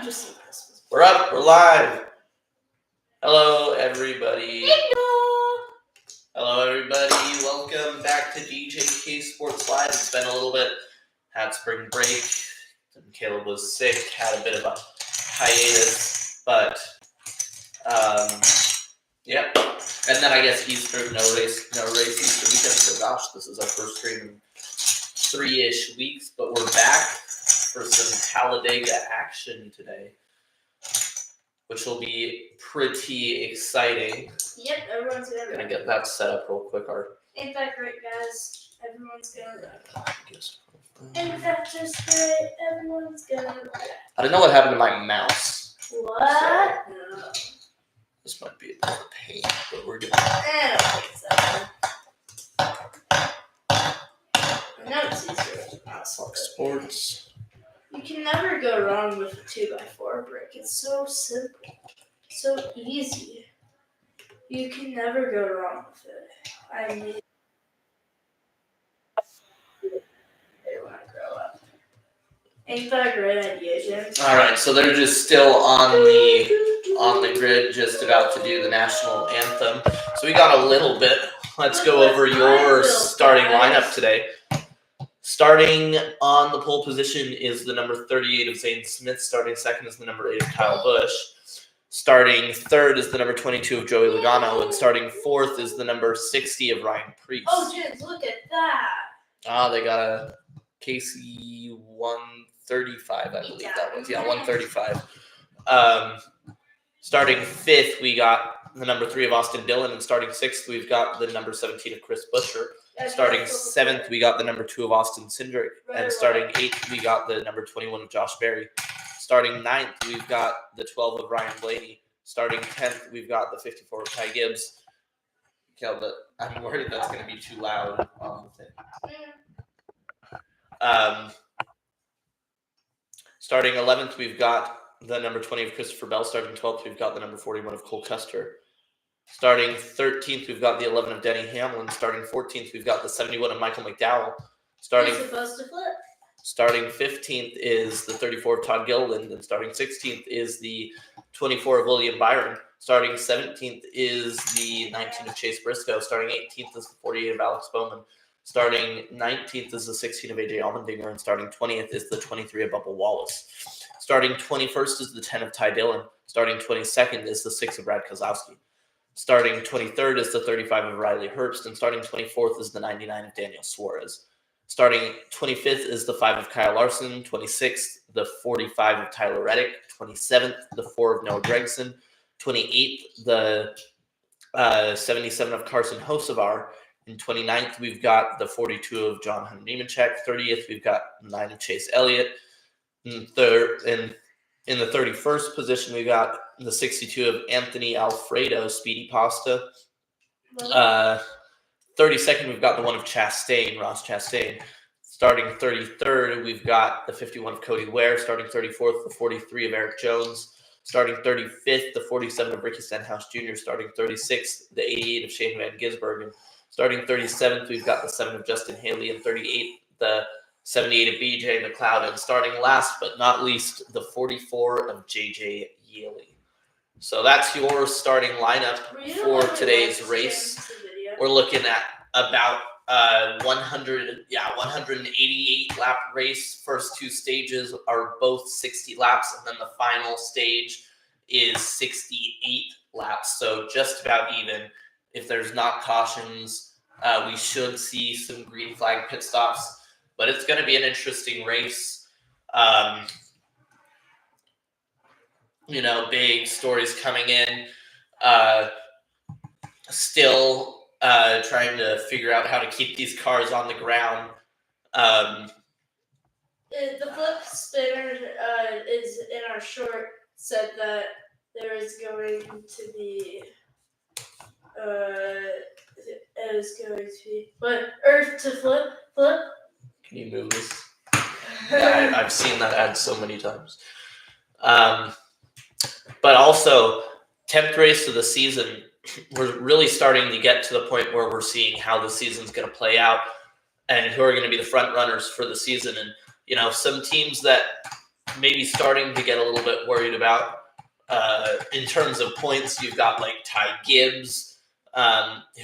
just saying Christmas. We're up. We're live. Hello, everybody. Hello, everybody. Welcome back to DJK Sports Live. It's been a little bit. Had spring break. Caleb was sick. Had a bit of a hiatus. But, yep. And then I guess Easter, no race Easter weekend. So gosh, this is our first stream in 3-ish weeks. But we're back for some Talladega action today, which will be pretty exciting. Yep, everyone's gonna get that set up real quick. Ain't that great, guys? Everyone's gonna Ain't that just great? Everyone's gonna I don't know what happened to my mouse. What? So, this might be a pain, but we're gonna. I don't think so. No, it's easier. Fox Sports. You can never go wrong with a 2x4 brick. It's so simple, so easy. You can never go wrong with it. I mean, they want to grow up. Ain't that a great idea, Jim? All right, so they're just still on the grid, just about to do the national anthem. So we got a little bit. Let's go over your starting lineup today. Starting on the pole position is the number 38 of Zane Smith. Starting second is the number 8 of Kyle Busch. Starting third is the number 22 of Joey Logano. And starting fourth is the number 60 of Ryan Preece. Oh, Jens, look at that. They got a KC 135, I believe that was. Yeah, 135. Starting fifth, we got the number 3 of Austin Dillon. And starting sixth, we've got the number 17 of Chris Buescher. Starting seventh, we got the number 2 of Austin Cindric. And starting eighth, we got the number 21 of Josh Berry. Starting ninth, we've got the 12 of Ryan Blaney. Starting 10th, we've got the 54 of Ty Gibbs. But I'm worried that's going to be too loud on the thing. Starting 11th, we've got the number 20 of Christopher Bell. Starting 12th, we've got the number 41 of Cole Custer. Starting 13th, we've got the 11 of Denny Hamlin. Starting 14th, we've got the 71 of Michael McDowell. You're supposed to flip. Starting 15th is the 34 of Todd Gilliland. And starting 16th is the 24 of William Byron. Starting 17th is the 19 of Chase Briscoe. Starting 18th is the 48 of Alex Bowman. Starting 19th is the 16 of AJ Allmendinger. And starting 20th is the 23 of Bubba Wallace. Starting 21st is the 10 of Ty Dillon. Starting 22nd is the 6 of Brad Kozlowski. Starting 23rd is the 35 of Riley Herbst, and starting 24th is the 99 of Daniel Suarez. Starting 25th is the 5 of Kyle Larson, 26th, the 45 of Tyler Reddick, 27th, the 4 of Noah Gregson, 28th, the 77 of Carson Hocevar, and 29th, we've got the 42 of John Hunter Nemechek, 30th, we've got 9 of Chase Elliott, and in the 31st position, we got the 62 of Anthony Alfredo, Speedy Pasta. 32nd, we've got the 1 of Chastain, Ross Chastain. Starting 33rd, we've got the 51 of Cody Ware. Starting 34th, the 43 of Eric Jones. Starting 35th, the 47 of Ricky Stenhouse Jr. Starting 36th, the 88 of Shane Van Gisbergen. Starting 37th, we've got the 7 of Justin Haley. And 38th, the 78 of BJ McLeod, and starting last but not least, the 44 of JJ Yealy. So that's your starting lineup for today's race. We're looking at about 188 lap race. First two stages are both 60 laps, and then the final stage is 68 laps. So just about even. If there's not cautions, we should see some green flag pit stops. But it's going to be an interesting race. Big stories coming in. Still trying to figure out how to keep these cars on the ground. The flip spinner is in our short said that there is going to be Earth to flip. Can you move this? Yeah, I've seen that ad so many times. But also, 10th race of the season, we're really starting to get to the point where we're seeing how the season's going to play out and who are going to be the front runners for the season. And, some teams that maybe starting to get a little bit worried about. In terms of points, you've got like Ty Gibbs,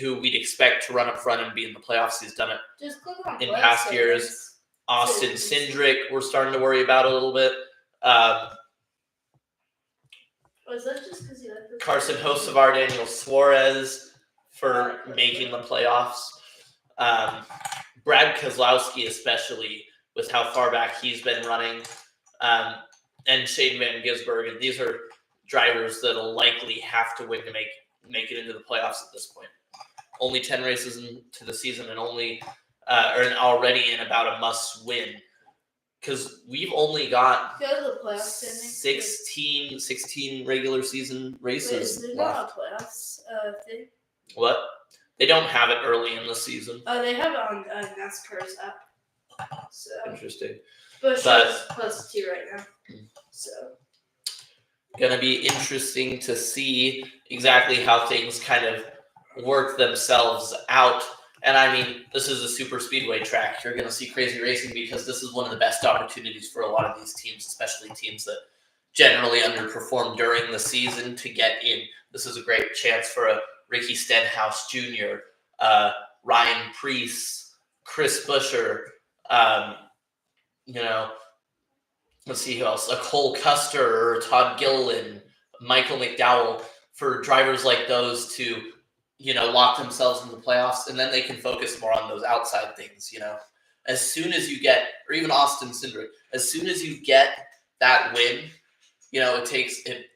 who we'd expect to run up front and be in the playoffs. He's done it in past years. Austin Cindric, we're starting to worry about a little bit. Was that just because you like Carson Hocevar, Daniel Suarez for making the playoffs. Brad Keselowski, especially, with how far back he's been running. And Shane Van Gisbergen. And these are drivers that'll likely have to win to make it into the playoffs at this point. Only 10 races into the season and already in about a must win. Because we've only got 16 regular season races Wait, is there left. not a playoffs thing? What? They don't have it early in the season. They have it on NASCAR's app. So interesting. But it's plus 2 right now. So gonna be interesting to see exactly how things kind of work themselves out. And I mean, this is a super speedway track. You're going to see crazy racing because this is one of the best opportunities for a lot of these teams, especially teams that generally underperform during the season, to get in. This is a great chance for a Ricky Stenhouse Jr., Ryan Preece, Chris Buescher, let's see who else, a Cole Custer or Todd Gilliland, Michael McDowell, for drivers like those to lock themselves in the playoffs, and then they can focus more on those outside things, As soon as you get, or even Austin Cindric, as soon as you get that win, it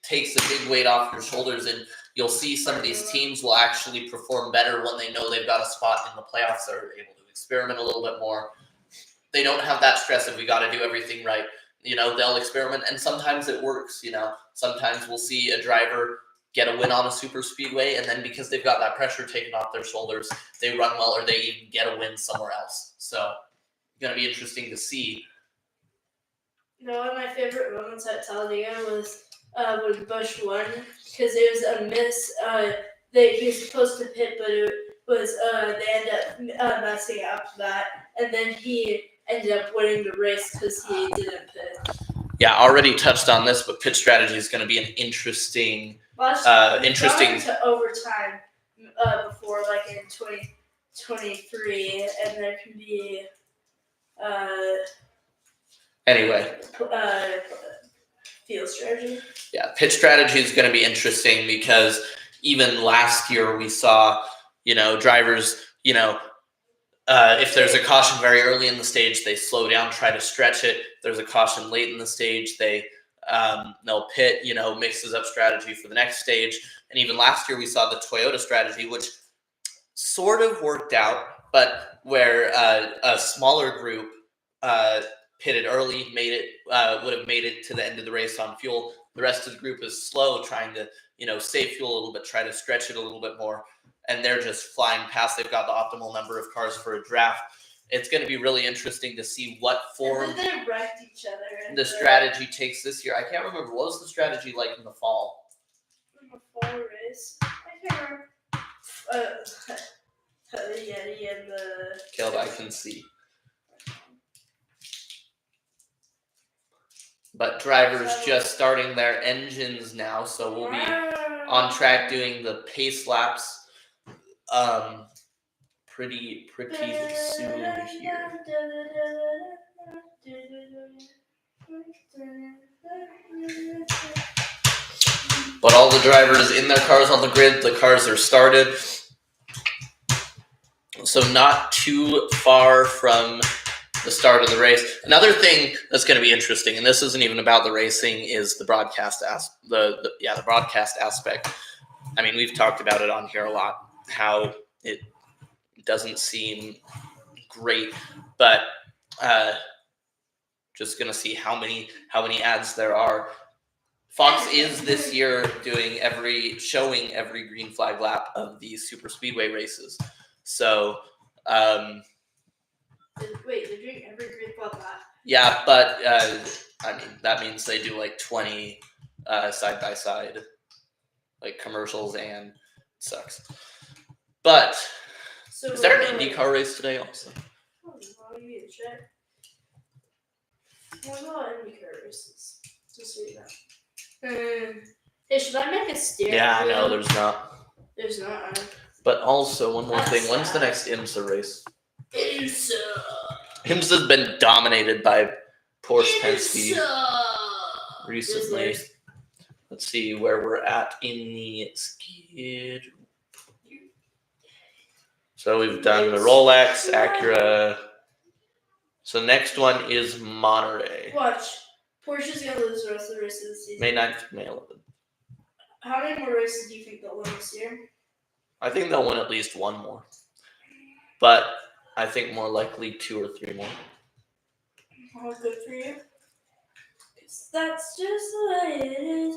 takes a big weight off your shoulders, and you'll see some of these teams will actually perform better when they know they've got a spot in the playoffs. They're able to experiment a little bit more. They don't have that stress of we got to do everything right. They'll experiment, and sometimes it works. Sometimes we'll see a driver get a win on a super speedway, and then because they've got that pressure taken off their shoulders, they run well, or they even get a win somewhere else. So it's going to be interesting to see. One of my favorite moments at Talladega was when Busch won, because it was a miss. He was supposed to pit, but it was they ended up messing up that, and then he ended up winning the race because he didn't pit. Yeah, already touched on this, but pit strategy is going to be an interesting. Interesting to overtime before, like in 2023, and there can be anyway. Field strategy. Yeah, pit strategy is going to be interesting because even last year we saw, drivers, if there's a caution very early in the stage, they slow down, try to stretch it. If there's a caution late in the stage, they'll pit, mixes up strategy for the next stage. And even last year we saw the Toyota strategy, which sort of worked out, but where a smaller group pitted early, would have made it to the end of the race on fuel. The rest of the group is slow, trying to, save fuel a little bit, try to stretch it a little bit more. And they're just flying past. They've got the optimal number of cars for a draft. It's going to be really interesting to see what form they wrecked each other. The strategy takes this year. I can't remember. What was the strategy like in the fall? In the fall race? I can't remember. The Yeti and the... Caleb, I can see. But drivers just starting their engines now, so we'll be on track doing the pace laps pretty soon here. But all the drivers in their cars on the grid, the cars are started. So not too far from the start of the race. Another thing that's going to be interesting, and this isn't even about the racing, is the broadcast the broadcast aspect. I mean, we've talked about it on here a lot, how it doesn't seem great, but just going to see how many ads there are. Fox is this year showing every green flag lap of these super speedway races. So, wait, they're doing every green flag lap? Yeah, but that means they do like 20 side by side, like commercials, and it sucks. But is there an IndyCar race today also? What about IndyCar races? Just so you know. Hey, should I make a steering Yeah, wheel? no, there's not. There's not. But also, one more That's thing. When's the sad. next IMSA race? IMSA. IMSA's been dominated by Porsche Penske IMSA. recently. Let's see where we're at in the schedule. So we've done the Rolex, Acura. So next one is Monterey. Watch. Porsche's gonna lose the rest of the race of the season. May 9th, May 11th. How many more races do you think they'll win this year? I think they'll win at least one more. But I think more likely 2 or 3 more. Oh, good for you. 'Cause that's just the way it is.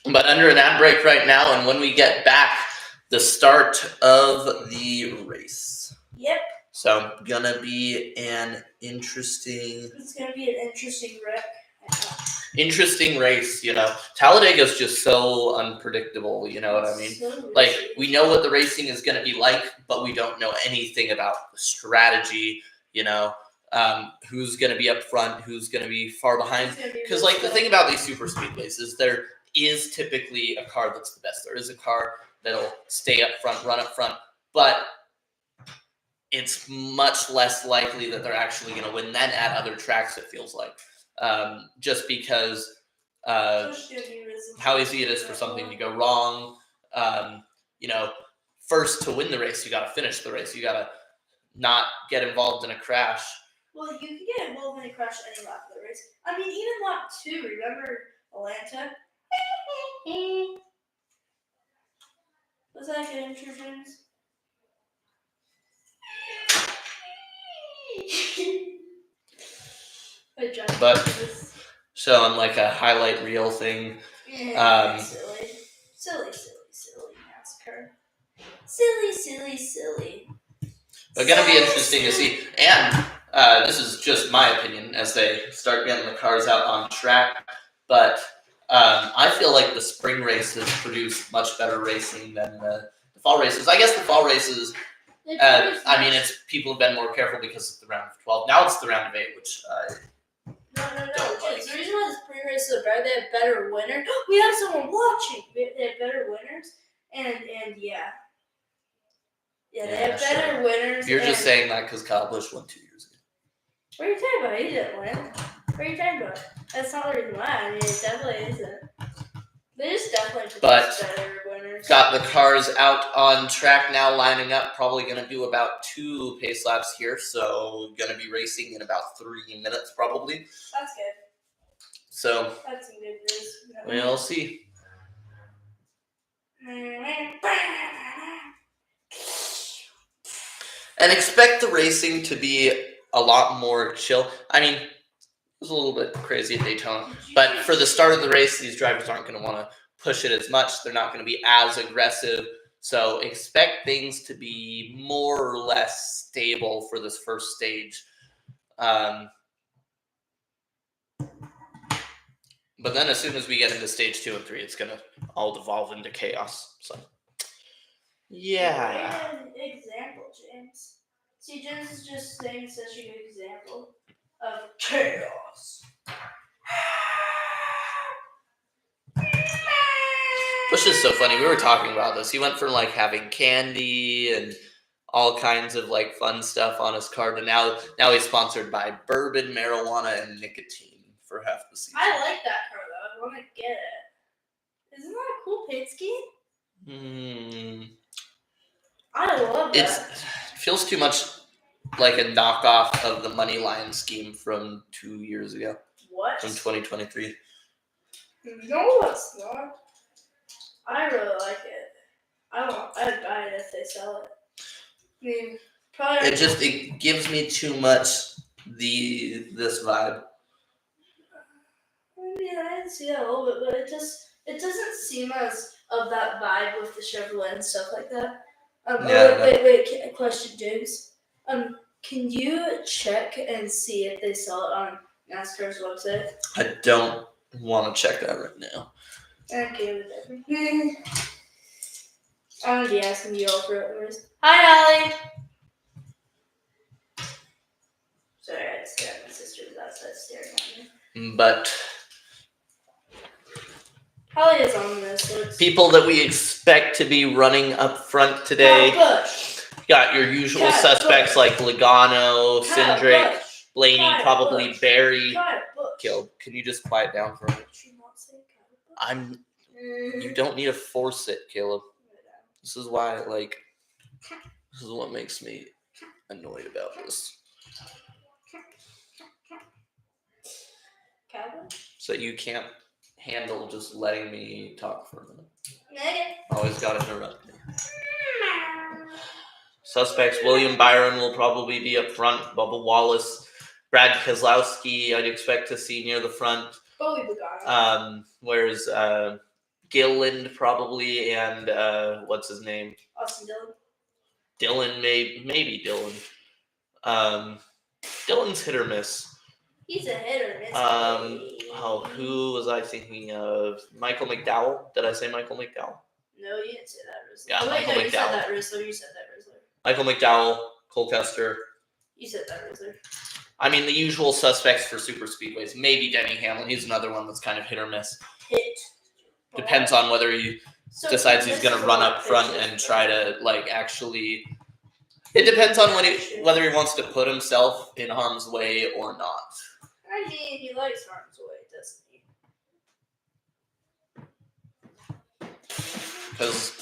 But under an ad break right now, and when we get back, the start of the race. Yep. So gonna be an interesting. It's gonna be an interesting wreck. Interesting race, you know. Talladega's just so unpredictable, you know what I mean? So Like, risky. we know what the racing is going to be like, but we don't know anything about the strategy, you know, who's going to be up front, who's going to be far behind. It's gonna be Because, really like, the slow. thing about these super speedways is there is typically a car that's the best. There is a car that'll stay up front, run up front, but it's much less likely that they're actually going to win than at other tracks, it feels like. Just because how easy it is for something to go wrong. You know, first to win the race, you got to finish the race. You got to not get involved in a crash. Well, you can get involved in a crash any lap of the race. I mean, even lap 2, remember Atlanta? Was that good intro, James? But so on like a highlight reel thing. Silly NASCAR. Silly. But gonna be interesting to see. And this is just my opinion as they start getting the cars out on track. But I feel like the spring races produce much better racing than the fall races. I guess the fall races. I mean, it's people have been more careful because it's the round of 12. Now it's the round of 8, which. No. The reason why the spring races are better, they have better winners. We have someone watching. They have better winners, and yeah. Yeah, they have better winners. You're just saying that because Kyle Busch won 2 years ago. What are you talking about? He didn't win. What are you talking about? That's not the reason why. I mean, it definitely isn't. There's definitely better winners. Got the cars out on track now, lining up. Probably going to do about 2 pace laps here. So going to be racing in about 3 minutes, probably. That's good. So that's some good news. We'll see. And expect the racing to be a lot more chill. I mean, it was a little bit crazy at Daytona. But for the start of the race, these drivers aren't going to want to push it as much. They're not going to be as aggressive. So expect things to be more or less stable for this first stage. But then as soon as we get into stage 2 and 3, it's going to all devolve into chaos. So, yeah. An example, James. See, James is just saying such a good example of chaos. Which is so funny. We were talking about this. He went from like having candy and all kinds of like fun stuff on his car to now he's sponsored by bourbon, marijuana, and nicotine for half the season. I like that car though. I want to get it. Isn't that a cool paint scheme? I love that. It feels too much like a knockoff of the money line scheme from 2 years ago. What? From 2023. No, it's not. I really like it. I'd buy it if they sell it. I mean, probably. It gives me too much this vibe. I mean, I didn't see that a little bit, but it doesn't seem as of that vibe with the Chevrolet and stuff like that. Wait, question, James. Can you check and see if they sell it on NASCAR's website? I don't want to check that right now. Okay, whatever. I'm gonna be asking you all for it. Hi, Allie. Sorry, I had to stare at my sister was outside staring at me. But Holly is on this. So it's people that we expect to be running up front today. Kyle Busch. Got your usual Kyle suspects Busch. like Logano, Kyle Cindric, Busch. Blaney, Kyle probably Busch. Barry. Kyle Busch. Killed. Can you just quiet down for a minute? Did you not say Kyle Busch? You don't need to force it, Caleb. This is why, this is what makes me annoyed about this. Kyle Busch? So you can't handle just letting me talk for a minute. Megan. Always gotta interrupt me. Suspects, William Byron will probably be up front. Bubba Wallace, Brad Keselowski, I'd expect to see near the front. Bowie Logano. Whereas Gilliland probably, and what's his name? Austin Dillon. Dylan, maybe Dylan. Dylan's hit or miss. He's a hit or miss. Who was I thinking of? Michael McDowell? Did I say Michael McDowell? No, you didn't say that, Rizzler. Yeah, Michael You McDowell. said that, Rizzler. You said that, Rizzler. Michael McDowell, Cole Custer. You said that, Rizzler. I mean, the usual suspects for super speedways. Maybe Denny Hamlin. He's another one that's kind of hit or miss. Depends on whether he decides he's going to run up front and try to, actually... It depends on whether he wants to put himself in harm's way or not. I mean, he likes harm's way, doesn't he? Because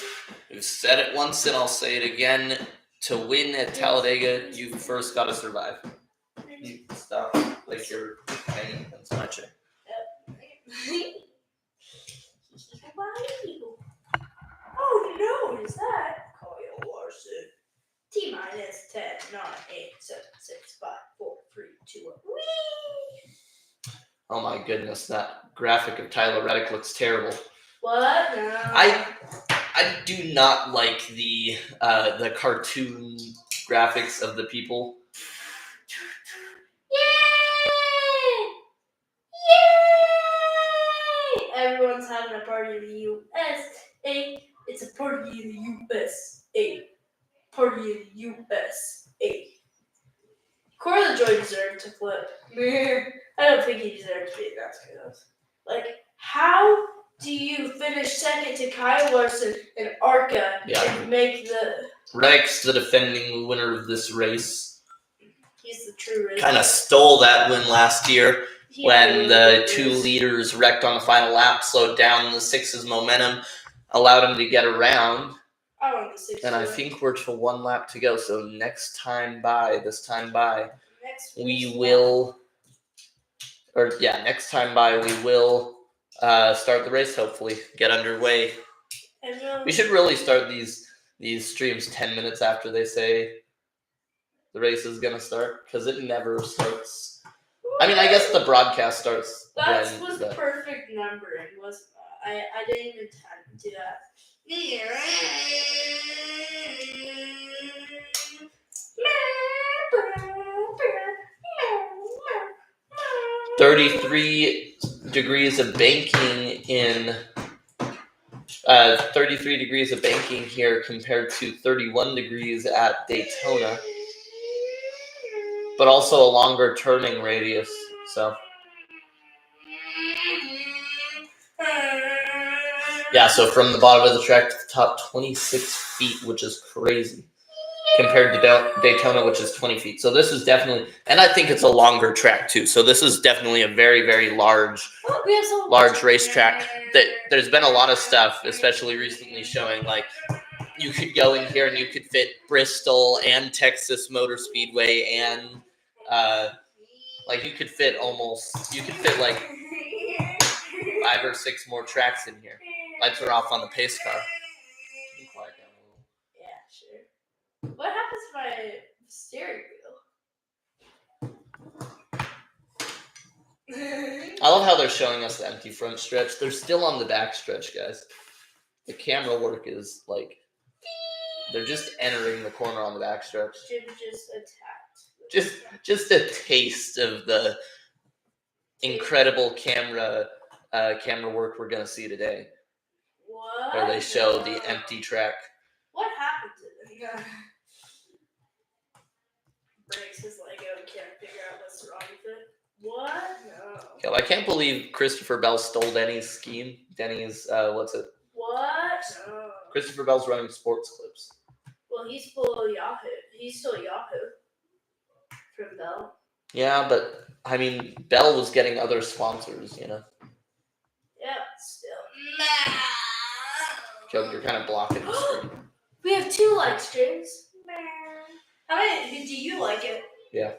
we've said it once and I'll say it again. To win at Talladega, you first got to survive. You stop like you're hanging against my chair. Oh no, is that Kyle Larson? T-minus 10, 9, 8, 7, 6, 5, 4, 3, 2, 1. Whee! Oh my goodness, that graphic of Tyler Reddick looks terrible. What? No. I do not like the cartoon graphics of the people. Yay! Yay! Everyone's having a party in the USA. It's a party in the USA. Party in the USA. Corey LaJoy deserved to flip. I don't think he deserved to be in NASCAR. How do you finish second to Kyle Larson and Arca and make the... Reddick's the defending winner of this race. He's the true race. Kind of stole that win last year when the two leaders wrecked on the final lap, slowed down the six's momentum, allowed him to get around. I want the six. And I think we're to one lap to go. So next time by, next time by, we will start the race, hopefully. Get underway. We should really start these streams 10 minutes after they say the race is going to start, because it never starts. I mean, I guess the broadcast starts. That was perfect numbering, wasn't it? I didn't even time to do that. 33 degrees of banking in 33 degrees of banking here compared to 31 degrees at Daytona, but also a longer turning radius. So yeah, so from the bottom of the track to the top, 26 feet, which is crazy, compared to Daytona, which is 20 feet. So this is definitely, and I think it's a longer track too. So this is definitely a very, very large racetrack. There's been a lot of stuff, especially recently, showing you could go in here and you could fit Bristol and Texas Motor Speedway and you could fit 5 or 6 more tracks in here. Lights are off on the pace car. Be quiet down a little. Yeah, sure. What happens to my steering wheel? I love how they're showing us the empty front stretch. They're still on the back stretch, guys. The camera work is they're just entering the corner on the back stretch. Jim just attacked. Just a taste of the incredible camera work we're gonna see today. What? Where they show the empty track. What happened to them? Breaks his Lego and can't figure out fine with it. What? No. Kel, I can't believe Christopher Bell stole Denny's scheme. Denny's, what's it? What? No. Christopher Bell's running sports clips. Well, he's full Yahoo. He's still Yahoo. From Bell. Yeah, but I mean, Bell was getting other sponsors, you know. Yeah, still. Kel, you're kind of blocking the screen. We have 2 like streams. How many do you like it? Yeah.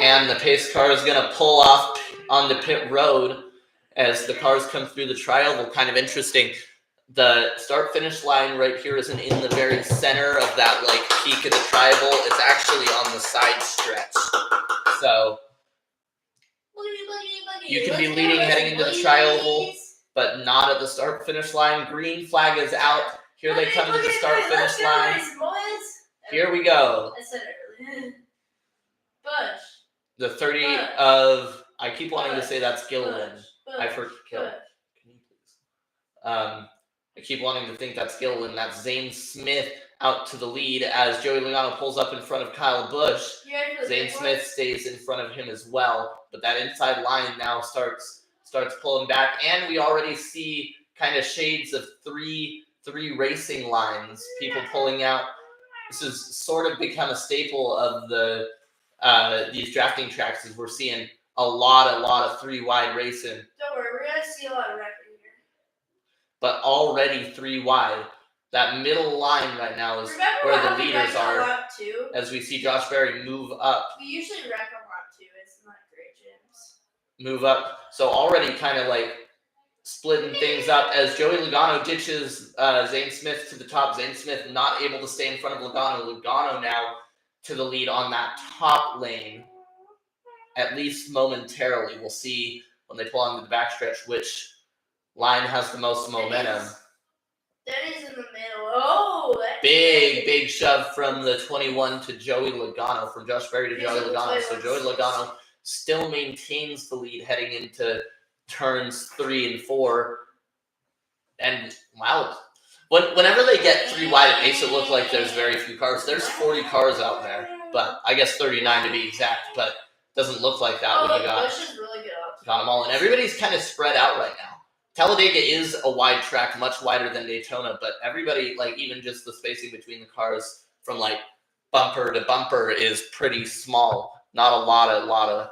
And the pace car is going to pull off on the pit road as the cars come through the tri-oval. Kind of interesting. The start-finish line right here isn't in the very center of that like peak of the tri-oval. It's actually on the side stretch. So you can be leading heading into the tri-oval, but not at the start-finish line. Green flag is out. Here they come to the start-finish line. Here we go. I said it earlier. Bush. The 30 of, I keep wanting to say that's Gilliland. I forget. Can you please? I keep wanting to think that's Gilliland. That's Zane Smith out to the lead as Joey Logano pulls up in front of Kyle Busch. Zane Smith stays in front of him as well, but that inside line now starts pulling back, and we already see kind of shades of three racing lines. People pulling out. This has sort of become a staple of the these drafting tracks, as we're seeing a lot of 3 wide racing. Don't worry, we're gonna see a lot of wrecking here. But already 3 wide. That middle line right now is where the leaders are. As we see Josh Berry move up. We usually wreck on lap 2. It's not great, James. Move up. So already kind of like splitting things up as Joey Logano ditches Zane Smith to the top. Zane Smith not able to stay in front of Logano. Logano now to the lead on that top lane, at least momentarily. We'll see when they pull onto the backstretch which line has the most momentum. Denny's in the middle. Oh, that's big shove from the 21 to Joey Logano, from Josh Berry to Joey Logano. So Joey Logano still maintains the lead heading into turns 3 and 4. And wow, whenever they get 3 wide, it makes it look like there's very few cars. There's 40 cars out there, but I guess 39 to be exact. But it doesn't look like that when you got them all. And everybody's kind of spread out right now. Talladega is a wide track, much wider than Daytona, but everybody, like even just the spacing between the cars from like bumper to bumper is pretty small. Not a lot of.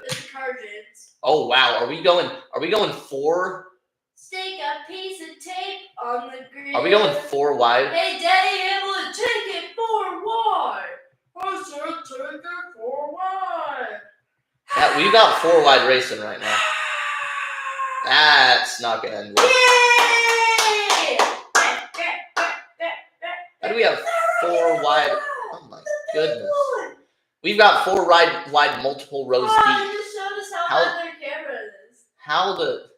It's Carjins. Oh wow, are we going 4? Stick a piece of tape on the grill. Are we going 4 wide? Hey, Daddy Hamlin, take it 4 wide. I said take it 4 wide. Yeah, we've got 4 wide racing right now. That's not going to end well. How do we have 4 wide? Oh my goodness. We've got 4 wide multiple rows deep. You just showed us how bad their camera is. How the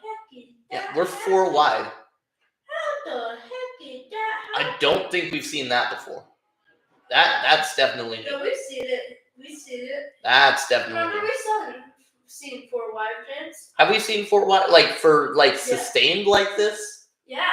heck is that? Yeah, we're 4 wide. How the heck is that? I don't think we've seen that before. That's definitely new. No, we've seen it. That's definitely Remember new. we seen 4 wide, James? Have we seen 4 wide, like for like sustained like this? Yeah.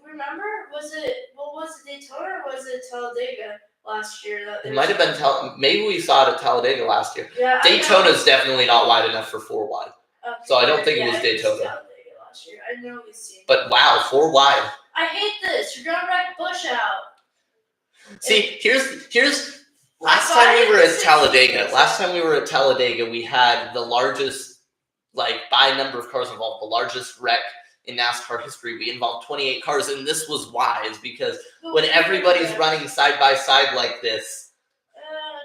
Remember? What was it, Daytona or was it Talladega last year? It might have been maybe we saw it at Talladega last year. Yeah, Daytona's definitely not wide enough for 4 wide. Okay. So I don't think it was Daytona. Talladega last year. I know we've seen it. But wow, 4 wide. I hate this. You're gonna wreck Bush out. See, here's last time we were at Talladega, we had the largest, like by number of cars involved, the largest wreck in NASCAR history. We involved 28 cars, and this was wise because when everybody's running side by side like this,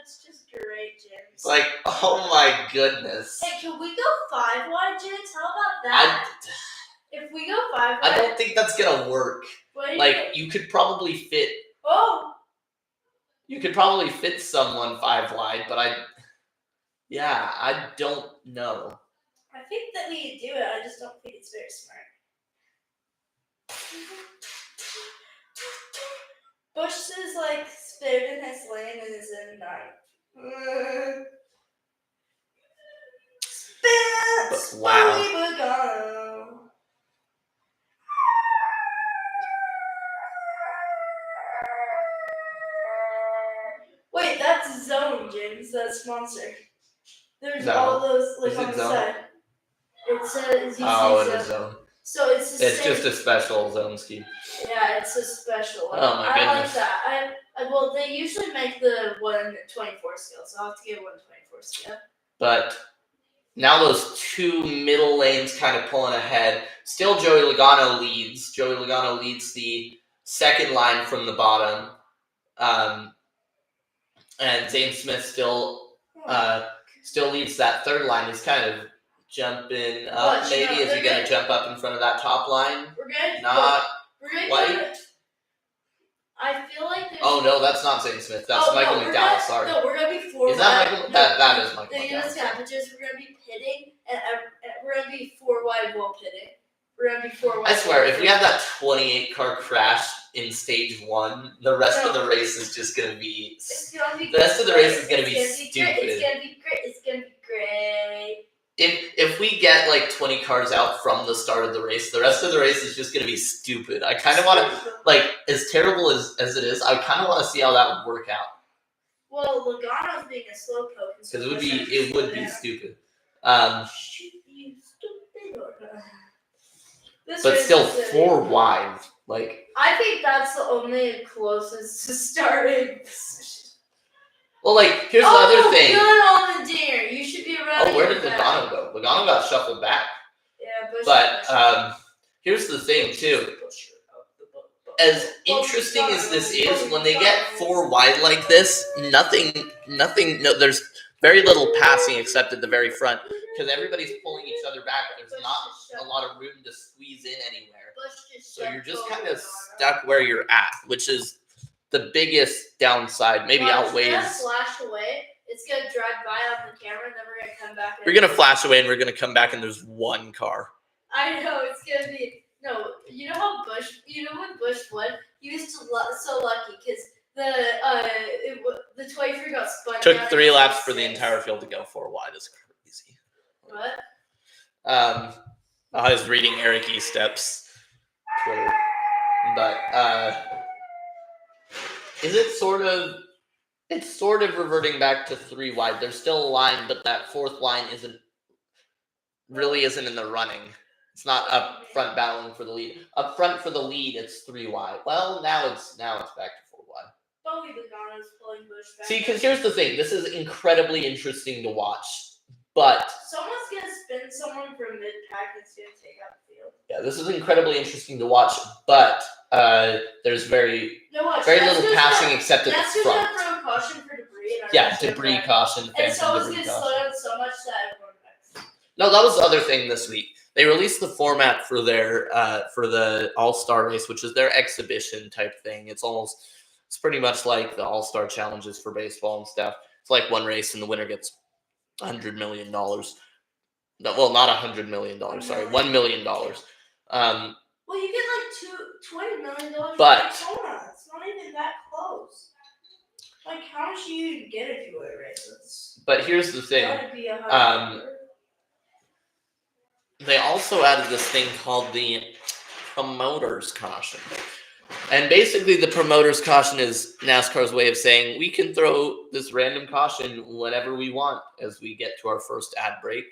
it's just great, James. it's like, oh my goodness. Hey, can we go 5 wide, James? How about that? If we go 5 wide, I don't think that's gonna work. Like you could probably fit. Oh. You could probably fit someone 5 wide, but I don't know. I think that we could do it. I just don't think it's very smart. Bush is like spinning in his lane and is in 9th. Spin! Wow. this monster. There's No. all those like Is on it the zone? side. It says you Oh, see it is zone. zone. So it's the It's same. just a special zone scheme. Yeah, it's a special one. Oh my I like goodness. that. Well, they usually make the 124 scale, so I'll have to get 124 scale. But now those two middle lanes kind of pulling ahead. Still Joey Logano leads. Joey Logano leads the second line from the bottom. And Zane Smith still leads that third line. He's kind of jumping up. But, Maybe is he going to jump up in front of that top line? Not quite. I feel like there's... Oh, no, that's not Zane Smith. That's Michael McDowell. Sorry. No, we're going to be four Is that Michael? That is Michael the McDowell. US cabbages, we're going to be pitting, and we're going to be 4 wide while pitting. We're going to be 4 wide. I swear, if we have that 28-car crash in stage 1, the rest of the race is just going to be... The rest of the race is going to be stupid. It's going to be great. It's going to be great. If we get like 20 cars out from the start of the race, the rest of the race is just going to be stupid. I kind of want to, like, as terrible as it is, I kind of want to see how that would work out. Well, Logano's being a slowpoke. Because it would be stupid. But still 4 wide. Like, I think that's the only closest to starting position. Well, like, here's the other thing. Good on the dinger. You should be around. Oh, where did Logano go? Logano got shuffled back. Yeah, but here's the thing too. As interesting as this is, when they get 4 wide like this, nothing. No, there's very little passing except at the very front because everybody's pulling each other back. There's not a lot of room to squeeze in anywhere. So you're just kind of stuck where you're at, which is the biggest downside. Maybe outweighs. We're gonna flash away. It's gonna drive by on the camera, and then we're gonna come back. We're gonna flash away, and we're gonna come back, and there's 1 car. I know it's gonna be no. You know how Bush? You know when Bush won? He was so lucky because the 23 got spun. Took 3 laps for the entire field to go 4 wide. Is crazy. What? I was reading Eric Estep's Twitter, but is it sort of? It's sort of reverting back to 3 wide. There's still a line, but that 4th line isn't in the running. It's not up front battling for the lead. Up front for the lead, it's 3 wide. Well, now it's back to 4 wide. Bobby Logano's pulling Bush back. See, because here's the thing. This is incredibly interesting to watch, but someone's gonna spin someone from mid pack that's gonna take out the field. Yeah, this is incredibly interesting to watch, but there's very little passing except at the front. That's gonna throw a caution for debris. Debris caution. And so it's gonna slow down so much that everyone backs. No, that was the other thing this week. They released the format for their for the All-Star race, which is their exhibition type thing. It's pretty much like the All-Star challenges for baseball and stuff. It's like one race and the winner gets $100 million. No, well, not $100 million. Sorry, $1 million. Well, you get like $20 million. But it's not even that close. Like, how much do you get if you win a race? But here's the thing. They also added this thing called the promoter's caution. And basically the promoter's caution is NASCAR's way of saying we can throw this random caution whenever we want as we get to our first ad break.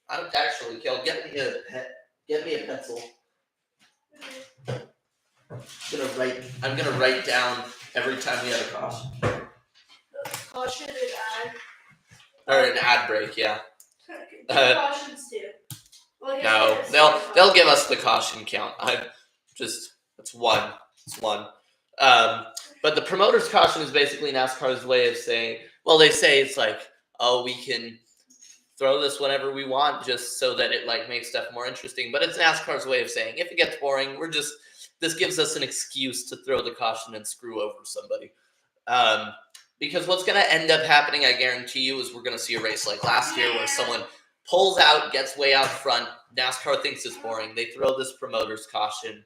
Actually, Kel, get me a pencil. I'm gonna write down every time we have a caution. Caution and ad. Or an ad break, yeah. Cautions too. No, they'll give us the caution count. It's one. But the promoter's caution is basically NASCAR's way of saying, well, they say it's like, oh, we can throw this whenever we want just so that it like makes stuff more interesting. But it's NASCAR's way of saying, if it gets boring, this gives us an excuse to throw the caution and screw over somebody. Because what's going to end up happening, I guarantee you, is we're going to see a race like last year where someone pulls out, gets way out front. NASCAR thinks it's boring. They throw this promoter's caution.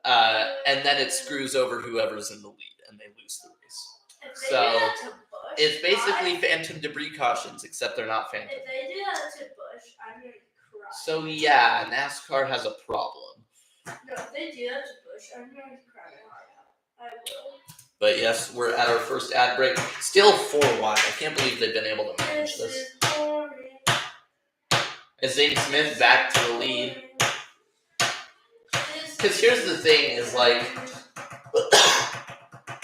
And then it screws over whoever's in the lead, and they lose the race. So it's basically phantom debris cautions, except they're not phantom. If they do that to Bush, I'm going to cry. So yeah, NASCAR has a problem. No, if they do that to Bush, I'm going to cry my heart out. I will. But yes, we're at our first ad break. Still 4 wide. I can't believe they've been able to manage this. Is Zane Smith back to the lead? Because here's the thing: is like,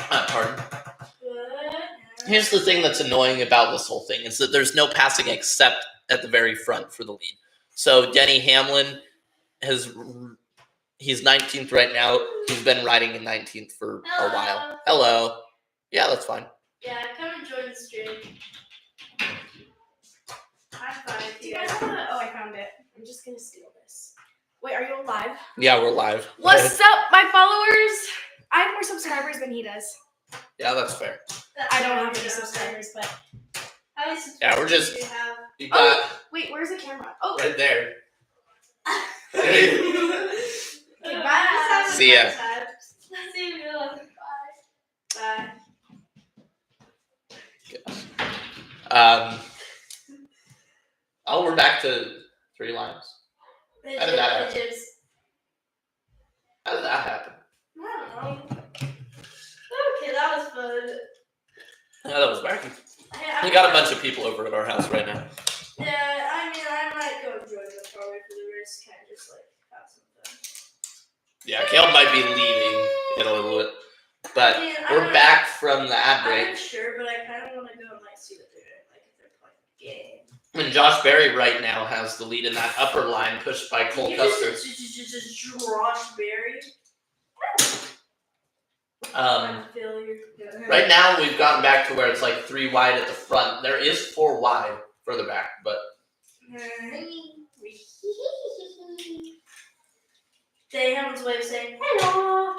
pardon. Here's the thing that's annoying about this whole thing is that there's no passing except at the very front for the lead. So Denny Hamlin he's 19th right now. He's been riding in 19th for a while. Hello. Yeah, that's fine. Yeah, come and join the stream. High five. Do you guys want to? Oh, I found it. I'm just gonna steal this. Wait, are you live? Yeah, we're live. What's up, my followers? I have more subscribers than he does. Yeah, that's fair. I don't have any subscribers, but How many subscribers Yeah, we're just. do you have? You got wait, where's the camera? Oh, right there. okay, bye. See ya. See you. Bye. Bye. Oh, we're back to 3 lines. How did that happen? How did that happen? I don't know. Okay, that was fun. Yeah, that was wacky. Hey, We got a bunch of people over at our house right now. Yeah, I mean, I might go enjoy the probably for the race, kind of just like have some fun. Yeah, Caleb might be leaving in a little bit. But I mean, we're back from the ad I'm break. not sure, but I kind of want to go and like see what they're doing, like if they're playing a game. And Josh Berry right now has the lead in that upper line pushed by Cole You Custer. just Josh Berry. Failure. Right now we've gotten back to where it's like 3 wide at the front. There is 4 wide further back, but They have his way of saying hello.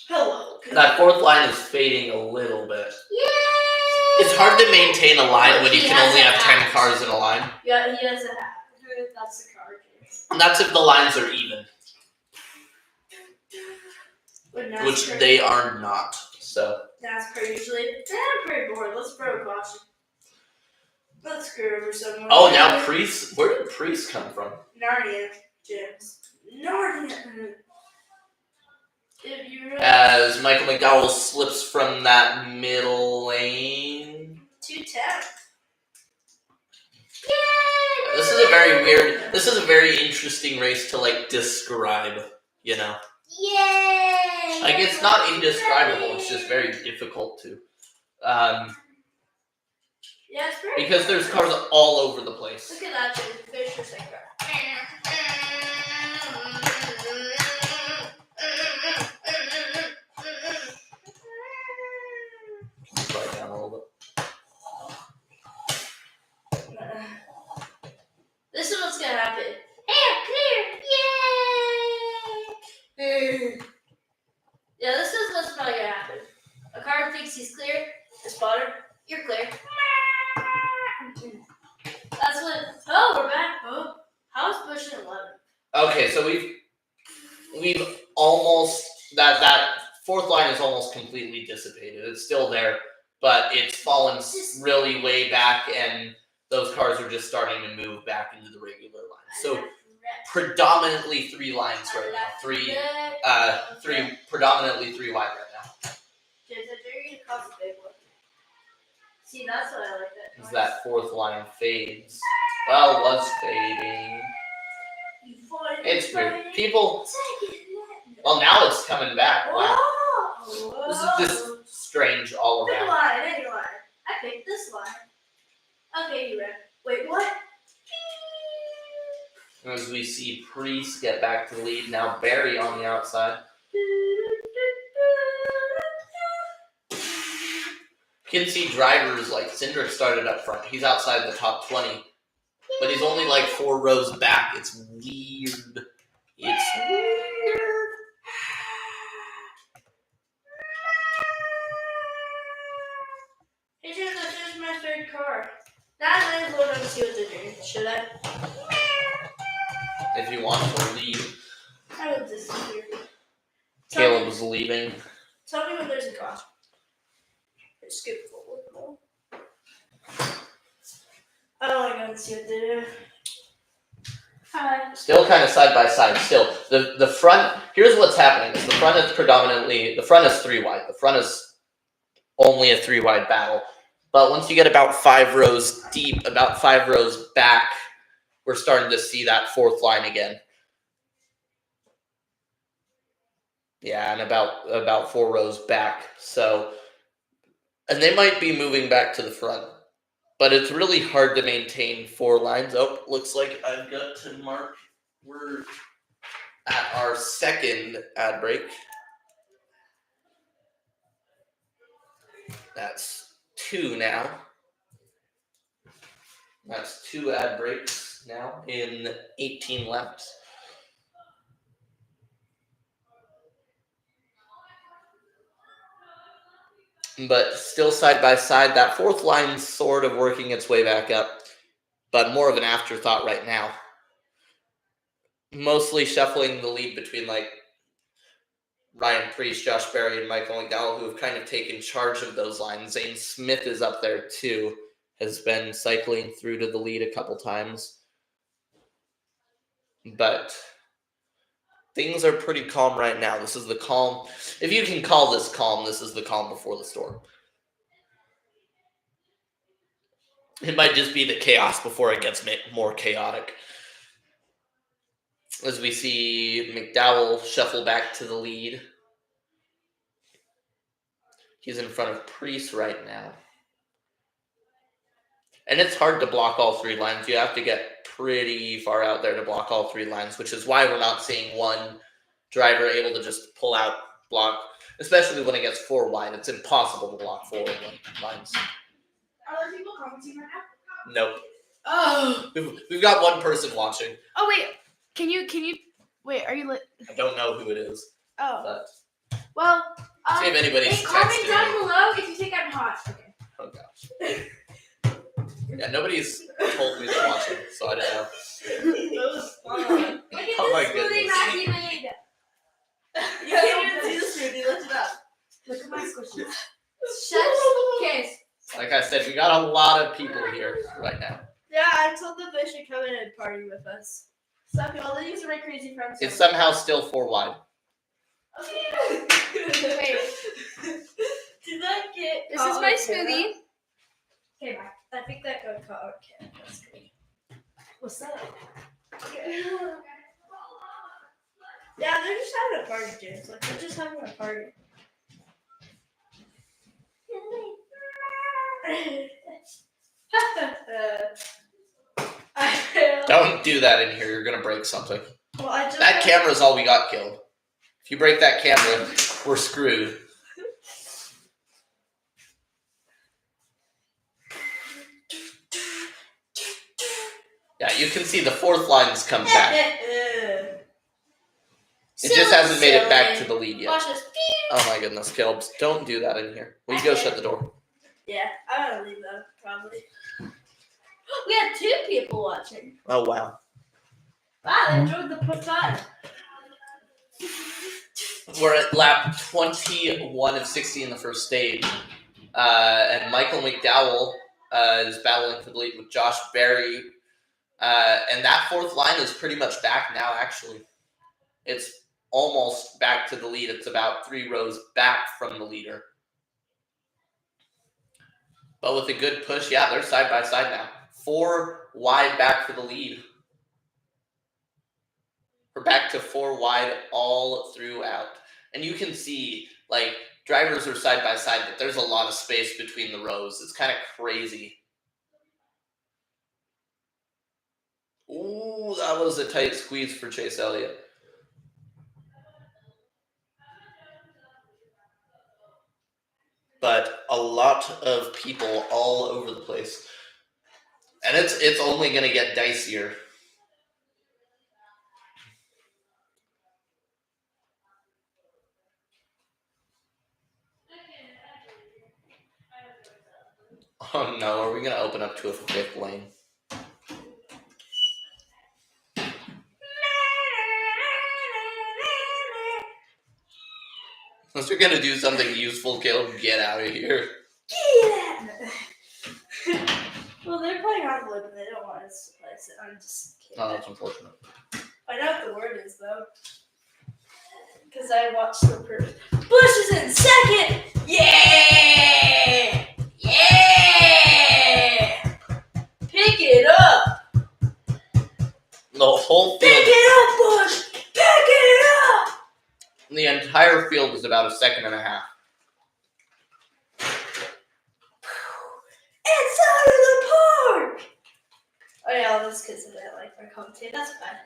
Hello. that 4th line is fading a little bit. Yay! It's hard to maintain a line when you He can has only a have 10 hat. cars in a line. Yeah, he has a hat. That's the card. And that's if the lines are even, But which they are not. So NASCAR usually. I'm pretty bored. Let's throw a caution. Let's screw over someone. oh, now Priest. Where did Priest come from? Narnia, James. Narnia. If you really As Michael McDowell slips from that middle lane. 210. This is a very weird. This is a very interesting race to like describe. You know, Yay! like it's not indescribable. It's just very difficult to, Yeah, it's pretty. because there's cars all over the place. Look at that, dude. There's your second car. Slow it down a little bit. This is what's gonna happen. Hey, clear! Yay! Yeah, this is what's probably gonna happen. A car thinks he's clear. The spotter, you're clear. That's what. Oh, we're back. Oh, how's Bush in 11? Okay, so we've almost that 4th line is almost completely dissipated. It's still there, but it's fallen really way back, and those cars are just starting to move back into the regular line. So predominantly 3 lines right now. Predominantly 3 wide right now. James, I dare you to cross the big one. See, that's what I like that. As that 4th line fades. Well, was fading. It's weird. People. Well, now it's coming back. Wow. Whoa. This is just strange all Pick a around. line, any line. I picked this line. Okay, you ready? Wait, what? As we see Priest get back to the lead. Now Barry on the outside. You can see drivers like Cindric started up front. He's outside the top 20. But he's only like 4 rows back. It's weird. It's weird. Hey, James, I finished my 3rd car. Now I might as well go see what they're doing. Should I? If you want to leave. I will disappear. Caleb was leaving. Tell me when there's a car. Skip forward more. I don't want to go and see what they do. Hi. Still kind of side by side. Still, the front. Here's what's happening. Is the front is 3 wide. The front is only a 3-wide battle. But once you get about 5 rows deep, about 5 rows back, we're starting to see that fourth line again. Yeah, and about 4 rows back. So, and they might be moving back to the front. But it's really hard to maintain 4 lines. Oh, looks like I've got to mark. We're at our second ad break. That's 2 now. That's 2 ad breaks now in 18 laps. But still side by side, that fourth line's sort of working its way back up, but more of an afterthought right now. Mostly shuffling the lead between like Ryan Priest, Josh Berry, and Michael McDowell, who have kind of taken charge of those lines. Zane Smith is up there too, has been cycling through to the lead a couple times. But things are pretty calm right now. This is the calm. If you can call this calm, this is the calm before the storm. It might just be the chaos before it gets more chaotic. As we see McDowell shuffle back to the lead. He's in front of Priest right now. And it's hard to block all 3 lines. You have to get pretty far out there to block all 3 lines, which is why we're not seeing one driver able to just pull out, block, especially when it gets 4 wide. It's impossible to block 4 lines. Are there people commenting right now? Nope. Oh. We've got one person watching. Oh wait, can you? Wait, are you lit? I don't know who it is. Oh. But Well. see if anybody's comment texting down me. below if you think I'm hot. Okay. Oh gosh. Yeah, nobody's told me they're watching, so I don't know. That was fun. Look at Oh my this smoothie goodness. Matthew made. You can't even see the smoothie. Lift it up. Look at my squishies. Chef's kiss. Like I said, we got a lot of people here right now. Yeah, I told them they should come in and party with us. Sup, y'all? These are my crazy friends. It's somehow still 4 wide. Okay. Wait. Did that get? This is my smoothie. Okay, bye. I think that got caught. Okay, that's great. What's that? Okay. Yeah, they're just having a party, James. Like they're just having a party. Don't do that in here. You're going to break something. Well, I just That camera's all we got killed. If you break that camera, we're screwed. Yeah, you can see the 4th line's come back. It just hasn't made it back to the lead yet. Watch this. Oh my goodness, Caleb, don't do that in here. Will you go shut the door? Yeah, I'm gonna leave them probably. We had 2 people watching. Oh wow. Wow, they enjoyed the put time. We're at lap 21 of 60 in the first stage. And Michael McDowell is battling for the lead with Josh Berry. And that 4th line is pretty much back now, actually. It's almost back to the lead. It's about 3 rows back from the leader. But with a good push, yeah, they're side by side now. 4 wide back for the lead. We're back to 4 wide all throughout. And you can see, like, drivers are side by side, but there's a lot of space between the rows. It's kind of crazy. Ooh, that was a tight squeeze for Chase Elliott. But a lot of people all over the place. And it's only going to get dicier. Oh no, are we going to open up to a 5th lane? Unless you're going to do something useful, Caleb, get out of here. Well, they're playing on wood and they don't want us to place it. I'm just kidding. Oh, that's unfortunate. I know what the word is, though. Because I watched the first. Bush is in 2nd! Yeah! field is about a second and a half. It's out of the park! Oh yeah, all those kids that I like my commentating. That's fine.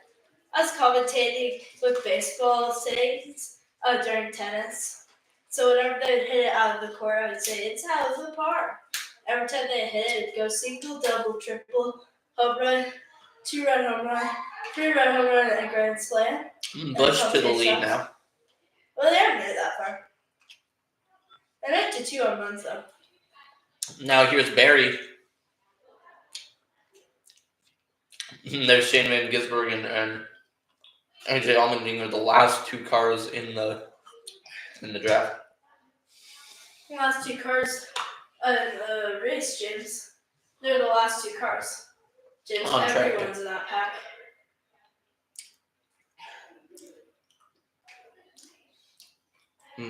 I was commentating with baseball sayings during tennis. So whenever they hit it out of the court, I would say, it's out of the park. Every time they hit it, it'd go single, double, triple, home run, 2-run home run, 3-run home run, and a grand slam. Bush to the lead now. Well, they haven't made it that far. They made it to 2 home runs, though. Now here's Barry. There's Shane Van Gisbergen and AJ Allmendinger, the last 2 cars in the draft. The last 2 cars in the race, James. They're the last 2 cars. James, On track. everyone's in that pack.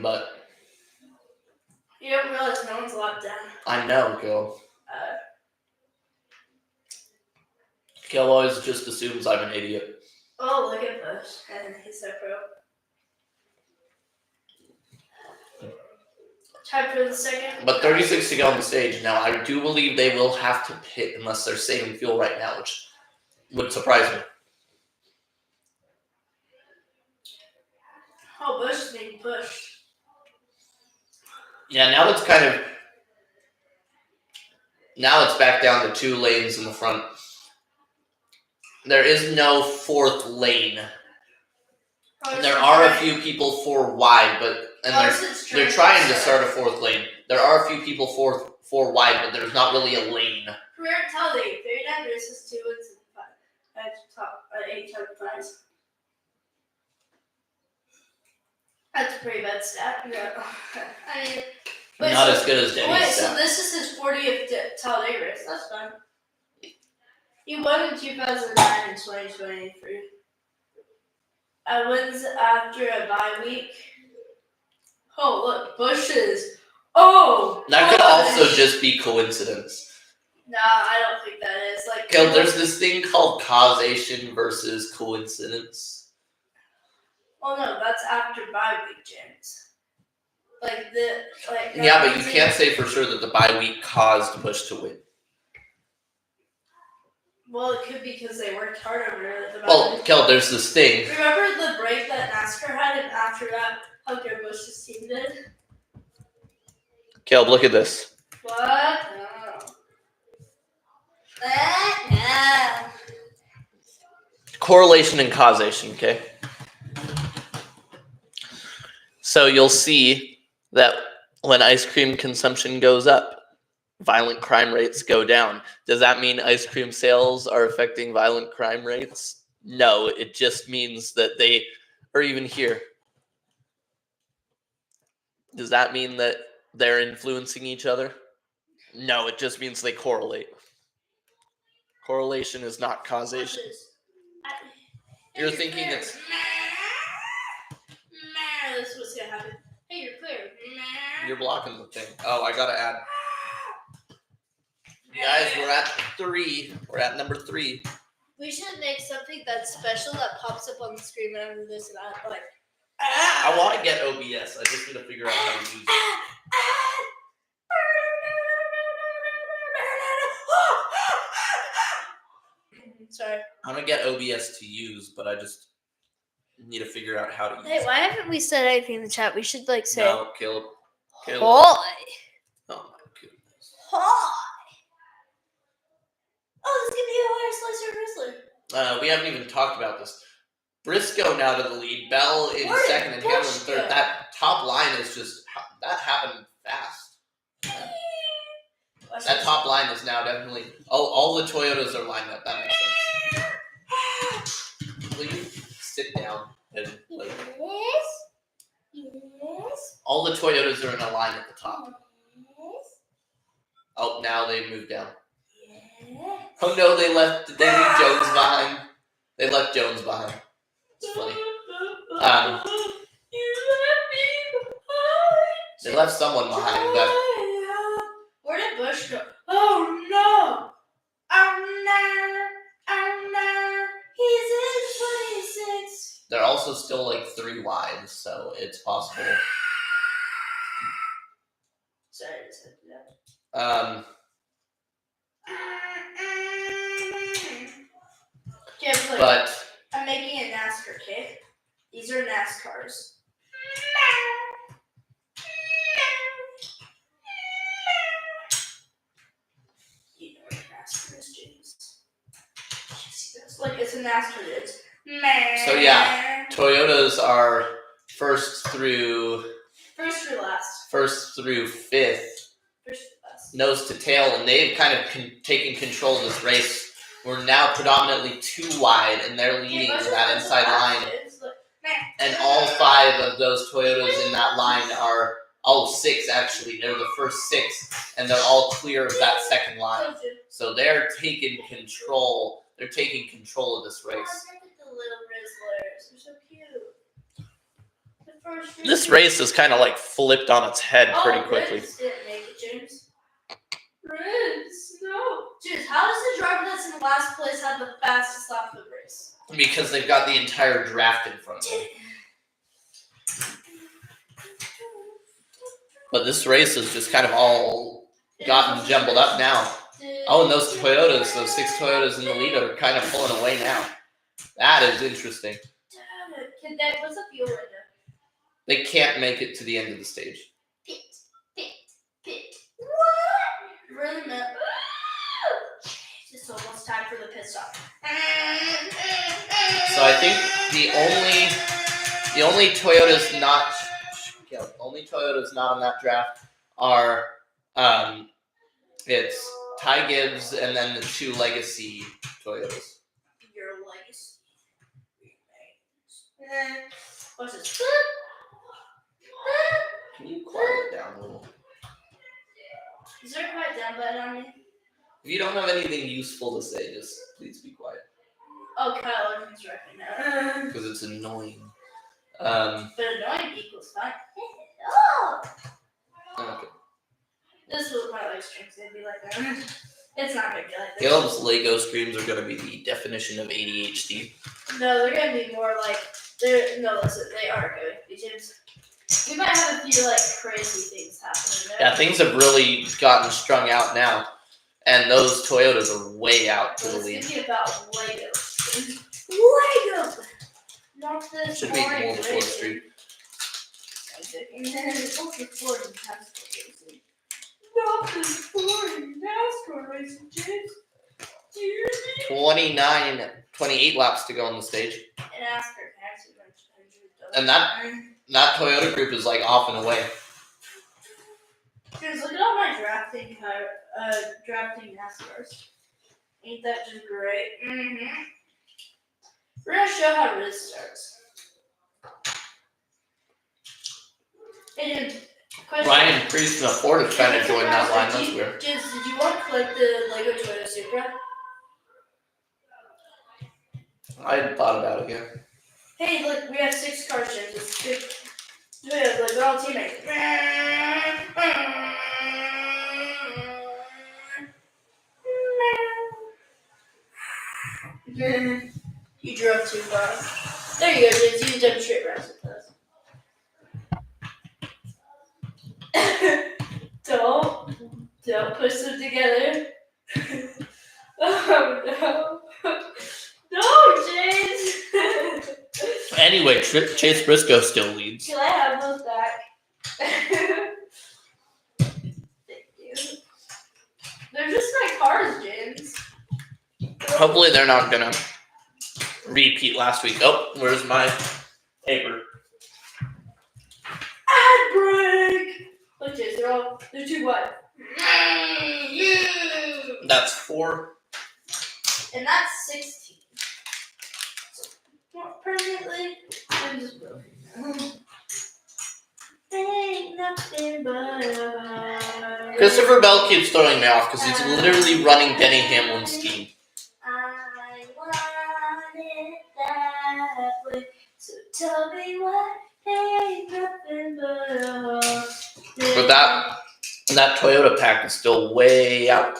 But You don't realize no one's locked down. I know, Gil. Gil always just assumes I'm an idiot. Oh, look at Bush. And he's so pro. Tied for the second. But 36 to go on the stage. Now, I do believe they will have to pit unless they're saving fuel right now, which would surprise me. Oh, Bush is being pushed. Yeah, now it's back down to 2 lanes in the front. There is no 4th lane. There are a few people 4 wide, but they're trying to start a 4th lane. There are a few people 4 wide, but there's not really a lane. Career at Talladega, 39 races, 2 wins, and 8 top 5s. That's a pretty bad stat. Yeah. I mean, Not as good as Denny's so stat. this is his 40th Talladega race. That's fine. He won in 2009 and 2023. Wins after a bye week. Oh, look, Bushes. Oh! That could also just be coincidence. Nah, I don't think that is. Kel, there's this thing called causation versus coincidence. Oh no, that's after bye week, James. Yeah, but you can't say for sure that the bye week caused Bush to win. Well, it could be because they worked hard over the bye Well, week. Kel, there's this thing. Remember the break that NASCAR had, and after that, how good Bush's team did? Kel, look at this. What? No. No. Correlation and causation, okay? So you'll see that when ice cream consumption goes up, violent crime rates go down. Does that mean ice cream sales are affecting violent crime rates? No, it just means that they are even here. Does that mean that they're influencing each other? No, it just means they correlate. Correlation is not causation. You're thinking it's... This was gonna happen. Hey, you're clear. You're blocking the thing. Oh, I gotta add. Guys, we're at 3. We're at number 3. We should make something that's special that pops up on the screen whenever there's an ad, like. I want to get OBS. I just need to figure out how to use it. Sorry. I'm gonna get OBS to use, but I just need to figure out how to use Hey, it. why haven't we said anything in the chat? We should say. No, Caleb. Hi. Oh my goodness. Hi. Oh, this is gonna be a higher slicer. We haven't even talked about this. Briscoe now to the lead. Bell in Where did second and Hamlin Bush third. go? That top line is just that happened fast. That top line is now definitely all the Toyotas are lined up. That makes sense. Please sit down and like Yes. all the Toyotas are in a line at the top. Yes. Oh, now they moved down. Yes. Oh no, they leave Jones behind. They left Jones behind. It's funny. They left someone behind, but where did Bush go? Oh no! Oh no! Oh no! He's in 26. They're also still like 3 wide, so it's possible. Sorry, I just had to do that. Okay, But I'm making a NASCAR kit. These are NASCARs. You know what NASCAR is, James. Like it's a NASCAR. It's so yeah, Toyotas are first through first through last. First through fifth, First through last. nose to tail, and they've kind of taken control of this race. We're now predominantly 2 wide, and they're leading that inside line. And all 5 of those Toyotas in that line are, all 6 actually, they're the first 6, and they're all clear of that second line. So they're taking control. They're taking control of this race. Oh, look at the little Rizzlers. They're so cute. The first This race is kind of like flipped on its head pretty quickly. Riz didn't make it, James. Riz, no. James, how does the driver that's in last place have the fastest lap of the race? Because they've got the entire draft in front of them. But this race is just kind of all gotten jumbled up now. Oh, and those Toyotas, those 6 Toyotas in the lead are kind of pulling away now. That is interesting. What's the fuel right now? They can't make it to the end of the stage. Pit. What? Really, man? It's almost time for the pit stop. So I think the only Toyotas not on that draft are it's Ty Gibbs and then the 2 legacy Toyotas. Your legacy remains. What's this? Can you quiet it down a little? Is there a quiet down button on me? If you don't have anything useful to say, just please be quiet. Oh, Kyle Irvin's right now. Because it's annoying. But annoying equals fine. Oh! Okay. This was my live streams. They'd be like that. It's not gonna be like this. Caleb's Lego streams are going to be the definition of ADHD. No, they're gonna be more like listen, they are going to be James. We might have a few like crazy things happening there. Yeah, things have really gotten strung out now. And those Toyotas are way out to the lead. It's gonna be about Lego. Lego! Not this Should be boring more before the racing. street. And then it's also boring NASCAR racing. Not this boring NASCAR racing, James. Do you hear me? 28 laps to go on the stage. And NASCAR can actually run 200. And that Toyota group is like off and away. Guys, look at all my drafting NASCARs. Ain't that just great? Mm-hmm. We're gonna show how Riz starts. And question. Ryan Priest and Ford have kind of joined that line. That's weird. Did you want to collect the Lego Toyota Supra? I hadn't thought about it yet. Hey, look, we have 6 cars, James. It's good. Yeah, like they're all teammates. You drove too far. There you go, James. You demonstrate rounds with us. Don't push them together. Oh no. No, James. Anyway, Chase Briscoe still leads. Can I have those back? Thank you. They're just my cars, James. Hopefully they're not going to repeat last week. Oh, where's my paper? Ad break! Look, James, they're too wide. That's 4. And that's 16. So, more permanently, I'm just broken. Ain't nothing but a... Christopher Bell keeps throwing me off because he's literally running Denny Hamlin's team. I want it that way. So tell me what ain't nothing but a... But that Toyota pack is still way out.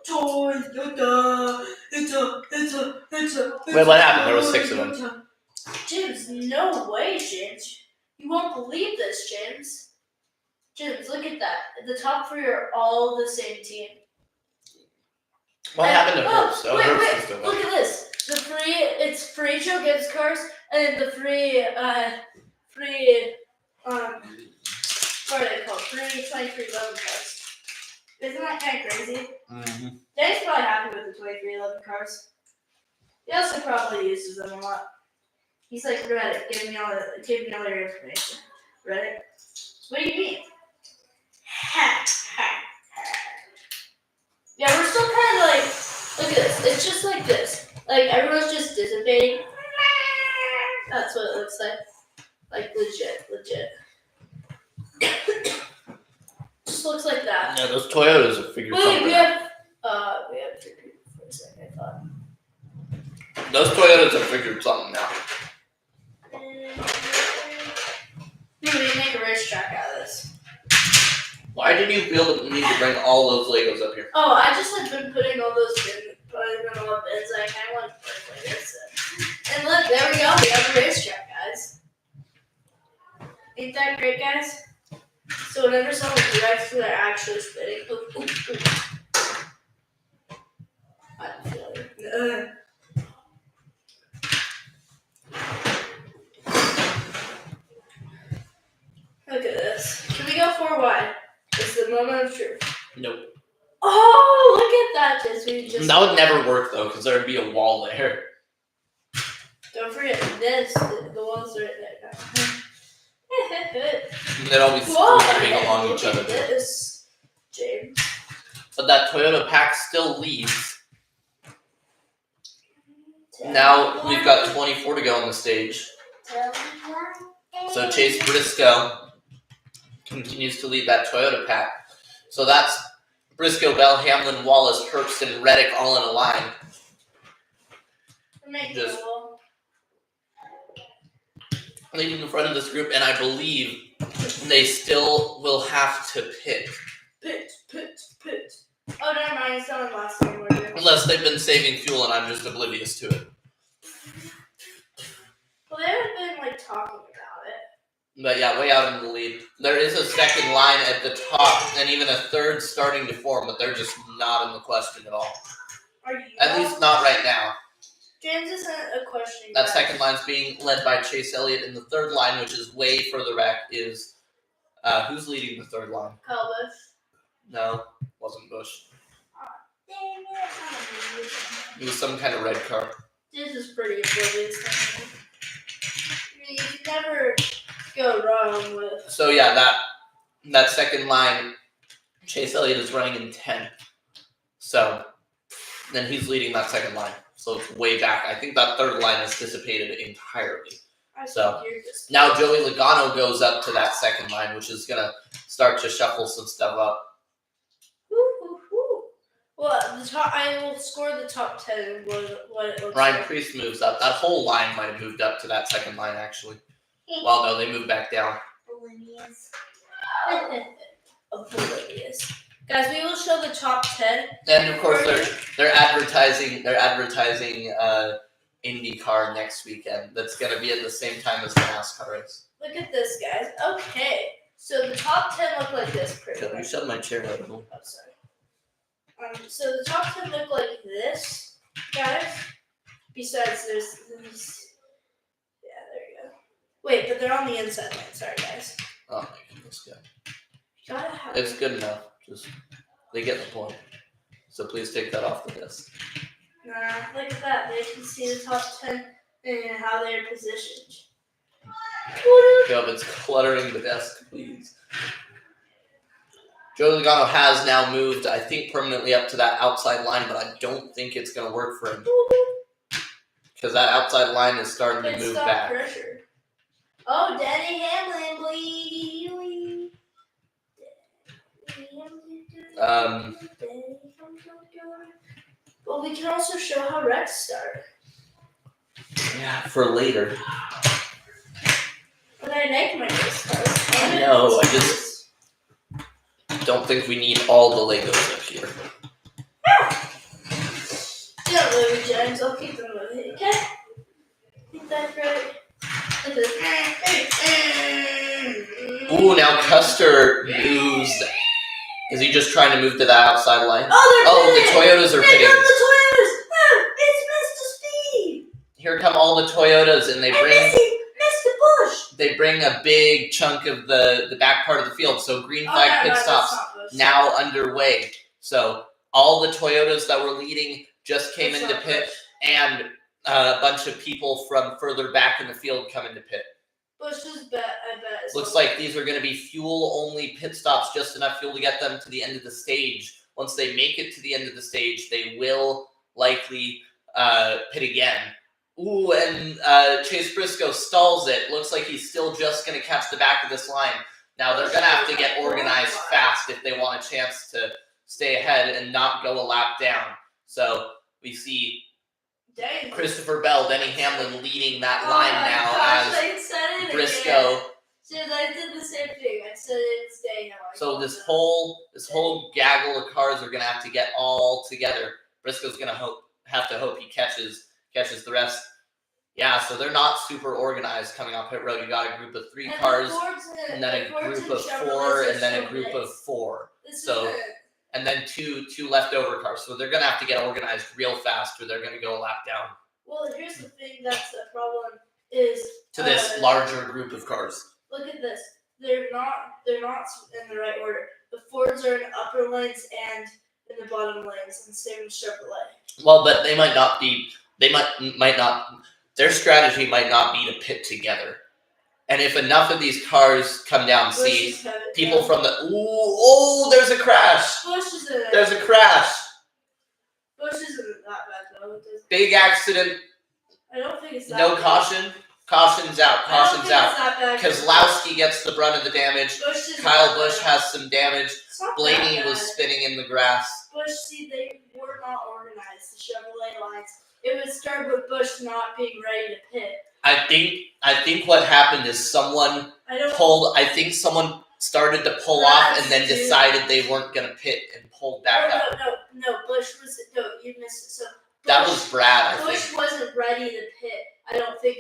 Toyota. It's a Wait, what happened? There was 6 of them. James, no way, James. You won't believe this, James. James, look at that. The top 3 are all the same team. What happened to Herbst? Oh, wait, Herbst is still look at this. The free, it's free Joe Gibbs cars, and the free, what are they called? Free 2311 cars. Isn't that kind of crazy? Mm-hmm. Danny's probably happy with the 2311 cars. He also probably uses them a lot. He's like, Reddit, give me all your information. Reddit? What do you mean? Yeah, we're still kind of like, look at this. It's just like this. Like, everyone's just dissipating. That's what it looks like. Like, legit. Just looks like that. Yeah, those Toyotas are figured something out. We have 3 people for a second, I thought. Those Toyotas have figured something out. Dude, we make a racetrack out of this. Why did you feel the need to bring all those Legos up here? Oh, I just had been putting all those putting them all bins. I kind of want to put like this. And look, there we go. We have a racetrack, guys. Ain't that great, guys? So whenever someone directs, they're actually spitting. Ooh. I'm feeling. Look at this. Can we go 4 wide? It's the moment of truth. Nope. Oh, look at that! That would never work though, because there would be a wall there. Don't forget this. The walls right there. They'd all be scraping along each other. This, James. But that Toyota pack still leads. Now we've got 24 to go on the stage. So Chase Briscoe continues to lead that Toyota pack. So that's Briscoe, Bell, Hamlin, Wallace, Herbst, and Reddick all in a line. Just leading in front of this group, and I believe they still will have to pit. Pit. Oh, never mind. It's not last time we're doing. Unless they've been saving fuel and I'm just oblivious to it. Well, they haven't been like talking about it. But yeah, way out in the lead. There is a second line at the top, and even a third starting to form, but they're just not in the question at all. Are you? At least not right now. James isn't a question. That second line's being led by Chase Elliott, and the third line, which is way further back, is who's leading the third line? Kyle Busch. No, wasn't Bush. Dang it! It was some kind of red car. This is pretty oblivious. I mean, you can never go wrong with. So yeah, that second line, Chase Elliott is running in 10th. So then he's leading that second line. So it's way back. I think that third line is dissipated entirely. So now Joey Logano goes up to that second line, which is gonna start to shuffle some stuff up. Well, I will score the top 10. What it looks Ryan like. Priest moves up. That whole line might have moved up to that second line, actually. Well, no, they moved back down. Oblivious. Guys, we will show the top 10. And of course, they're advertising IndyCar next weekend. That's going to be at the same time as the NASCAR race. Look at this, guys. Okay, so the top 10 look like this. Can you shut my chair out? Oh, sorry. So the top 10 look like this, guys. Besides, there's these. Yeah, there you go. Wait, but they're on the inside line. Sorry, guys. Oh my goodness, good. You gotta have. It's good enough. Just they get the point. So please take that off the desk. Nah, look at that. They can see the top 10 and how they're positioned. Job, it's cluttering the desk, please. Joey Logano has now moved, I think, permanently up to that outside line, but I don't think it's going to work for him. Because that outside line is starting to move back. Pressure. Oh, Danny Hamlin, please. Well, we can also show how wrecks start. Yeah, for later. But I like my race cars. No, I just don't think we need all the Legos up here. Yeah, Lily James, I'll keep them with Okay. Think that's right. Ooh, now Custer moves. Is he just trying to move to the outside line? Oh, the Toyotas are pitting. Here come the Toyotas! Oh, it's Mr. Speed! Here come all the Toyotas, and they bring Mr. Bush! They bring a big chunk of the back part of the field. So green flag pit stops now underway. So all the Toyotas that were leading just came into pit, and a bunch of people from further back in the field come into pit. Bush's bet, I bet. Looks like these are going to be fuel-only pit stops, just enough fuel to get them to the end of the stage. Once they make it to the end of the stage, they will likely pit again. Ooh, and Chase Briscoe stalls it. Looks like he's still just going to catch the back of this line. Now, they're going to have to get organized fast if they want a chance to stay ahead and not go a lap down. So we see Christopher Bell, Denny Hamlin leading that line now as Briscoe. I did the same thing. I said it was day now. So this whole gaggle of cars are gonna have to get all together. Briscoe's gonna have to hope he catches the rest. Yeah, so they're not super organized coming off pit road. You got a group of 3 cars, and then a group of 4, and then a group of 4. So and then two leftover cars. So they're gonna have to get organized real fast, or they're gonna go a lap down. Well, here's the thing. That's the problem. Is to this larger group of cars. Look at this. They're not in the right order. The Fords are in the upper lanes and in the bottom lanes, and same with Chevrolet. Well, but they might not be. They might not. Their strategy might not be to pit together. And if enough of these cars come down, see people from the there's a crash. There's a crash. Bush isn't that bad though. Big accident. I don't think it's that no bad. Caution. Caution's out. Caution's out. Because Kozlowski gets the brunt of the damage. Kyle Busch has some damage. Blaney was spinning in the grass. Busch, see, they were not organized. The Chevrolet lines. It would start with Busch not being ready to pit. I think what happened is someone pulled. I think someone started to pull off and then decided they weren't going to pit and pulled back up. No. Busch was you missed it. So Busch, that was Brad. I think Busch wasn't ready to pit. I don't think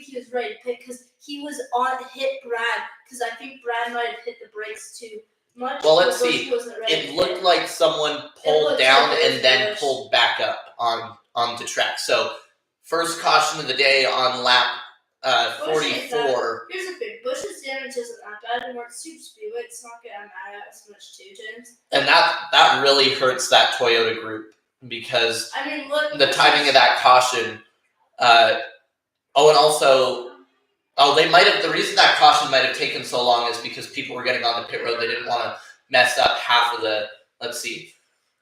he was ready to pit because he was on hit Brad because I think Brad might have hit the brakes too much. Well, let's Busch see. Wasn't ready It to looked pit. like someone pulled down and then Busch. pulled back up on the track. So first caution of the day on lap 44. Here's the thing. Bush's damage isn't that bad anymore. It's super speedway. It's not getting mad at as much too, James. And that really hurts that Toyota group because Look, the timing of that caution. And also, they might have. The reason that caution might have taken so long is because people were getting on the pit road. They didn't want to mess up half of the. Let's see.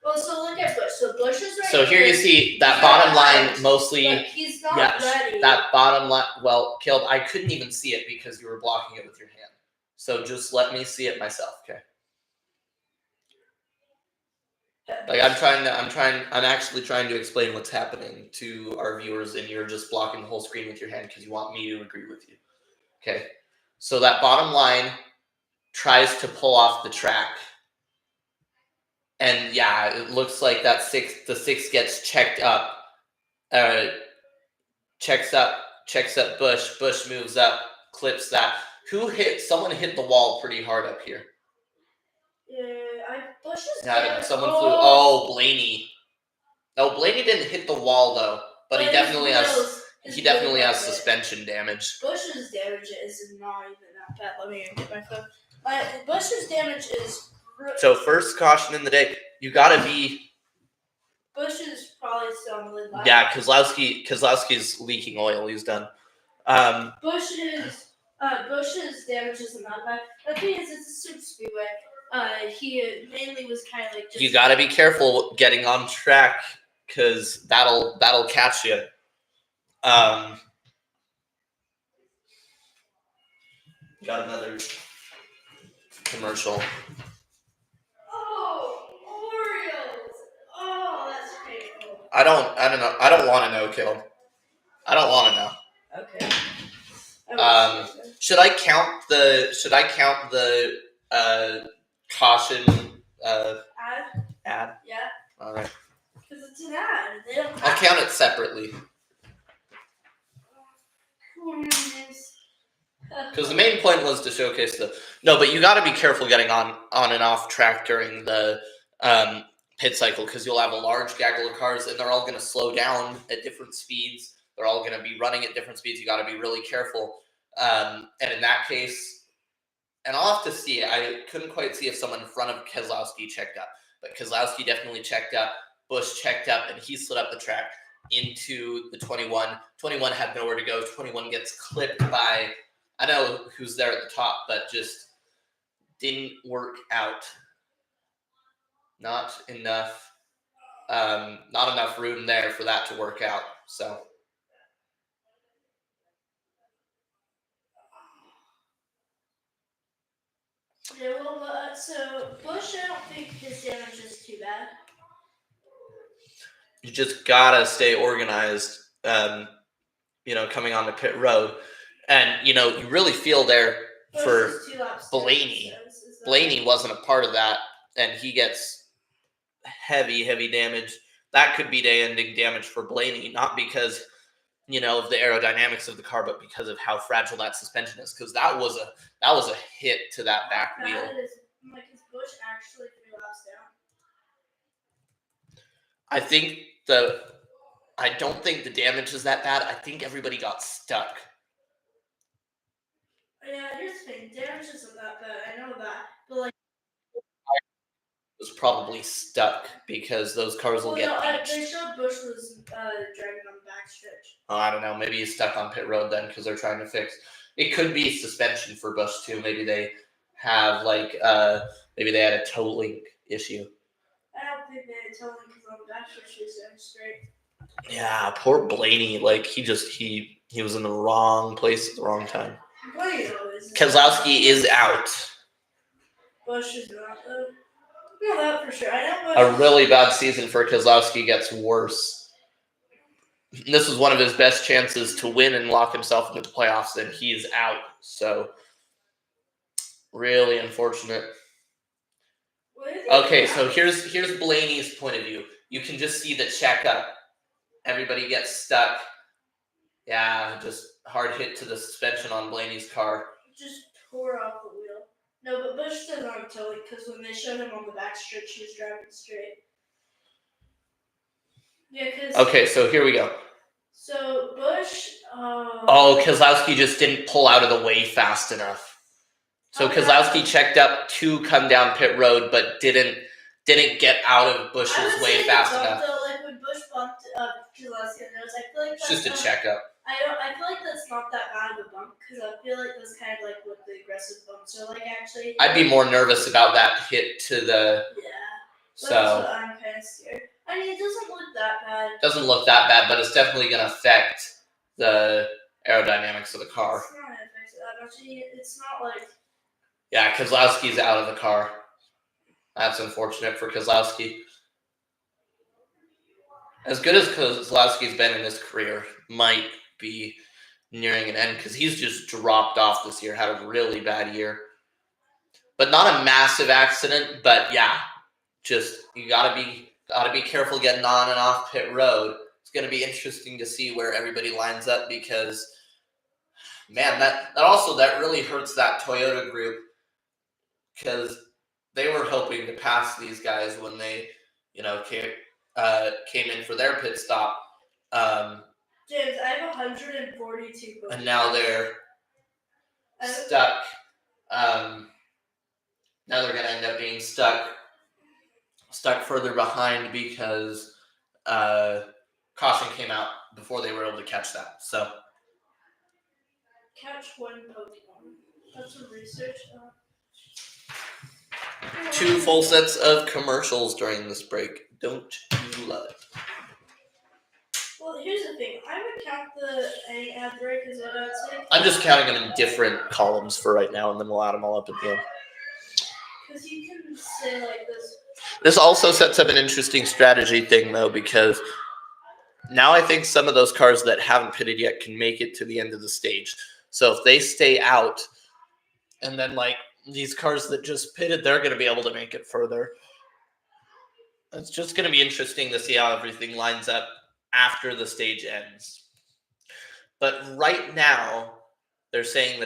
Well, so look at Busch. So Busch is right. So here you see that bottom line mostly. But he's not ready. That bottom line. Well, Caleb, I couldn't even see it because you were blocking it with your hand. So just let me see it myself, okay? I'm actually trying to explain what's happening to our viewers, and you're just blocking the whole screen with your hand because you want me to agree with you. Okay. So that bottom line tries to pull off the track. And yeah, it looks like the 6 gets checked up. Checks up Busch. Busch moves up, clips that. Someone hit the wall pretty hard up here. Busch is Someone flew. Oh, Blaney. No, Blaney didn't hit the wall though, but he definitely has suspension damage. Busch's damage is not even that bad. Let me get my phone. Busch's damage is. So first caution in the day, you gotta be. Busch is probably still on the lead line. Yeah, Kozlowski's leaking oil. He's done. Busch's damage isn't that bad. The thing is, it's a super speedway. He mainly was kind of like. Just, you gotta be careful getting on track because that'll catch you. Got another commercial. Oh, Oreos! Oh, that's painful. I don't know. I don't want to know, Caleb. I don't want to know. Okay. Should I count the caution ad? Yeah. All right. Because it's an ad. They don't. I'll count it separately. Because the main point was to showcase but you got to be careful getting on and off track during the pit cycle because you'll have a large gaggle of cars and they're all going to slow down at different speeds. They're all going to be running at different speeds. You got to be really careful. And in that case, and I'll have to see. I couldn't quite see if someone in front of Keselowski checked up, but Keselowski definitely checked up. Busch checked up, and he slid up the track into the 21. 21 had nowhere to go. 21 gets clipped by, I don't know who's there at the top, but just didn't work out. Not enough room there for that to work out. So. Yeah, well, so Busch, I don't think his damage is too bad. You just gotta stay organized, coming onto pit road. And, you really feel there Busch for is 2 laps Blaney. down, Blaney wasn't a part of that, and he gets heavy, heavy damage. That could be day-ending damage for Blaney, not because, of the aerodynamics of the car, but because of how fragile that suspension is. Because that was a hit to that back wheel. Is Busch actually 3 laps down? I don't think the damage is that bad. I think everybody got stuck. Yeah, here's the thing. Damage isn't that bad. I know that. But, was probably stuck because those cars will get beached. They showed Busch was driving on the backstretch. Oh, I don't know. Maybe he's stuck on pit road then because they're trying to fix. It could be suspension for Busch too. Maybe they have maybe they had a toe link issue. I don't think they had toe link because on the backstretch he was going straight. Yeah, poor Blaney. He was in the wrong place at the wrong time. Keselowski is out. Busch is not though. No, that for sure. I know Busch. A really bad season for Keselowski gets worse. This was one of his best chances to win and lock himself into the playoffs, and he's out. So, really unfortunate. Okay, so here's Blaney's point of view. You can just see the checkup. Everybody gets stuck. Yeah, just hard hit to the suspension on Blaney's car. Just tore off the wheel. No, but Busch doesn't have toe link because when they showed him on the backstretch, he was driving straight. Yeah, okay, so here we go. So Busch. Keselowski just didn't pull out of the way fast enough. So Keselowski checked up to come down pit road, but didn't get out of Busch's way fast enough. Though, when Busch bumped Keselowski, I feel like it's just a checkup. I feel like that's not that bad of a bump because I feel like that's kind of like what the aggressive bumps are like. Actually, I'd be more nervous about that hit to the. Yeah. So that's what I'm kind of scared. I mean, it doesn't look that bad. Doesn't look that bad, but it's definitely going to affect the aerodynamics of the car. It's not going to affect it that much. It's not like. Yeah, Keselowski's out of the car. That's unfortunate for Keselowski. As good as Keselowski's been in his career, might be nearing an end because he's just dropped off this year. Had a really bad year, but not a massive accident. But yeah, just you gotta be careful getting on and off pit road. It's gonna be interesting to see where everybody lines up because, man, that really hurts that Toyota group because they were hoping to pass these guys when they, came in for their pit stop. James, I have 142 points. And now they're stuck. Now they're going to end up being stuck further behind because caution came out before they were able to catch that. So catch one Pokemon. That's some research. 2 full sets of commercials during this break. Don't you love it? Well, here's the thing. I would count any ad break as what I would say. I'm just counting them in different columns for right now, and then we'll add them all up at the end. Because you can say like this. This also sets up an interesting strategy thing, though, because now I think some of those cars that haven't pitted yet can make it to the end of the stage. So if they stay out, and then these cars that just pitted, they're going to be able to make it further. It's just going to be interesting to see how everything lines up after the stage ends. But right now, they're saying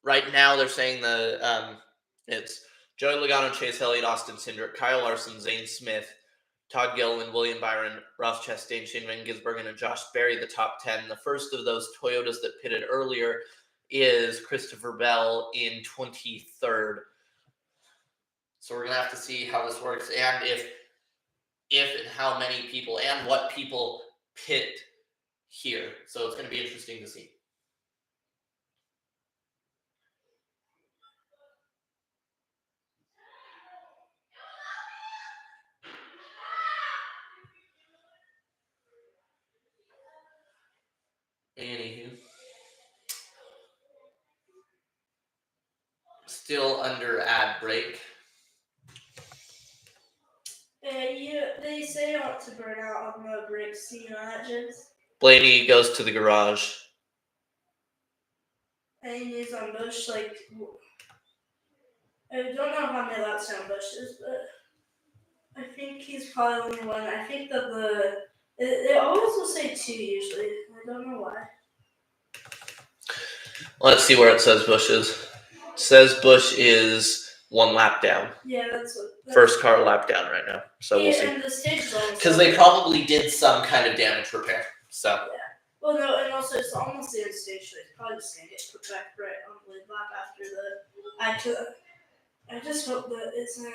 right now they're saying it's Joey Logano, Chase Elliott, Austin Cindric, Kyle Larson, Zane Smith, Todd Gilliland, William Byron, Ross Chastain, Shane Van Gisbergen, and Josh Berry, the top 10. The first of those Toyotas that pitted earlier is Christopher Bell in 23rd. So we're going to have to see how this works and if and how many people and what people pit here. So it's going to be interesting to see. Anywho. Still under ad break. They say not to burn out on the brakes, you know that, James? Blaney goes to the garage. And he's on Bush, like, I don't know how many laps down Bush is, but I think he's probably only one. I think that it always will say 2 usually. I don't know why. Let's see where it says Bush is. It says Bush is 1 lap down. Yeah, that's what. First car lap down right now. So we'll see. And the stage is almost. Because they probably did some kind of damage repair. So. Yeah. Well, no, and also it's almost the end stage, so it's probably just gonna get put back right on the lead lap after the. I just hope that it's not.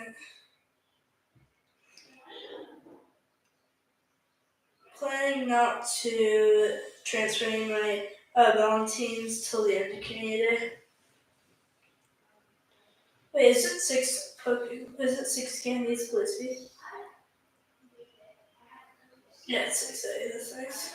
Planning not to transfer any of my Valentines till the end of community day. Wait, is it 6? Is it 6 candies, please? Yeah, it's 6A. That's nice.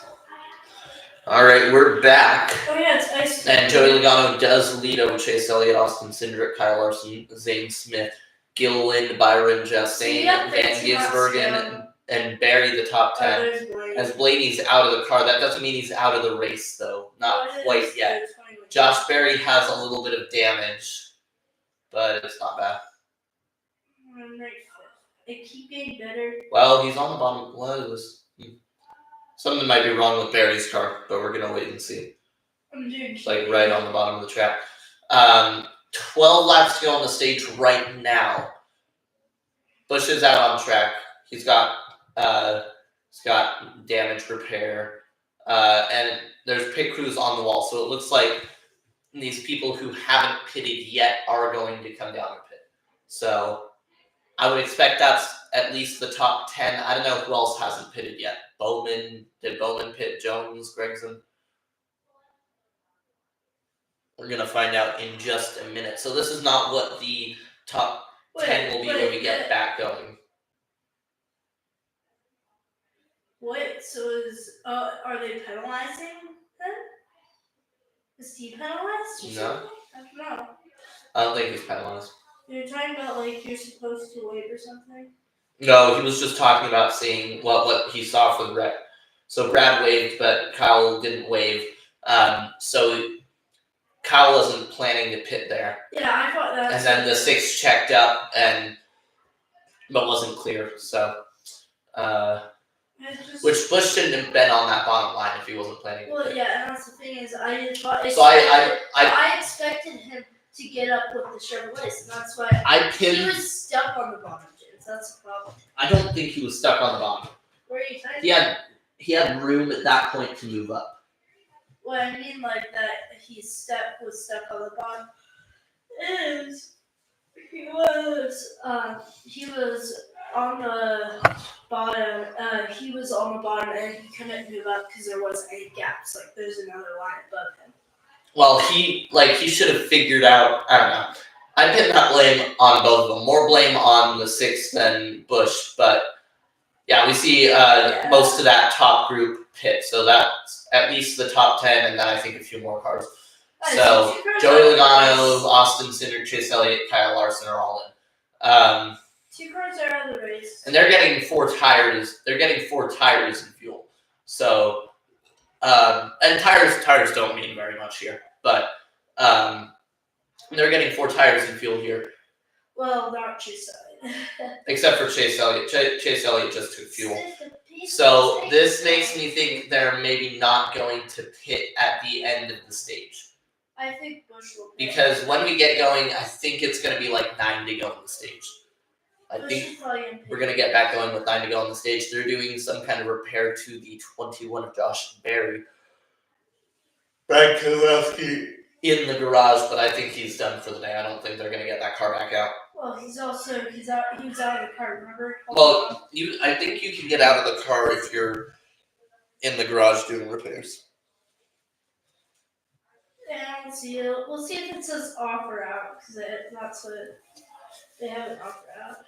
All right, we're back. Oh yeah, it's ice cream. And Joey Logano does lead over Chase Elliott, Austin Cindric, Kyle Larson, Zane Smith, Gilliland, Byron, Chastain, Van Gisbergen, and Barry the top 10. As Blaney's out of the car. That doesn't mean he's out of the race, though. Not quite yet. Josh Berry has a little bit of damage, but it's not bad. I'm right fifth. I keep getting better. Well, he's on the bottom. What is this? Something might be wrong with Barry's car, but we're going to wait and see. I'm doing It's like right on the bottom of the track. 12 laps to go on the stage right now. Bush is out on track. He's got damage repair. And there's pit crews on the wall. So it looks like these people who haven't pitted yet are going to come down and pit. So I would expect that's at least the top 10. I don't know who else hasn't pitted yet. Did Bowman pit? Jones, Gregson? We're going to find out in just a minute. So this is not what the top 10 will be when we get back going. Wait, so are they penalizing him? Is he penalized? No. I don't know. I don't think he's penalized. You're talking about like you're supposed to wait or something? No, he was just talking about seeing what he saw for the wreck. So Brad waved, but Kyle didn't wave. So Kyle wasn't planning to pit there. Yeah, I thought that. And then the 6 checked up but wasn't clear. So which Bush shouldn't have been on that bottom line if he wasn't planning to Well, pit. yeah, and that's the thing is I expected him to get up with the Chevrolets, and that's why he was stuck on the bottom, James. That's the problem. I don't think he was stuck on the bottom. Where are you typing? He had room at that point to move up. What I mean, like that he was stuck on the bottom is he was on the bottom. He was on the bottom and he couldn't move up because there wasn't any gaps. Like there's another line above him. Well, he should have figured out. I don't know. I pin that blame on both of them. More blame on the 6 than Bush, but yeah, we see most of that top group pit. So that's at least the top 10, and then I think a few more cars. So Joey Logano, Austin Cindric, Chase Elliott, Kyle Larson are all in. 2 cars are out of the race. And they're getting 4 tires. They're getting 4 tires in fuel. So, and tires don't mean very much here, but they're getting 4 tires in fuel here. Well, not Chase Elliott. Except for Chase Elliott. Chase Elliott just took fuel. So this makes me think they're maybe not going to pit at the end of the stage. I think Bush will pit. Because when we get going, I think it's going to be like 9 to go on the stage. I Bush think is probably gonna pit. we're going to get back going with 9 to go on the stage. They're doing some kind of repair to the 21 of Josh Berry. Brad Keselowski in the garage, but I think he's done for the day. I don't think they're going to get that car back out. Well, he was out of the car, remember? Well, I think you can get out of the car if you're in the garage doing repairs. Yeah, we'll see. We'll see if it says off or out, because that's what they have it off or out.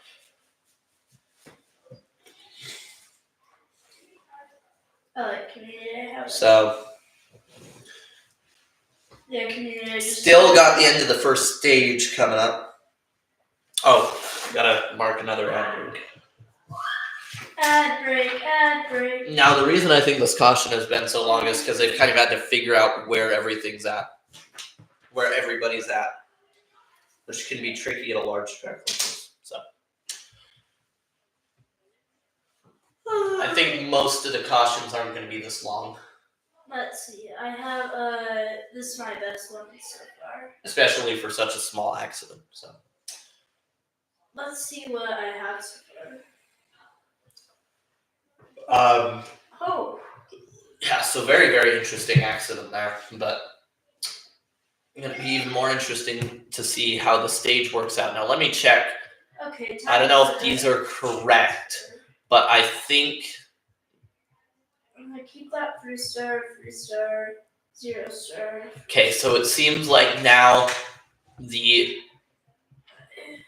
I like community. So, yeah, community. still got the end of the first stage coming up. Oh, gotta mark another ad break. Ad break. Now, the reason I think this caution has been so long is because they've kind of had to figure out where everything's at, where everybody's at, which can be tricky at a large track like this. So, I think most of the cautions aren't going to be this long, Let's see. I have this is my best one so far. especially for such a small accident. So, Let's see what I have so far. Oh. Yeah, so very, very interesting accident there, but it's going to be even more interesting to see how the stage works out. Now, let me check. Okay. I don't know if these are correct, but I think... I'm going to keep that 3-star, 0-star. Okay, so it seems like now the...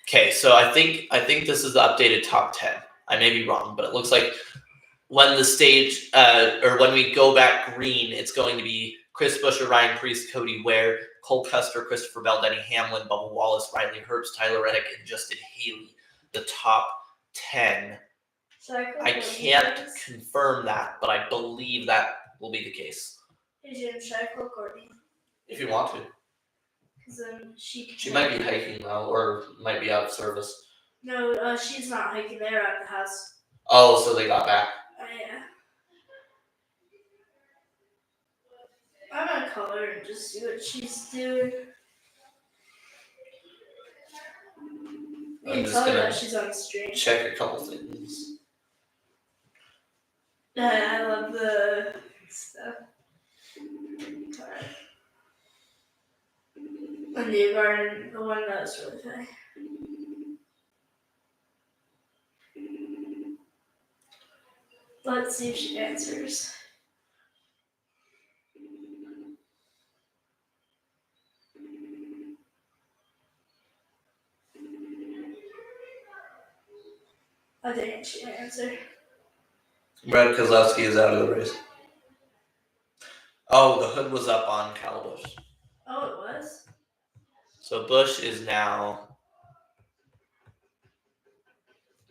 Okay, so I think this is the updated top 10. I may be wrong, but it looks like when the stage, or when we go back green, it's going to be Chris Buescher, Ryan Preece, Cody Ware, Cole Custer, Christopher Bell, Denny Hamlin, Bubba Wallace, Riley Herbst, Tyler Reddick, and Justin Haley, the top 10. I can't confirm that, but I believe that will be the case. Hey Jim, should I call Courtney? If you want to. Because then she might be hiking now, or might be out of service. No, she's not hiking. They're at the house. Oh, so they got back. Oh, yeah. I'm gonna call her and just see what she's doing. I'm just tell her gonna that she's on stream. check a couple things. I love the stuff. Alright. A new garden, the one that was really funny. Let's see if she answers. I think she answered. Brad Keselowski is out of the race. Oh, the hood was up on Kyle Busch. Oh, it was? So Busch is now...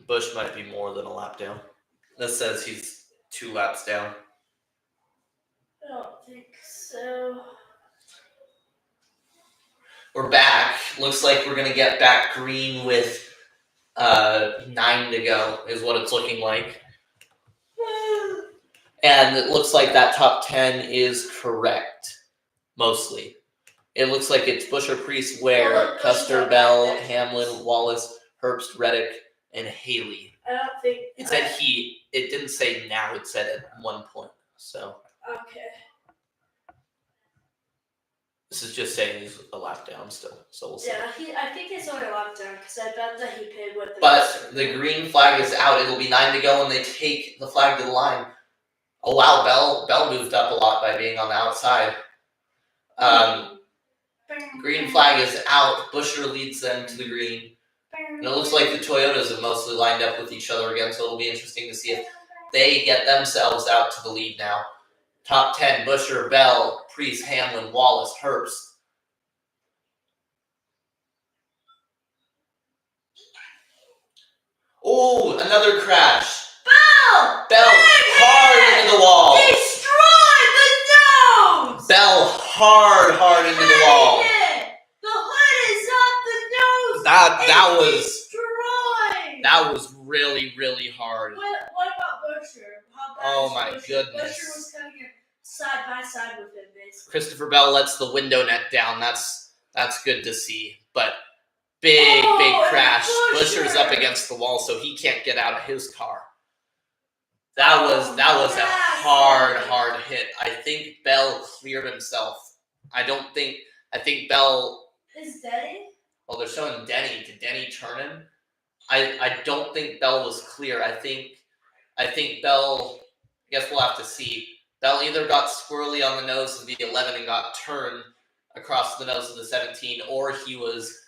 Busch might be more than a lap down. This says he's 2 laps down. I don't think so. We're back. Looks like we're going to get back green with 9 to go is what it's looking like. And it looks like that top 10 is correct, mostly. It looks like it's Buescher, Preece, Ware, Custer, Bell, Hamlin, Wallace, Herbst, Reddick, and Haley. I don't think... It said he. It didn't say now. It said at one point. So Okay. this is just saying he's a lap down still. So we'll see. Yeah, I think he's only locked down because I bet that he paid with the... But the green flag is out. It'll be 9 to go, and they take the flag to the line. Oh wow, Bell moved up a lot by being on the outside. Green flag is out. Buescher leads them to the green. And it looks like the Toyotas have mostly lined up with each other again, so it'll be interesting to see if they get themselves out to the lead now. Top 10, Buescher, Bell, Preece, Hamlin, Wallace, Herbst. Oh, another crash. Bell hard into the wall. Destroy the nose! Bell hard into the wall. The hood is up the nose! That was destroyed! that was really, really hard. What about Busher? How bad Oh is my Busher? goodness. Busher was coming here side by side with him, basically. Christopher Bell lets the window net down. That's good to see. But big crash. Busher's up against the wall, so he can't get out of his car. That was a hard hit. I think Bell cleared himself. I think Bell. Is Denny? Well, they're showing Denny. Did Denny turn him? I don't think Bell was clear. I think Bell. I guess we'll have to see. Bell either got squirrely on the nose of the 11 and got turned across the nose of the 17, or he was,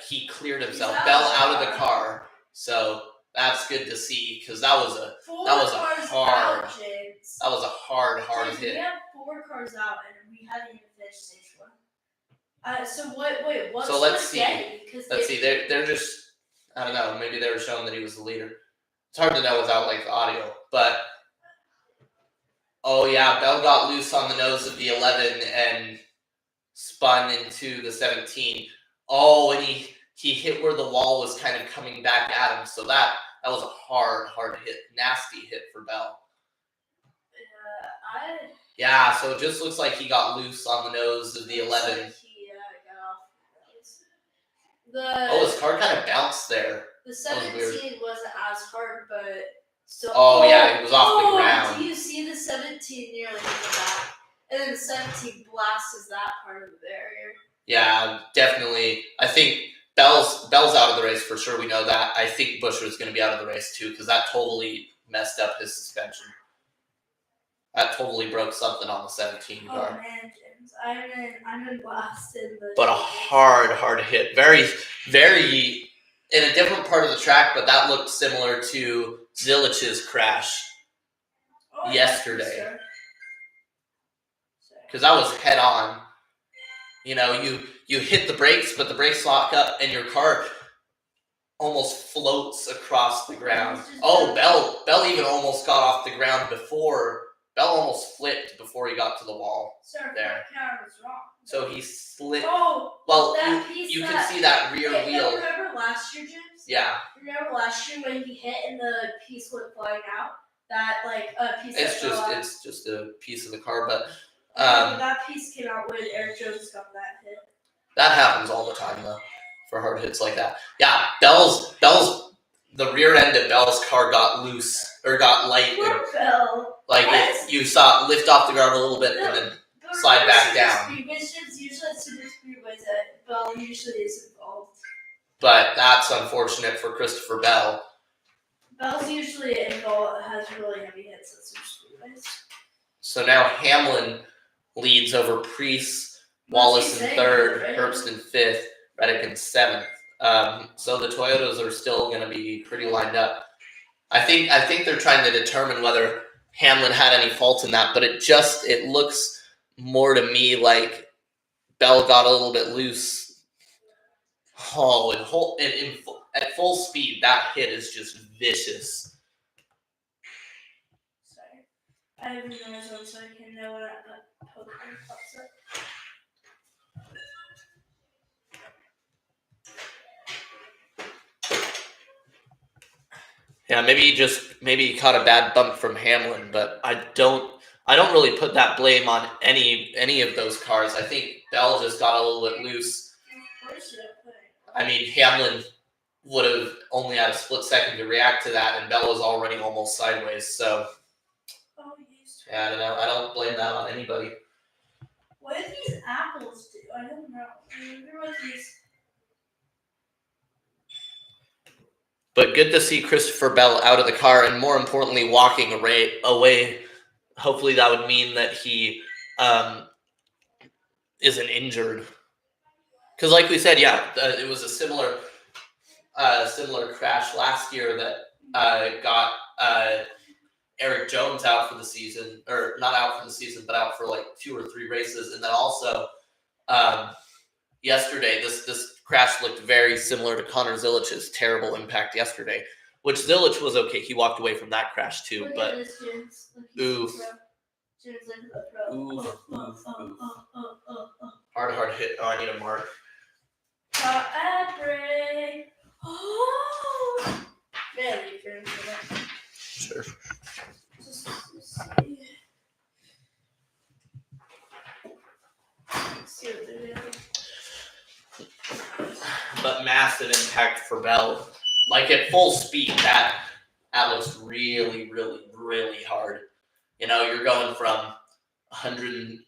he cleared himself. Bell out of the car. So that's good to see because that was a hard James, hit. We have 4 cars out and we haven't even finished stage 1. So what's So let's see. Denny? Let's see. They're just, I don't know. Maybe they were showing that he was the leader. It's hard to know without like the audio, but oh yeah, Bell got loose on the nose of the 11 and spun into the 17. Oh, and he hit where the wall was kind of coming back at him. So that was a hard hit, nasty hit for Bell. Yeah, so it just looks like he got loose on the nose of the 11. Like he got off. His car kind of bounced there. The 17 wasn't as hard, but still. Oh yeah, he was off the ground. Do you see the 17 nearly hit the back? And then the 17 blasts that part of the barrier. Yeah, definitely. I think Bell's out of the race for sure. We know that. I think Busher's going to be out of the race too because that totally messed up his suspension. That totally broke something on the 17 car. Oh man, James, I'm in blasted. But a hard hit. Very, very in a different part of the track, but that looked similar to Zilich's crash yesterday. Because that was head on. You know, you hit the brakes, but the brakes lock up, and your car almost floats across the ground. Oh, Bell even almost got off the ground before. Bell almost flipped before he got to the wall. Sir, there. That was wrong. So he slipped. Oh, well, you can see that rear wheel. Remember last year, James? Yeah. Remember last year when he hit and the piece went flying out? That piece. It's just a piece of the car, but that piece came out when Eric Jones got that hit. That happens all the time though, for hard hits like that. Yeah, Bell's the rear end of Bell's car got loose or got light. Poor Bell. You saw it lift off the ground a little bit and then slide back down. Usually at super speedways that Bell usually is involved. But that's unfortunate for Christopher Bell. Bell's usually involved, has really heavy hits at super speedways. So now Hamlin leads over Preece, Wallace in 3rd, Herbst in 5th, Reddick in 7th. So the Toyotas are still going to be pretty lined up. I think they're trying to determine whether Hamlin had any fault in that, but it looks more to me like Bell got a little bit loose. Oh, at full speed, that hit is just vicious. Sorry. I have a noise on so I can know when a Pokemon pops up. Yeah, maybe he caught a bad bump from Hamlin, but I don't really put that blame on any of those cars. I think Bell just got a little bit loose. I mean, Hamlin would have only had a split second to react to that, and Bell was already almost sideways. So, yeah, I don't know. I don't blame that on anybody. What do these apples do? I don't know. I wonder what these. But good to see Christopher Bell out of the car and, more importantly, walking away. Hopefully that would mean that he isn't injured. Because like we said, it was a similar crash last year that got Eric Jones out for the season. Or not out for the season, but out for like 2 or 3 races. And then also yesterday, this crash looked very similar to Connor Zilich's terrible impact yesterday, which Zilich was okay. He walked away from that crash too, Look but at this, James. oof. James, look at the pro. Oof. Hard hit. Oh, I need a mark. Ad break. Oh! Yeah, you can. Sure. Just see what they're doing. But massive impact for Bell. Like at full speed, that looks really, really, really hard. You're going from 100,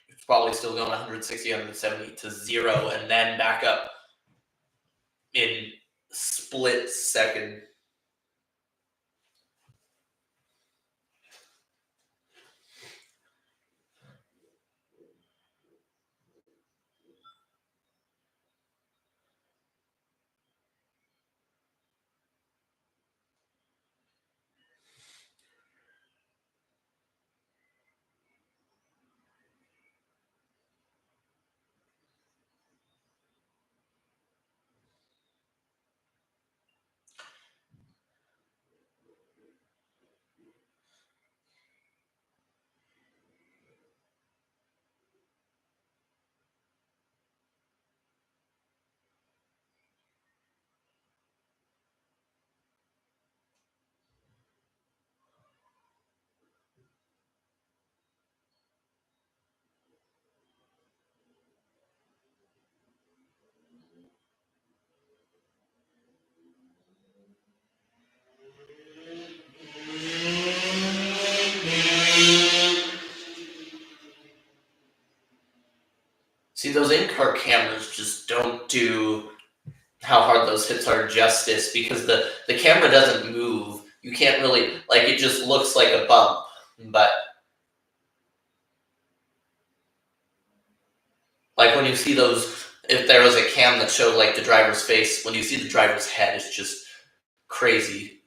it's probably still going 160, 170 to 0, and then back up in split second. See, those in-car cameras just don't do how hard those hits are justice, because the camera doesn't move. You can't really, it just looks like a bump. But when you see those, if there was a cam that showed the driver's face, when you see the driver's head, it's just crazy.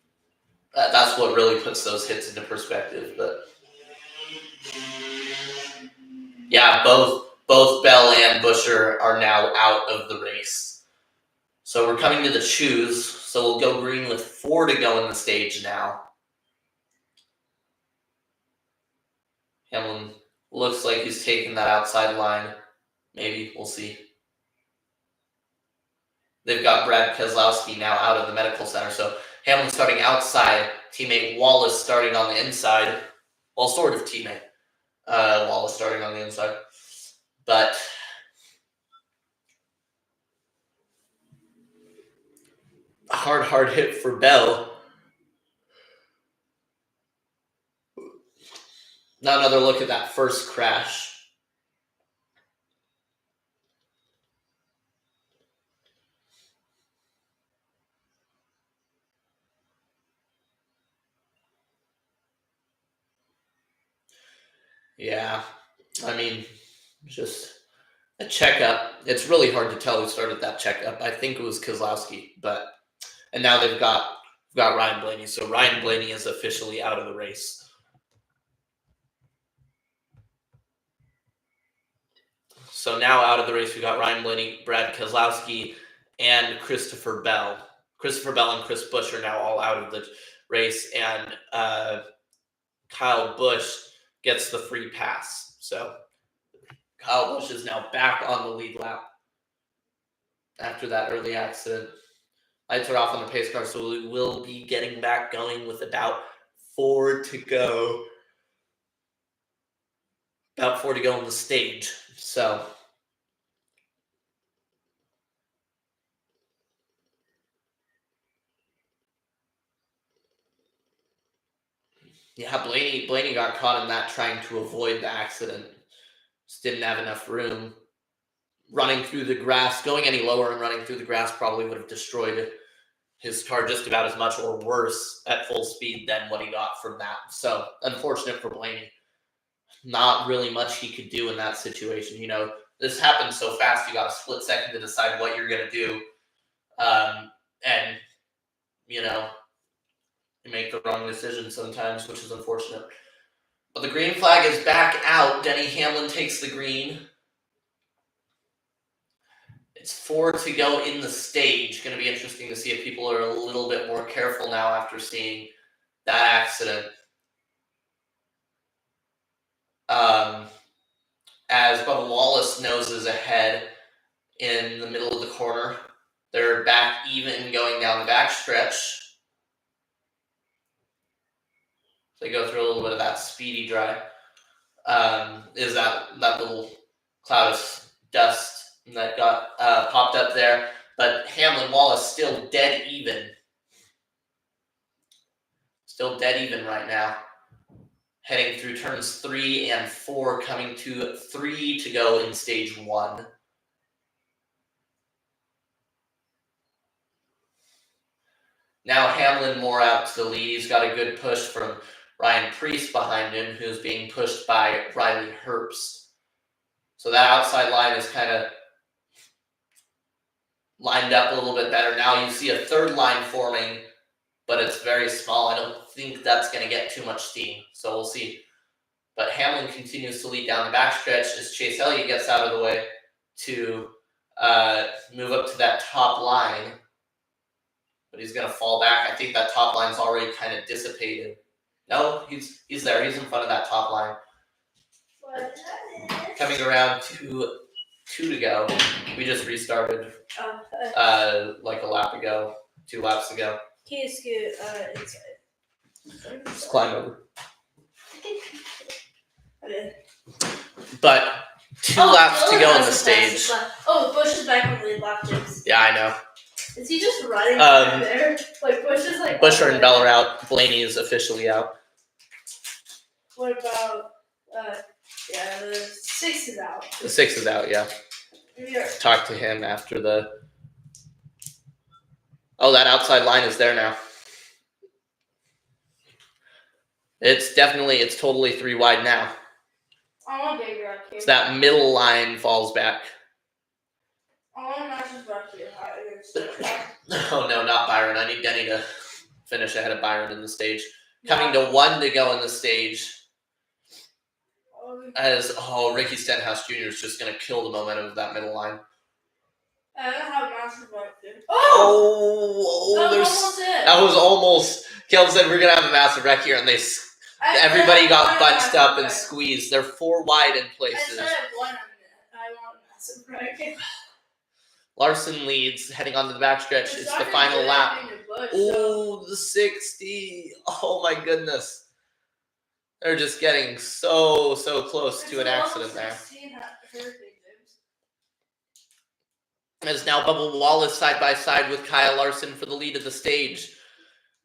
That's what really puts those hits into perspective. But yeah, both Bell and Buescher are now out of the race. So we're coming to the choose. So we'll go green with 4 to go in the stage now. Hamlin looks like he's taking that outside line. Maybe. We'll see. They've got Brad Keselowski now out of the medical center. So Hamlin starting outside. Teammate Wallace starting on the inside. Well, sort of teammate. Wallace starting on the inside. But hard hit for Bell. Now another look at that first crash. Yeah, just a checkup. It's really hard to tell who started that checkup. I think it was Keselowski, and now they've got Ryan Blaney. So Ryan Blaney is officially out of the race. So now out of the race, we got Ryan Blaney, Brad Keselowski, and Christopher Bell. Christopher Bell and Chris Busch are now all out of the race, and Kyle Busch gets the free pass. So Kyle Busch is now back on the lead lap after that early accident. Lights are off on the pace car, so we will be getting back going with about 4 to go. About 4 to go on the stage. So yeah, Blaney got caught in that trying to avoid the accident. Just didn't have enough room. Running through the grass, going any lower and running through the grass probably would have destroyed his car just about as much or worse at full speed than what he got from that. So unfortunate for Blaney. Not really much he could do in that situation. This happens so fast, you got a split second to decide what you're going to do. And, you make the wrong decision sometimes, which is unfortunate. But the green flag is back out. Denny Hamlin takes the green. It's 4 to go in the stage. Going to be interesting to see if people are a little bit more careful now after seeing that accident. As Bubba Wallace noses ahead in the middle of the corner. They're back even going down the backstretch. they go through a little bit of that speedy dry. Is that little cloud of dust that got popped up there. But Hamlin Wallace still dead even. Still dead even right now. Heading through turns 3 and 4, coming to 3 to go in stage 1. Now Hamlin more out to the lead. He's got a good push from Ryan Priest behind him, who's being pushed by Riley Herbst. So that outside line is kind of lined up a little bit better. Now you see a third line forming, but it's very small. I don't think that's going to get too much steam. So we'll see. But Hamlin continues to lead down the backstretch as Chase Elliott gets out of the way to move up to that top line. But he's going to fall back. I think that top line's already kind of dissipated. No, he's there. He's in front of that top line. Coming around to 2 to go. We just restarted like a lap ago, 2 laps ago. Can you scoot inside? Just climb over. Okay. But 2 laps to go on the stage. Oh, Bush is back on the lead lap, James. Yeah, I know. Is he just running back there? Like, Bush is like... Busher and Bell are out. Blaney is officially out. What about... yeah, the 6 is out. The 6 is out, yeah. Yeah. Talk to him after the... Oh, that outside line is there now. It's totally 3 wide now. I want David back here. So that middle line falls back. I want Matches back here. Oh, no, not Byron. I need Denny to finish ahead of Byron in the stage. Coming to 1 to go in the stage. As, Ricky Stenhouse Jr. is just going to kill the momentum of that middle line. I don't have Matches back here. That was almost... Caleb said we're going to have a massive wreck here, and everybody got bunched up and squeezed. They're 4 wide in places. I said I want massive wreck. Larson leads, heading onto the backstretch. It's the final lap. The 60. Oh my goodness. They're just getting so close to an accident there. As now Bubba Wallace side by side with Kyle Larson for the lead of the stage.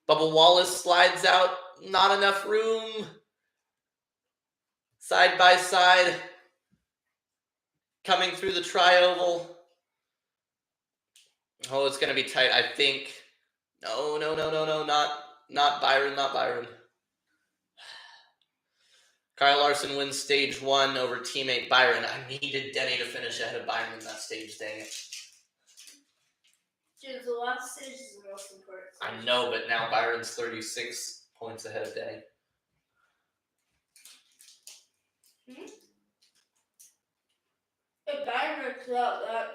Bubba Wallace slides out. Not enough room. Side by side. Coming through the tri-oval. Oh, it's going to be tight, I think. No. Not Byron. Kyle Larson wins stage 1 over teammate Byron. I needed Denny to finish ahead of Byron in that stage, dang it. Dude, the last stage is the most important. I know, but now Byron's 36 points ahead of Denny. If Byron works out that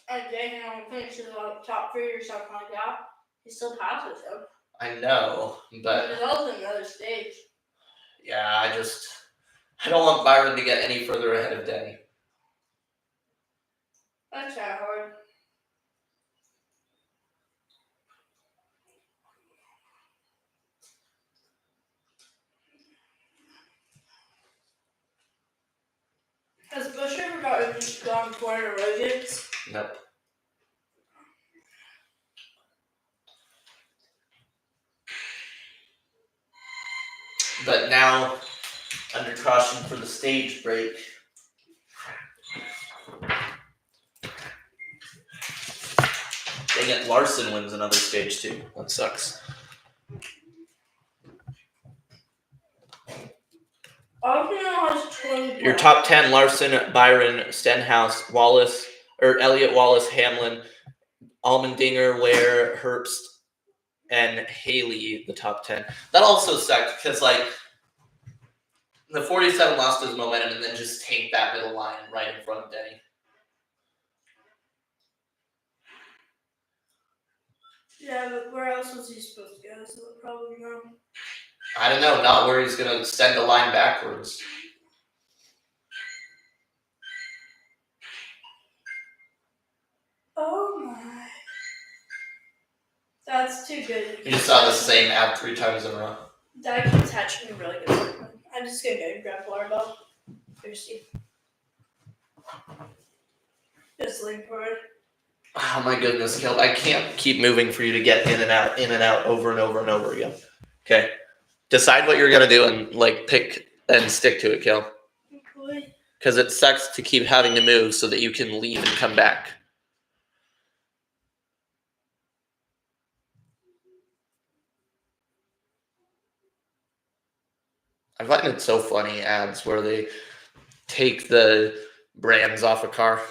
and Denny only finishes like top 3 or something like that, he still passes him. I know, but there's also another stage. Yeah, I don't want Byron to get any further ahead of Denny. That's kind of hard. Has Bush ever gone 4 in a row, James? Nope. But now, under caution for the stage break. Dang it, Larson wins another stage 2. That sucks. Your top 10, Larson, Byron, Stenhouse, Wallace, or Elliott, Wallace, Hamlin, Allmendinger, Ware, Herbst, and Haley, the top 10. That also sucked because, the 47 lost his momentum and then just tanked that middle line right in front of Denny. Yeah, but where else was he supposed to go? So probably no. I don't know, not where he's going to send the line backwards. Oh my. That's too good. You just saw the same ad 3 times in a row. That keeps hatching really good. I'm just gonna go and grab water bottle. Thirsty. Just lean forward. Oh my goodness, Kel. I can't keep moving for you to get in and out over and over and over again. Okay. Decide what you're gonna do and pick and stick to it, Kel. Boy. Because it sucks to keep having to move so that you can leave and come back. I find it so funny, ads where they take the brands off a car.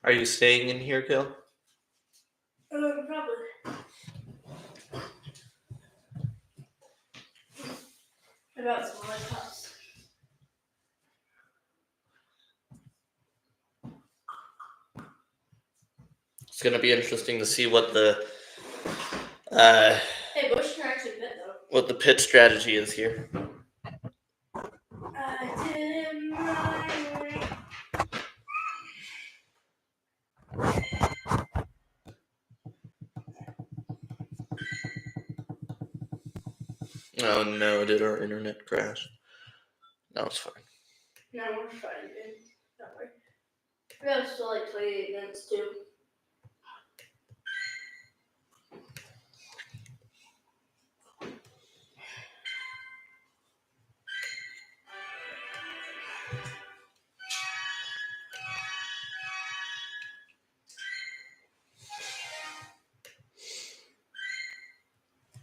Are you staying in here, Kel? Probably. About some other cups. It's gonna be interesting to see what the Hey, Bush can actually fit though. what the pit strategy is here. I did my Oh no, did our internet crash? No, it's fine. No, we're fine, dude. Don't worry. We have still like 28 minutes too.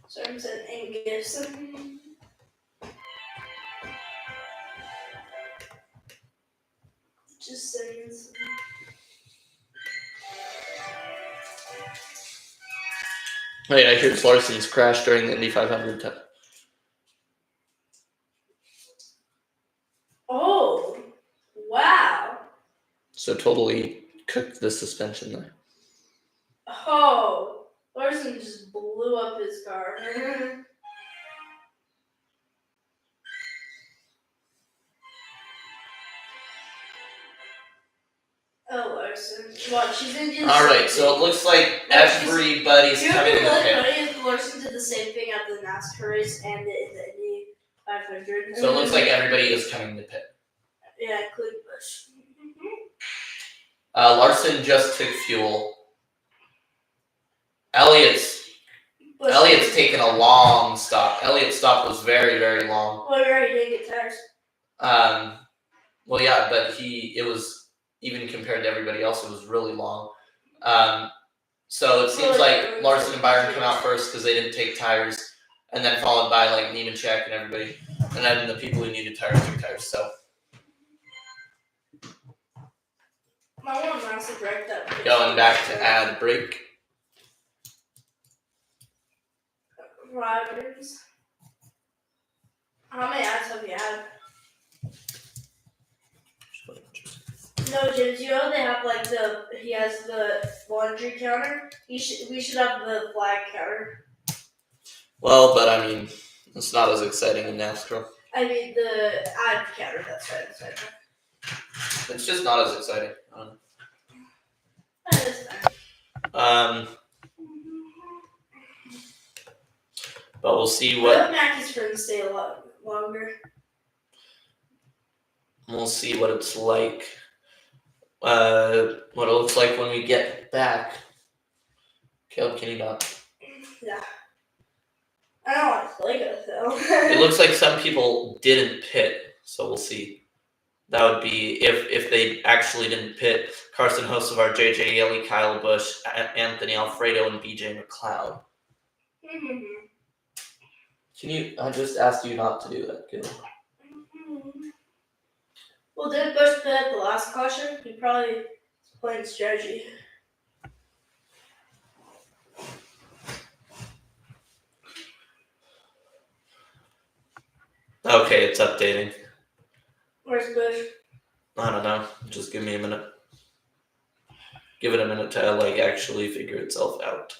So I'm saying Angus. Just saying. Wait, I hear Larson's crashed during the Indy 500 test. Oh, wow. So totally cooked the suspension there. Oh, Larson just blew up his car. Oh, Larson. Watch, she's gonna do the All same right, so it thing. looks like No, everybody's You know coming in the what's pit. funny is Larson did the same thing at the NASCAR race and in the Indy 500. So it looks like everybody is coming to pit. Yeah, including Bush. Larson just took fuel. Elliott's taken a long stop. Elliott's stop was very, very long. Well, you're right, he didn't get tires. Well, yeah, but it was, even compared to everybody else, it was really long. So it seems like Larson and Byron come out first because they didn't take tires, and then followed by like Nemechek and everybody, and then the people who needed tires took tires. So My one massive wreck that. going back to add brake. Riders. How many ads have you had? No, James, you know they have like he has the laundry counter. We should have the flag counter. Well, but I mean, it's not as exciting in NASCAR. I mean the ad counter. That's right. It's just not as exciting. I don't know. That is fine. But we'll see I what hope Mackey's friends stay a lot longer. we'll see what it's like. What it looks like when we get back. Caleb, can you not? Yeah. I don't want to play good though. It looks like some people didn't pit, so we'll see. That would be if they actually didn't pit. Carson Hocevar, JJ Yeley, Kyle Busch, Anthony Alfredo, and BJ McLeod. Can you? I just asked you not to do that, Caleb. Well, did Bush pit the last caution? He probably was playing strategy. Okay, it's updating. Where's Bush? I don't know. Just give me a minute. Give it a minute to actually figure itself out.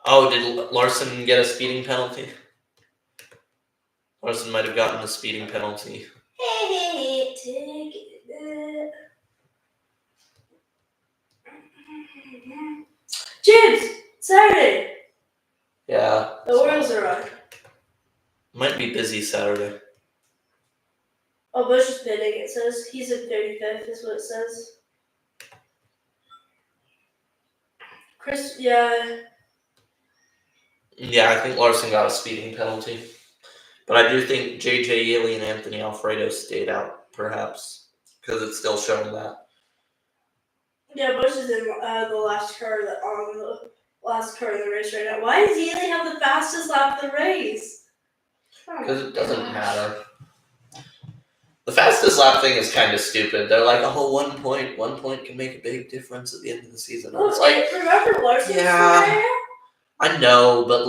Oh, did Larson get a speeding penalty? Larson might have gotten a speeding penalty. Hey, take it. James, Saturday. Yeah. The Orioles are on. Might be busy Saturday. Oh, Bush is pitting. It says he's in 35th. Is what it says. Chris, yeah. Yeah, I think Larson got a speeding penalty. But I do think JJ Yeley and Anthony Alfredo stayed out, perhaps, because it's still showing that. Yeah, Bush is in the last car on the last car in the race right now. Why does Healy have the fastest lap of the race? Because it doesn't matter. The fastest lap thing is kind of stupid. They're like, oh, 1 point. 1 point can make a big difference at the end of the season. Well, It's like, remember Larson's yeah. scenario? I know, but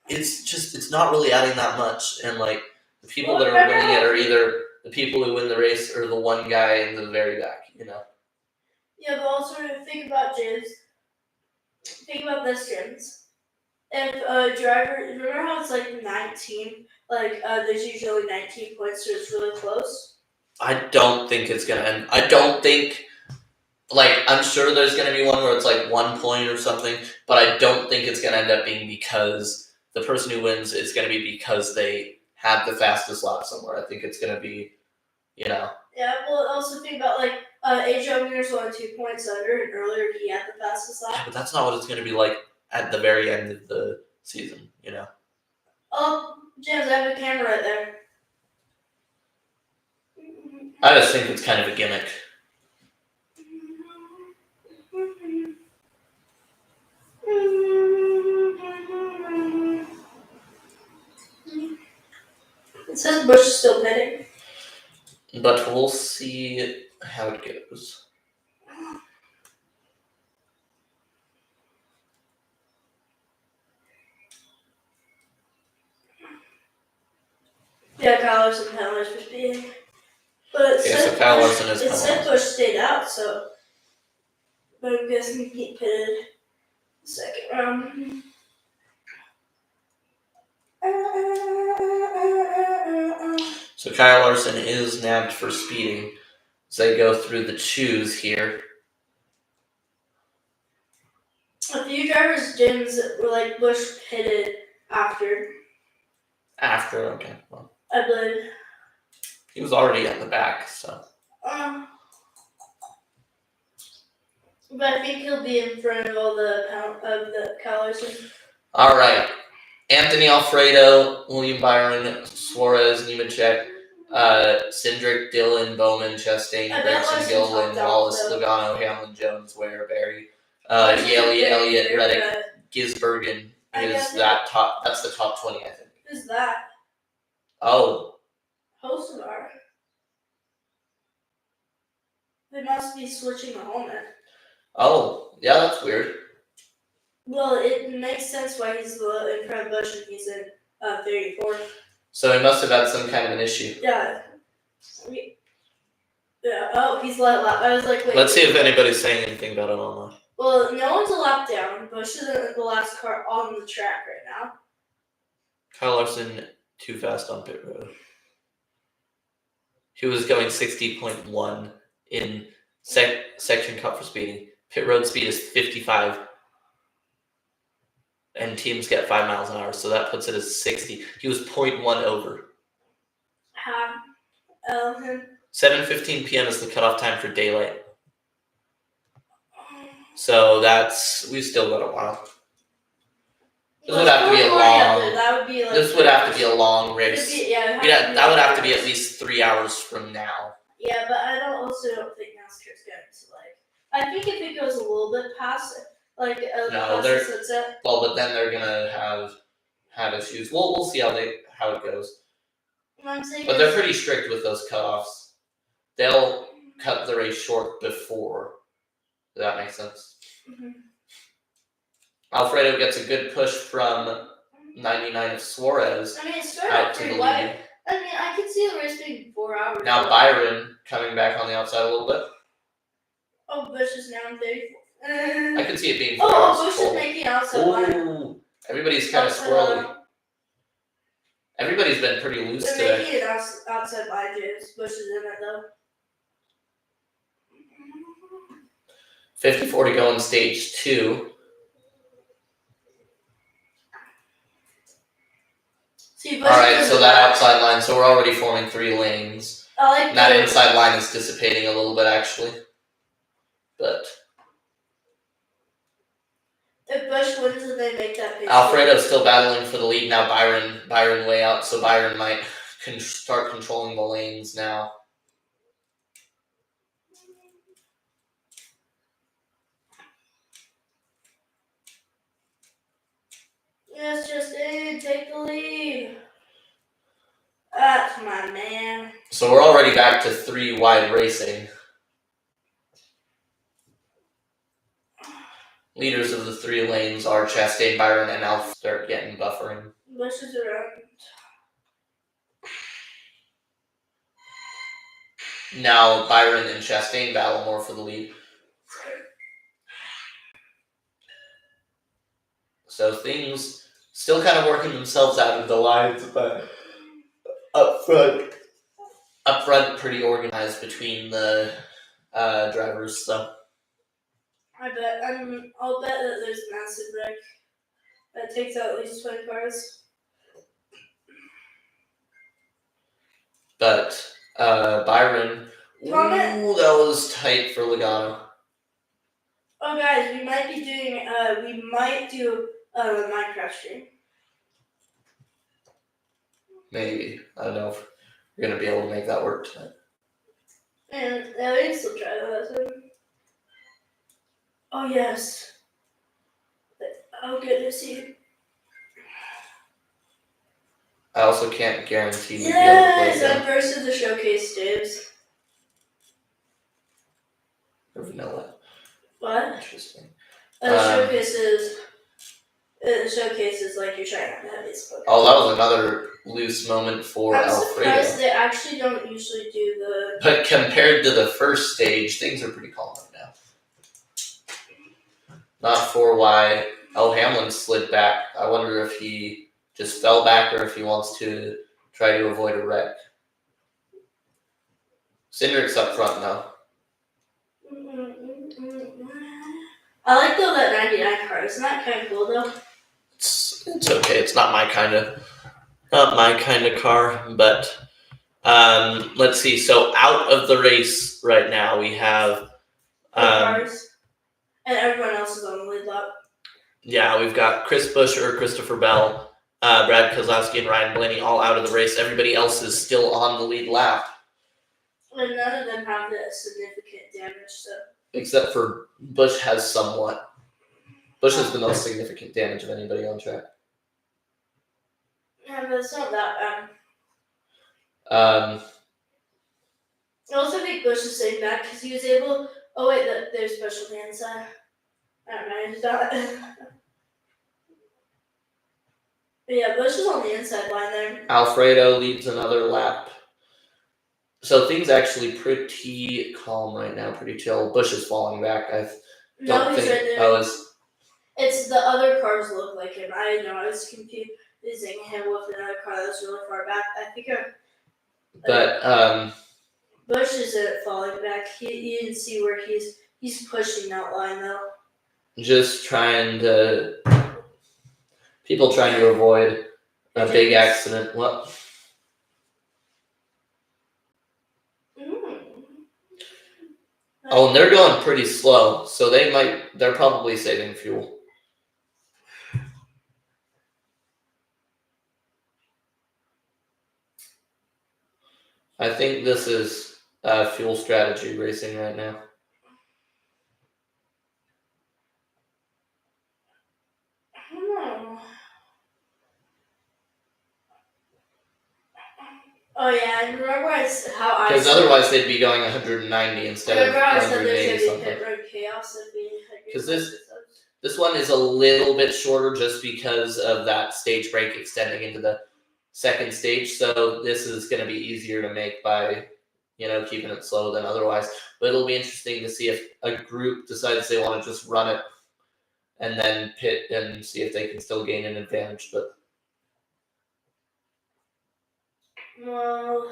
it's not really adding that much. And the people that are winning it are either the people who win the race or the one guy in the very back, Yeah, but also think about James. Think about this, James. If a driver, remember how it's 19? There's usually 19 points, so it's really close. I don't think it's gonna end. I don't think. I'm sure there's gonna be one where it's 1 point or something, but I don't think it's gonna end up being because the person who wins is gonna be because they had the fastest lap somewhere. I think it's gonna be, Yeah, well, also think about AJ Allmender's only 2 points under, and earlier he had the fastest lap. But that's not what it's gonna be like at the very end of the season, Oh, James, I have a camera right there. I just think it's kind of a gimmick. It says Bush is still pitting. But we'll see how it goes. Yeah, Kyle Larson penalized for speeding. But So Kyle Larson is it said penalized. Bush stayed out, so. But I'm guessing he pitted the second round. So Kyle Larson is nabbed for speeding as they go through the choose here. A few drivers' gyms were Bush pitted after. After, okay. Well, I believe. he was already at the back, so. But I think he'll be in front of all the Kyle Larson. All right. Anthony Alfredo, William Byron, Suarez, Nemechek, Cindric, Dillon, Bowman, Chastain, Gregson, Gilliland, Wallace, Logano, Hamlin, Jones, Ware, Barry, Yeley, Elliott, Reddick, Gisbergen is that top. That's the top 20, I think. Who's that? Oh. Hocevar. They must be switching the helmet. Oh, yeah, that's weird. Well, it makes sense why he's in front of Bush and he's in 34th. So he must have had some kind of an issue. Yeah. Yeah. Oh, he's let lap. I was like, wait. Let's see if anybody's saying anything about it online. Well, no one's a lap down. Bush is the last car on the track right now. Kyle Larson too fast on pit road. He was going 60.1 in section cut for speeding. Pit road speed is 55. And teams get 5 miles an hour, so that puts it as 60. He was 0.1 over. 7:15 p.m. is the cutoff time for daylight. So we've still got a while. This would have to be a long. That would be like. This would have to be a long race. That would have to be at least. least 3 hours from now. Yeah, but I also don't think NASCAR's going to like. I think if it goes a little bit past, like past the sunset. Well, but then they're gonna have issues. We'll see how it goes. But they're pretty strict with those cutoffs. They'll cut the race short before. Does that make sense? Mm-hmm. Alfredo gets a good push from 99 of Suarez. I mean, it started out pretty wide. I mean, I could see the race being 4 hours. Now Byron coming back on the outside a little bit. Oh, Bush is now in 34. I could see it being 4 hours. Oh, Bush is making outside line. Everybody's kind of squirrely. Everybody's been pretty loose today. They're making it outside line, James. Bush is in it, though. 54 to go in stage 2. See, all right, so that outside line, so we're already forming 3 lanes. I like that inside line is dissipating a little bit, actually. But if Bush wins and they make that pace. Alfredo's still battling for the lead now. Byron way out, so Byron might start controlling the lanes now. Yes, Justin, take the lead. That's my man. So we're already back to 3 wide racing. Leaders of the 3 lanes are Chastain, Byron, and Alf start getting buffering. Bush is around. Now Byron and Chastain battle more for the lead. So things still kind of working themselves out of the lines, but up front, pretty organized between the drivers. So I'll bet that there's a massive wreck that takes out at least 20 cars. But Byron, that was tight for Logano. Oh guys, we might do a Minecraft stream. Maybe. I don't know if we're going to be able to make that work tonight. And we can still try that. Oh, yes. Oh, goodness, you. I also can't guarantee we'll Yes, be able to play I'm first in the showcase, Dibs. or vanilla. What? Interesting. The showcase is like you're trying to have this book. Oh, that was another loose moment for Alfredo. I'm surprised they actually don't usually do the... But compared to the first stage, things are pretty calm right now. Not for why Hamlin slid back. I wonder if he just fell back or if he wants to try to avoid a wreck. Cindric's up front now. I like though that 99 car. Isn't that kind of cool though? It's okay. It's not my kind of car. But let's see. So out of the race right now, we have cars, and everyone else is on the lead lap. Yeah, we've got Chris Buescher, Christopher Bell, Brad Keselowski, and Ryan Blaney all out of the race. Everybody else is still on the lead lap. And none of them have the significant damage, so. Except for Busch has somewhat. Busch has the most significant damage of anybody on track. Yeah, but it's not that bad. I also think Busch is staying back because he was able. Oh wait, there's special on the inside. I don't know. He's not. But yeah, Busch is on the inside line there. Alfredo leads another lap. So things actually pretty calm right now, pretty chill. Busch is falling back. No, Don't he's think. right there. Oh, It's the other cars look like him. I know. I was confusing him with another car that was really far back. I think but Bush isn't falling back. You didn't see where he's pushing that line though. just people trying to avoid a big accident. What? Oh, and they're going pretty slow, so they're probably saving fuel. I think this is fuel strategy racing right now. I don't know. Oh yeah, and remember how I Because said. otherwise they'd be going 190 instead of Remember I said there's 180 gonna be something. pit road chaos if we. Because this one is a little bit shorter just because of that stage break extending into the second stage. So this is going to be easier to make by, keeping it slow than otherwise. But it'll be interesting to see if a group decides they want to just run it and then pit and see if they can still gain an advantage. But Well,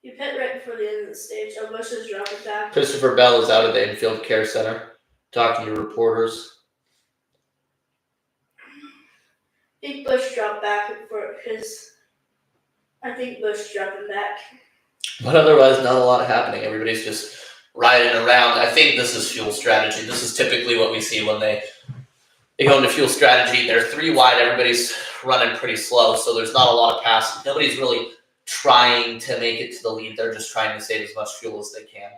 you pit right before the end of the stage. Bush is dropping back. Christopher Bell is out of the infield care center talking to reporters. I think Bush dropped back because I think Bush dropping back. But otherwise, not a lot happening. Everybody's just riding around. I think this is fuel strategy. This is typically what we see when they go into fuel strategy. They're 3 wide. Everybody's running pretty slow, so there's not a lot of passing. Nobody's really trying to make it to the lead. They're just trying to save as much fuel as they can.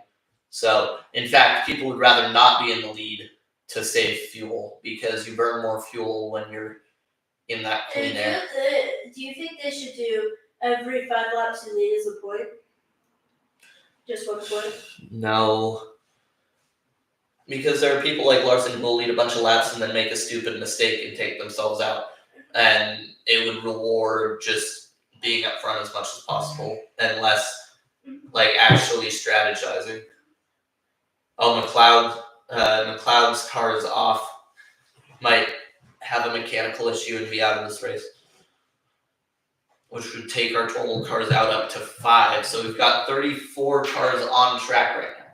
So, in fact, people would rather not be in the lead to save fuel because you burn more fuel when you're in that clean air. Do you think they should do every 5 laps you lead as a point? Just 1 point? No. Because there are people like Larson who will lead a bunch of laps and then make a stupid mistake and take themselves out. And it would reward just being up front as much as possible and less actually strategizing. Oh, McLeod's car is off. Might have a mechanical issue and be out of this race, which would take our total cars out up to 5. So we've got 34 cars on track right now.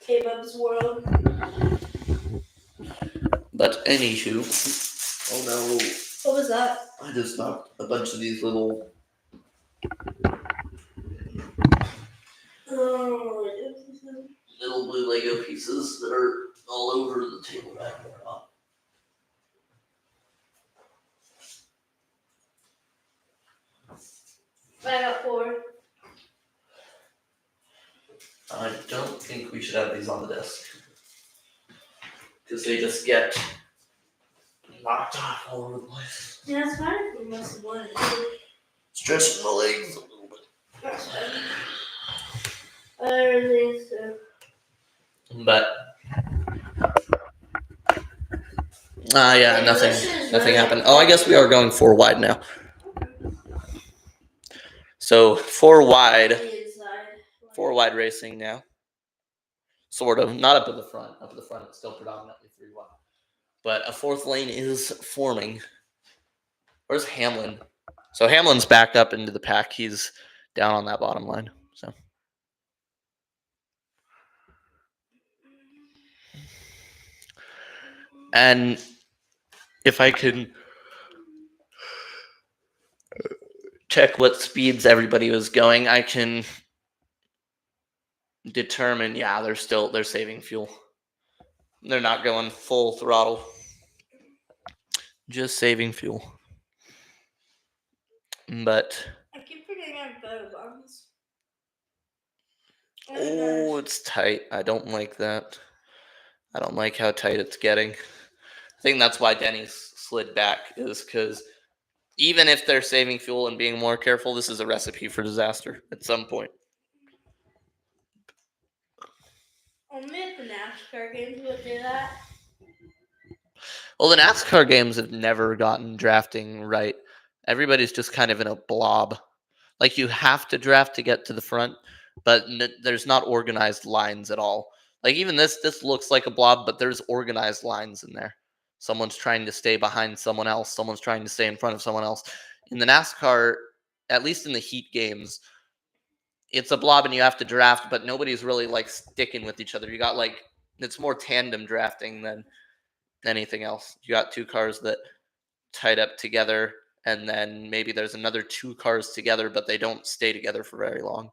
K-Bub's world. But anywho, oh no. What was that? I just knocked a bunch of these little blue Lego pieces that are all over the table back there. I got 4. I don't think we should have these on the desk because they just get knocked off all over the place. Yeah, it's fine if we must have won. Stretching my legs a little bit. That's fine. I think so. But yeah, nothing happened. Oh, I guess we are going 4 wide now. So 4 wide racing now. Sort of, not up at the front. Up at the front, it's still predominantly 3 wide. But a 4th lane is forming. Where's Hamlin? So Hamlin's back up into the pack. He's down on that bottom line. So. And if I can check what speeds everybody was going, I can determine, they're saving fuel. They're not going full throttle. Just saving fuel. But I keep forgetting I have photo bombs. Oh, it's tight. I don't like that. I don't like how tight it's getting. I think that's why Denny's slid back, is because even if they're saving fuel and being more careful, this is a recipe for disaster at some point. Only at the NASCAR games would do that. Well, the NASCAR games have never gotten drafting right. Everybody's just kind of in a blob. Like you have to draft to get to the front, but there's not organized lines at all. Like even this looks like a blob, but there's organized lines in there. Someone's trying to stay behind someone else. Someone's trying to stay in front of someone else. In the NASCAR, at least in the heat games, it's a blob and you have to draft, but nobody's really like sticking with each other. You got like it's more tandem drafting than anything else. You got two cars that tied up together, and then maybe there's another two cars together, but they don't stay together for very long.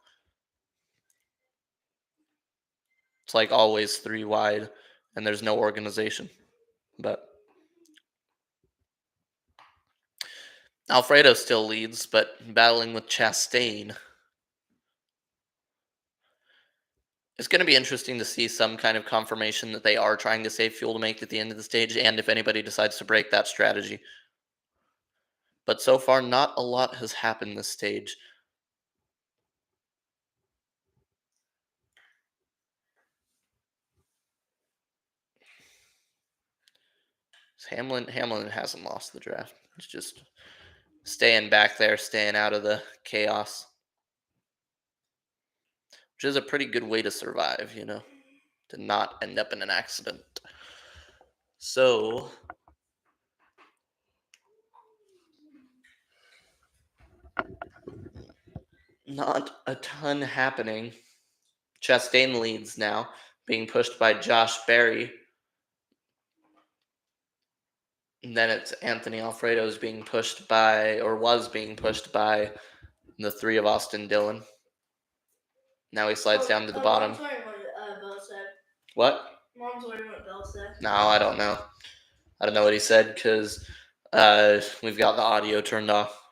It's like always three wide, and there's no organization. But Alfredo still leads, but battling with Chastain. It's going to be interesting to see some kind of confirmation that they are trying to save fuel to make at the end of the stage, and if anybody decides to break that strategy. But so far, not a lot has happened this stage. Hamlin hasn't lost the draft. It's just staying back there, staying out of the chaos, which is a pretty good way to survive, to not end up in an accident. So, not a ton happening. Chastain leads now, being pushed by Josh Berry. And then it's Anthony Alfredo's being pushed by, or was being pushed by, the three of Austin Dillon. Now he slides down to the bottom. Mom's wondering what Bell said. What? Mom's wondering what Bell said. No, I don't know. I don't know what he said because we've got the audio turned off.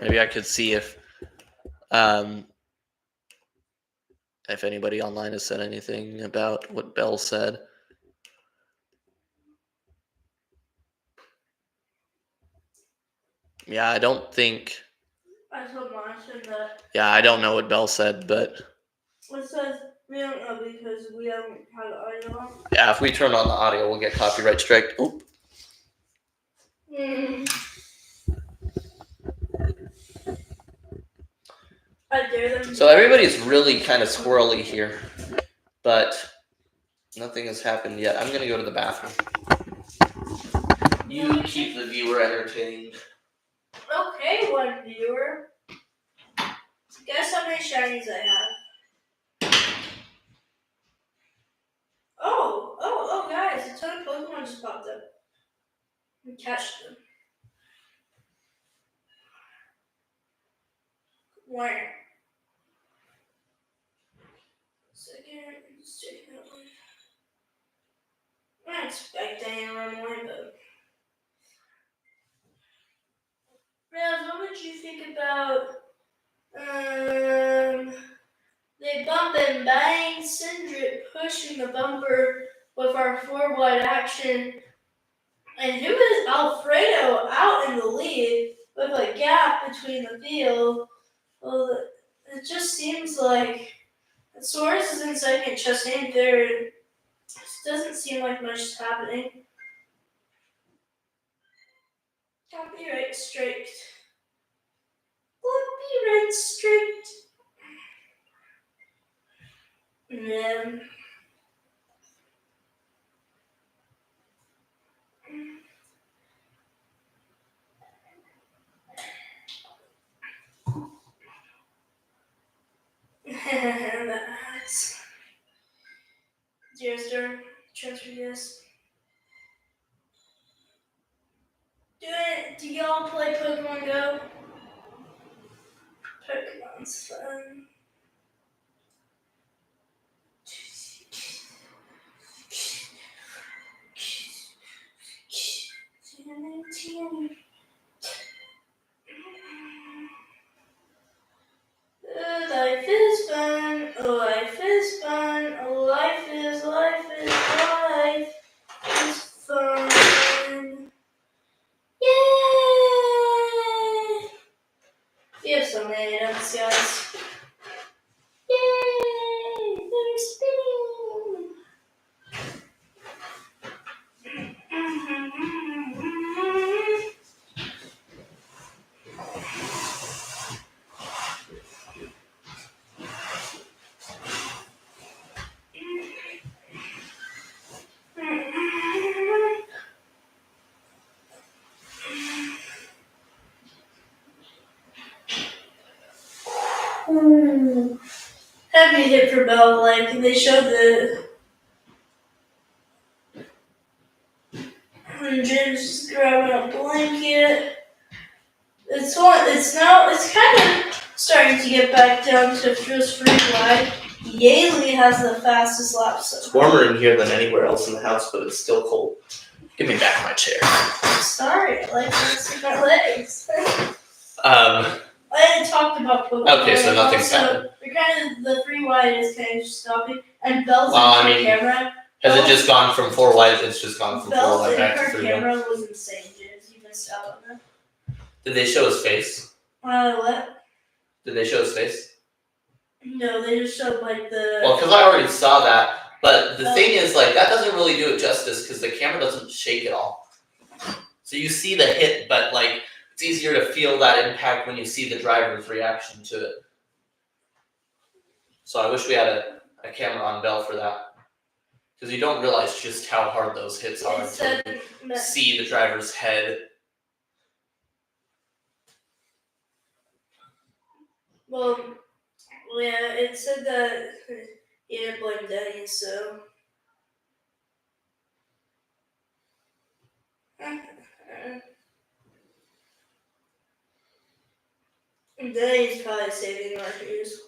Maybe I could see if anybody online has said anything about what Bell said. Yeah, I don't think. I told Mom that. Yeah, I don't know what Bell said, but. It says we don't know because we don't have the audio on. Yeah, if we turn on the audio, we'll get copyright strike. Oop. I dare them. So everybody's really kind of squirrely here, but nothing has happened yet. I'm gonna go to the bathroom. You keep the viewer entertained. Okay, one viewer. Guess how many shinies I have? Oh, guys, a ton of Pokemon just popped up. We catch them. Where? Second, let's take that one. I don't expect any to run away, but. Raz, what would you think about the bump and bang Cindric pushing the bumper with our 4-wide action? And who is Alfredo out in the lead with a gap between the field? Well, it just seems like Suarez is in second, Chastain third. It doesn't seem like much is happening. Copyright strike. Copyright strike. Man. That's Dearster, transfer yes. Do y'all play Pokemon Go? Pokemon's fun. Life is fun. Life is fun. Life is fun. Yay! We have so many items, guys. Yay! They're spinning. Happy hit for Bell. Like they showed the James grabbing a blanket. It's now. It's kind of starting to get back down to just free wide. Yaley has the fastest lap. It's warmer in here than anywhere else in the house, but it's still cold. Give me back my chair. Sorry, I like to my legs. Um. I hadn't talked about Pokemon. Okay, so nothing's happened. We're kind of the free wide is kind of stopping, and Bell's Well, in I her mean, camera. Has it just gone from 4 wide? It's just gone from 4 Bell's wide in back to her 3 wide. camera was insane, James. You missed out on that. Did they show his face? What? Did they show his face? No, they just showed like the. Well, because I already saw that. But the thing is, like, that doesn't really do it justice because the camera doesn't shake at all. So you see the hit, but like it's easier to feel that impact when you see the driver's reaction to it. So I wish we had a camera on Bell for that. Because you don't realize just how hard those hits are until you see the driver's head. Well, yeah, it said that he didn't blame Denny, so. Denny's probably saving our shoes.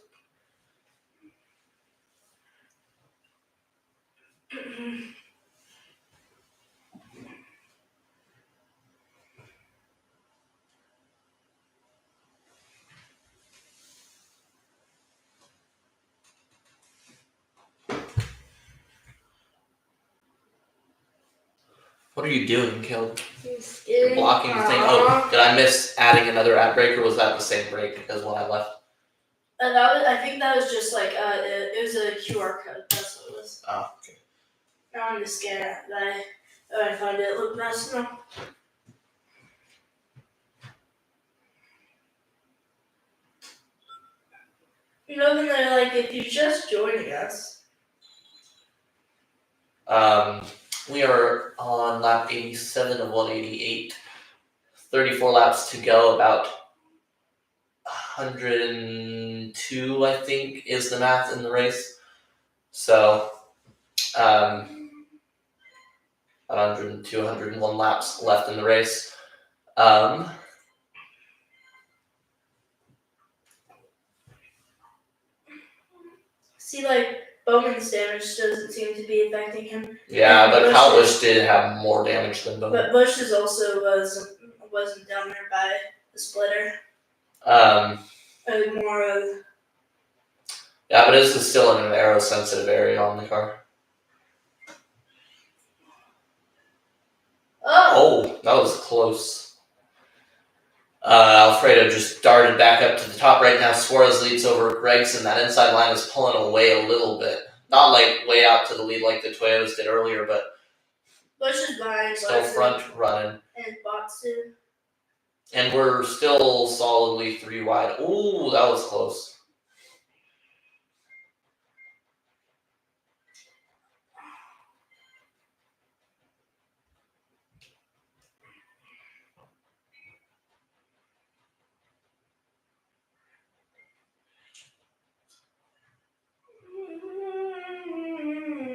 What are you doing, Caleb? You're blocking the thing. Oh, did I miss adding another ad break, or was that the same break as when I left? I think that was just like it was a QR code. That's what it was. Oh, okay. I wanted to scan it, but I found it looked nice enough. You know, then they're like, if you're just joining us. We are on lap 87 of 188. 34 laps to go, about 102, I think, is the math in the race. So, 102, 101 laps left in the race. See, like, Bowman's damage doesn't seem to be affecting him. Yeah, but Kyle Busch Busch did have more damage than Bowman. But Busch is also wasn't down there by the splitter. More of. Yeah, but this is still in an aero-sensitive area on the car. Oh, that was close. Alfredo just darted back up to the top right now. Suarez leads over Gregson. That inside line is pulling away a little bit. Not like way out to the lead like the Toyotas did earlier, but Busch is behind. still front running. And Botson. And we're still solidly 3 wide. Ooh, that was close.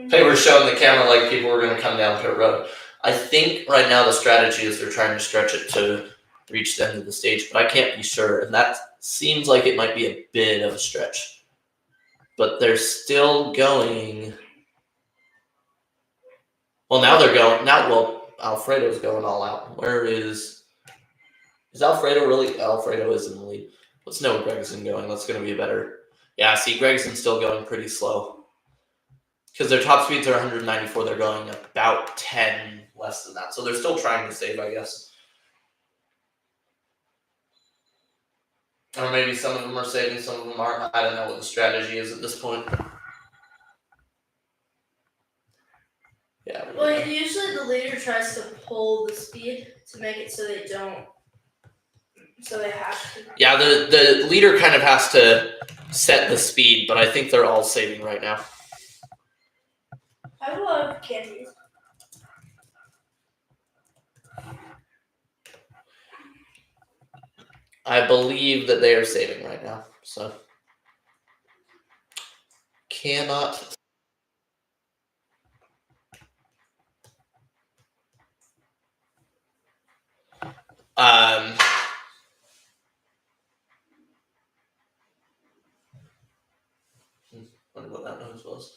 They were showing the camera like people were going to come down pit road. I think right now the strategy is they're trying to stretch it to reach the end of the stage, but I can't be sure. And that seems like it might be a bit of a stretch. But they're still going. Well, now they're going. Alfredo's going all out. Where is Alfredo really? Alfredo is in the lead. Let's know where Gregson going. That's going to be better. Yeah, see, Gregson's still going pretty slow. Because their top speeds are 194, they're going about 10 less than that. So they're still trying to save, I guess. Or maybe some of them are saving, some of them aren't. I don't know what the strategy is at this point. Yeah. Well, usually the leader tries to pull the speed to make it so they don't. So they have to. Yeah, the leader kind of has to set the speed, but I think they're all saving right now. I love candies. I believe that they are saving right now. So cannot. Wonder what that noise was.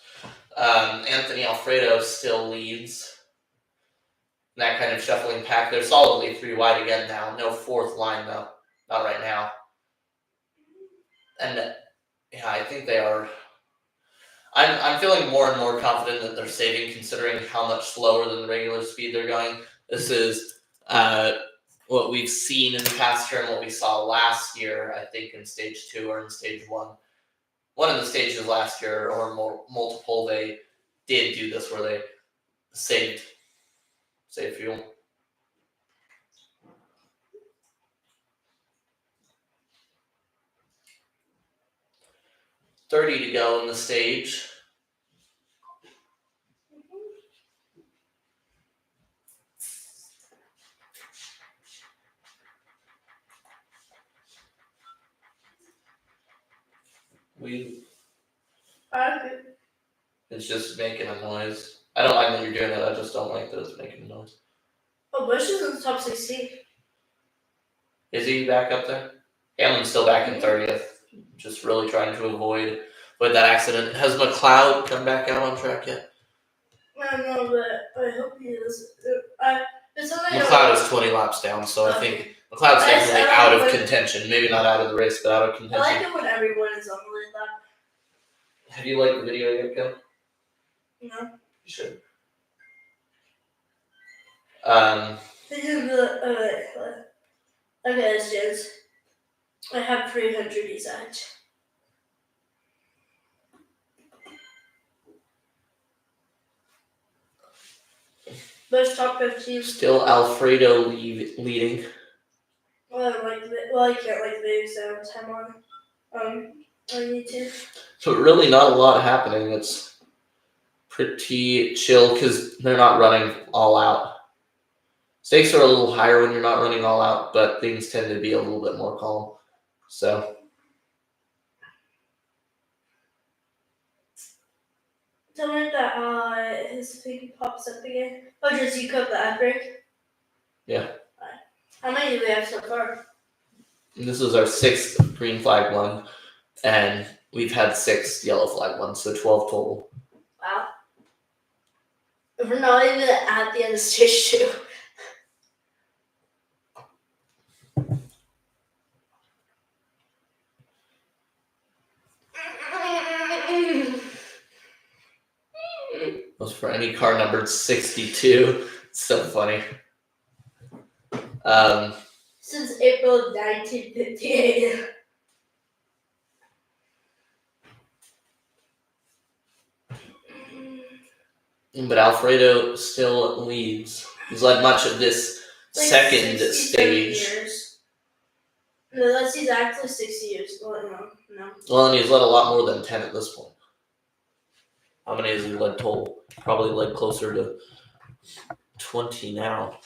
Anthony Alfredo still leads. That kind of shuffling pack. They're solidly 3 wide again now. No fourth line though. Not right now. And yeah, I think they are. I'm feeling more and more confident that they're saving, considering how much slower than the regular speed they're going. This is what we've seen in the past year and what we saw last year, I think, in stage 2 or in stage 1. One of the stages last year or multiple, they did do this where they saved fuel. $30 to go in the stage. It's just making a noise. I don't like when you're doing it. I just don't like that it's making a noise. Oh, Bush is in the top 16. Is he back up there? Hamlin's still back in 30th. Just really trying to avoid that accident. Has McLeod come back out on track yet? I don't know, but I hope he is. McLeod is 20 laps down, so I think McLeod's definitely out of contention. Maybe not out of the race, but out of contention. I like it when everyone is on the lead lap. Have you liked the video yet, Kim? No. You should. This is the okay, it's just I have 300 exact. Bush top 15. Still Alfredo leading. I can't like videos that have time on YouTube. So really not a lot happening. It's pretty chill because they're not running all out. Stakes are a little higher when you're not running all out, but things tend to be a little bit more calm. So. Tell me that his thing pops up again. Oh, just you cut the ad break? Yeah. How many do we have so far? This is our 6th green flag one, and we've had 6 yellow flag ones, so 12 total. Wow. We're not even at the end of stage 2. Was for any car numbered 62. It's so funny. Since April 1958. But Alfredo still leads. He's led much of this second stage. Years. No, that's exactly 60 years. Well, no. Well, and he's led a lot more than 10 at this point. How many has he led total? Probably led closer to 20 now.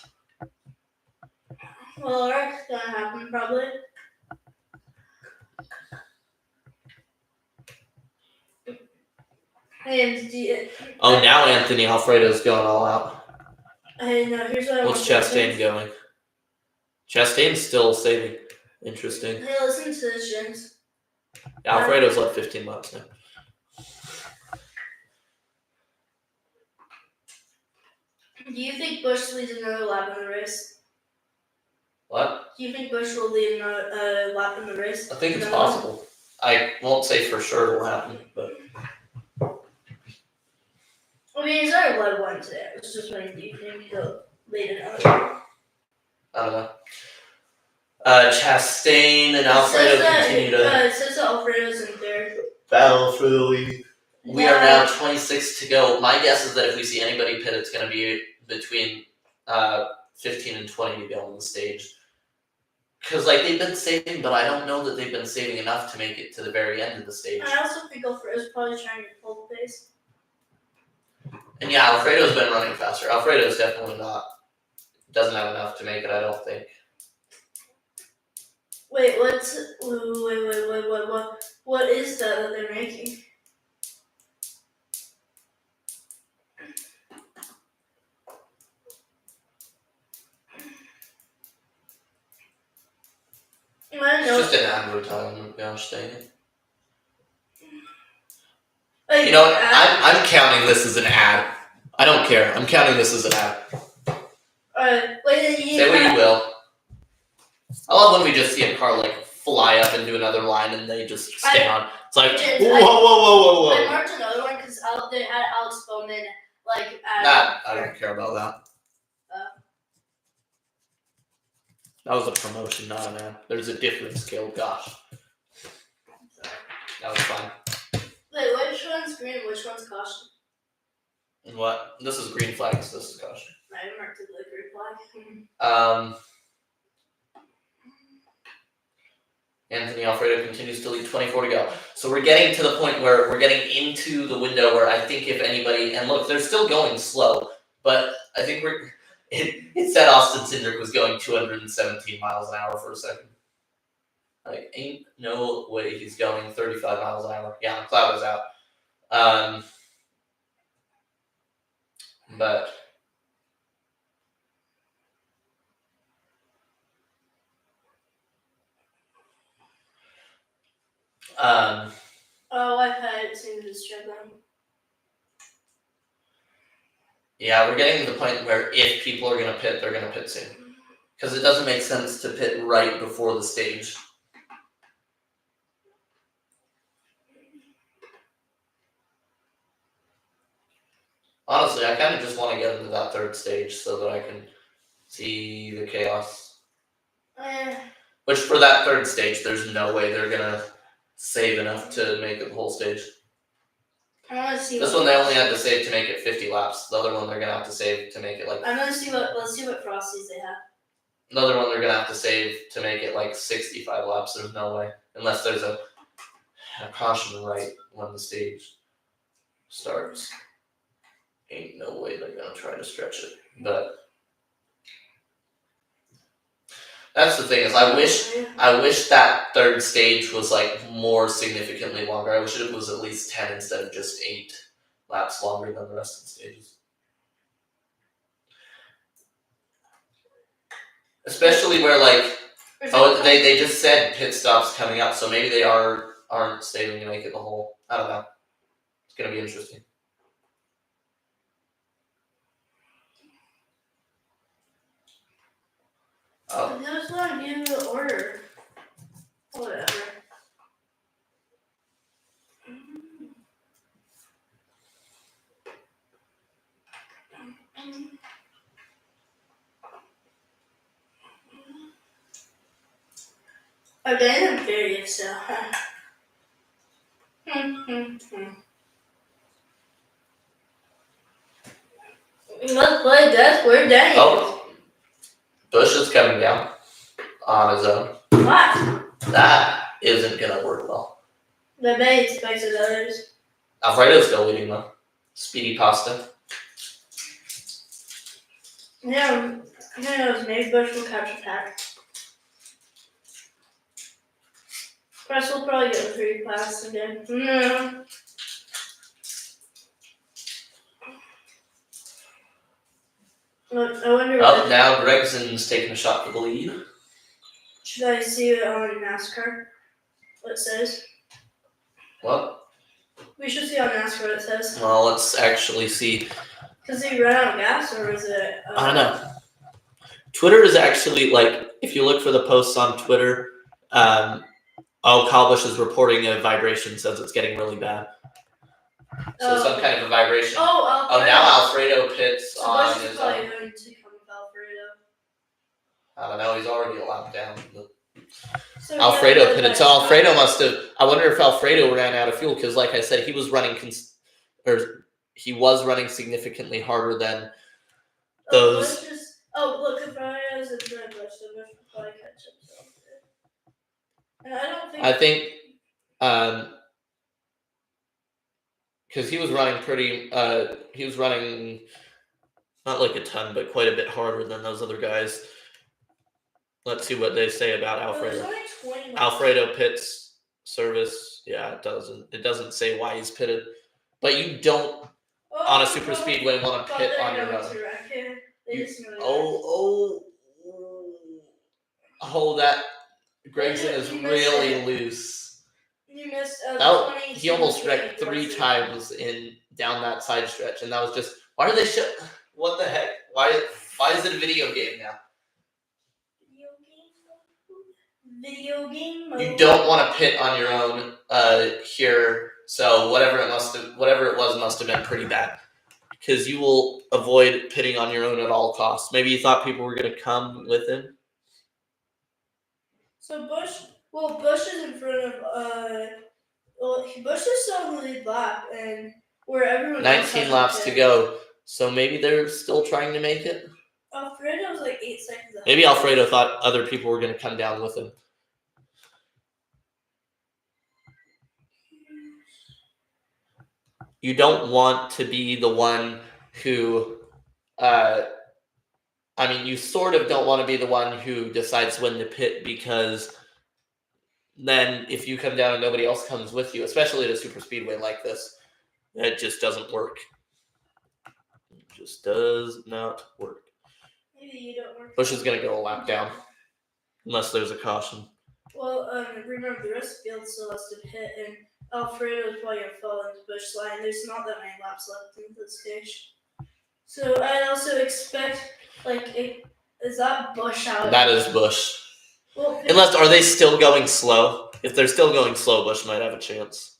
Well, that's gonna happen probably. Oh, now Anthony Alfredo's going all out. Hey, no, here's what I want. What's Chastain going? Chastain's still saving. Interesting. Hey, listen to this, James. Alfredo's led 15 laps now. Do you think Bush leads another lap in the race? What? Do you think Bush will lead another lap in the race? I think it's possible. I won't say for sure it'll happen, but. I mean, he's already led one today. I was just wondering, do you think he'll lead another one? I don't know. Chastain and Alfredo continue to. It says that Alfredo's in third. Battle for the lead. We are now 26 to go. My guess is that if we see anybody pit, it's going to be between 15 and 20 to go on the stage. Because they've been saving, but I don't know that they've been saving enough to make it to the very end of the stage. I also think Alfredo's probably trying to pull the pace. And yeah, Alfredo's been running faster. Alfredo's definitely doesn't have enough to make it, I don't think. Wait, what is that they're making? just an advertisement. Gosh dang it. Like, You know what? I'm counting this as an ad. I don't care. I'm counting this as an ad. Say what you will. I love when we just see a car like fly up into another line and they just stay on. It's like whoa. I marked another one because they had Alex Bowman like. I don't care about that. That was a promotion, not an ad. There's a difference, Gil. Gosh. That was fine. Wait, which one's green and which one's caution? What? This is green flags. This is caution. I marked it like green flag. Anthony Alfredo continues to lead 24 to go. So we're getting to the point where we're getting into the window where I think if anybody, and look, they're still going slow, but I think it said Austin Cindric was going 217 miles an hour for a second. Like, ain't no way he's going 35 miles an hour. Yeah, the cloud is out. But I've had it seem to struggling. yeah, we're getting to the point where if people are going to pit, they're going to pit soon. Because it doesn't make sense to pit right before the stage. Honestly, I kind of just want to get into that third stage so that I can see the chaos. Which for that third stage, there's no way they're going to save enough to make it the whole stage. I want to see. This one they only had to save to make it 50 laps. The other one they're going to have to save to make it like... Let's see what Frosties they have. Another one they're going to have to save to make it like 65 laps. There's no way. Unless there's a caution right when the stage starts. Ain't no way they're going to try to stretch it. But that's the thing is I wish that third stage was like more significantly longer. I wish it was at least 10 instead of just 8 laps longer than the rest of the stages. Especially where like they just said pit stops coming up, so maybe they aren't saving to make it the whole. I don't know. It's gonna be interesting. I just want to give you the order. Whatever. Okay, I'm curious, so. Let's play Death Where Danny. Oh, Bush is coming down on his own. What? That isn't gonna work well. The base versus others. Alfredo's still leading though. Speedy Pasta. Yeah, who knows? Maybe Bush will catch a pack. Press will probably get 3 passes again. No. I wonder Up now, Gregson's taking a shot for the lead. Should I see it on NASCAR? What it says? What? We should see on NASCAR what it says. Well, let's actually see. Does he run out of gas or is it? I don't know. Twitter is actually like, if you look for the posts on Twitter, Kyle Busch is reporting a vibration, says it's getting really bad. So some kind of a vibration. Alfredo. Now Alfredo pits so on Busch is his probably own. going to come with Alfredo. I don't know, he's already a lap down. So Alfredo pitted. So Alfredo must have. I wonder if Alfredo ran out of fuel because, like I said, he was running significantly harder than those. Look, if I was in front of Busch, so Busch would probably catch himself. And I think. Because he was running pretty. He was running not like a ton, but quite a bit harder than those other guys. Let's see what they say about Alfredo. Alfredo pits service. Yeah, it doesn't. It doesn't say why he's pitted, but you don't on a super speedway want to pit on your own. Hold that. Gregson is You missed really it. loose. You missed He almost wrecked 3 times down that side stretch, and that was just. Why are they show? What the heck? Why is it a video game now? Video game mode. You don't want to pit on your own here, so whatever it was must have been pretty bad, because you will avoid pitting on your own at all costs. Maybe you thought people were going to come with him. So Bush is in front of Bush is still on the lead lap, and where everyone 19 laps to go, so maybe they're still trying to make it. Alfredo was like 8 seconds ahead. Maybe Alfredo thought other people were going to come down with him. You don't want to be the one who, you sort of don't want to be the one who decides when to pit, because then if you come down and nobody else comes with you, especially at a super speedway like this, that just doesn't work. It just does not work. Maybe you don't work. Bush is going to go a lap down, unless there's a caution. Well, remember the rest of the field still has to pit, and Alfredo is probably going to fall into Bush line. There's not that many laps left in this stage. So I also expect, is that Bush out? That is Bush. Well, Unless, are they still going slow? If they're still going slow, Bush might have a chance.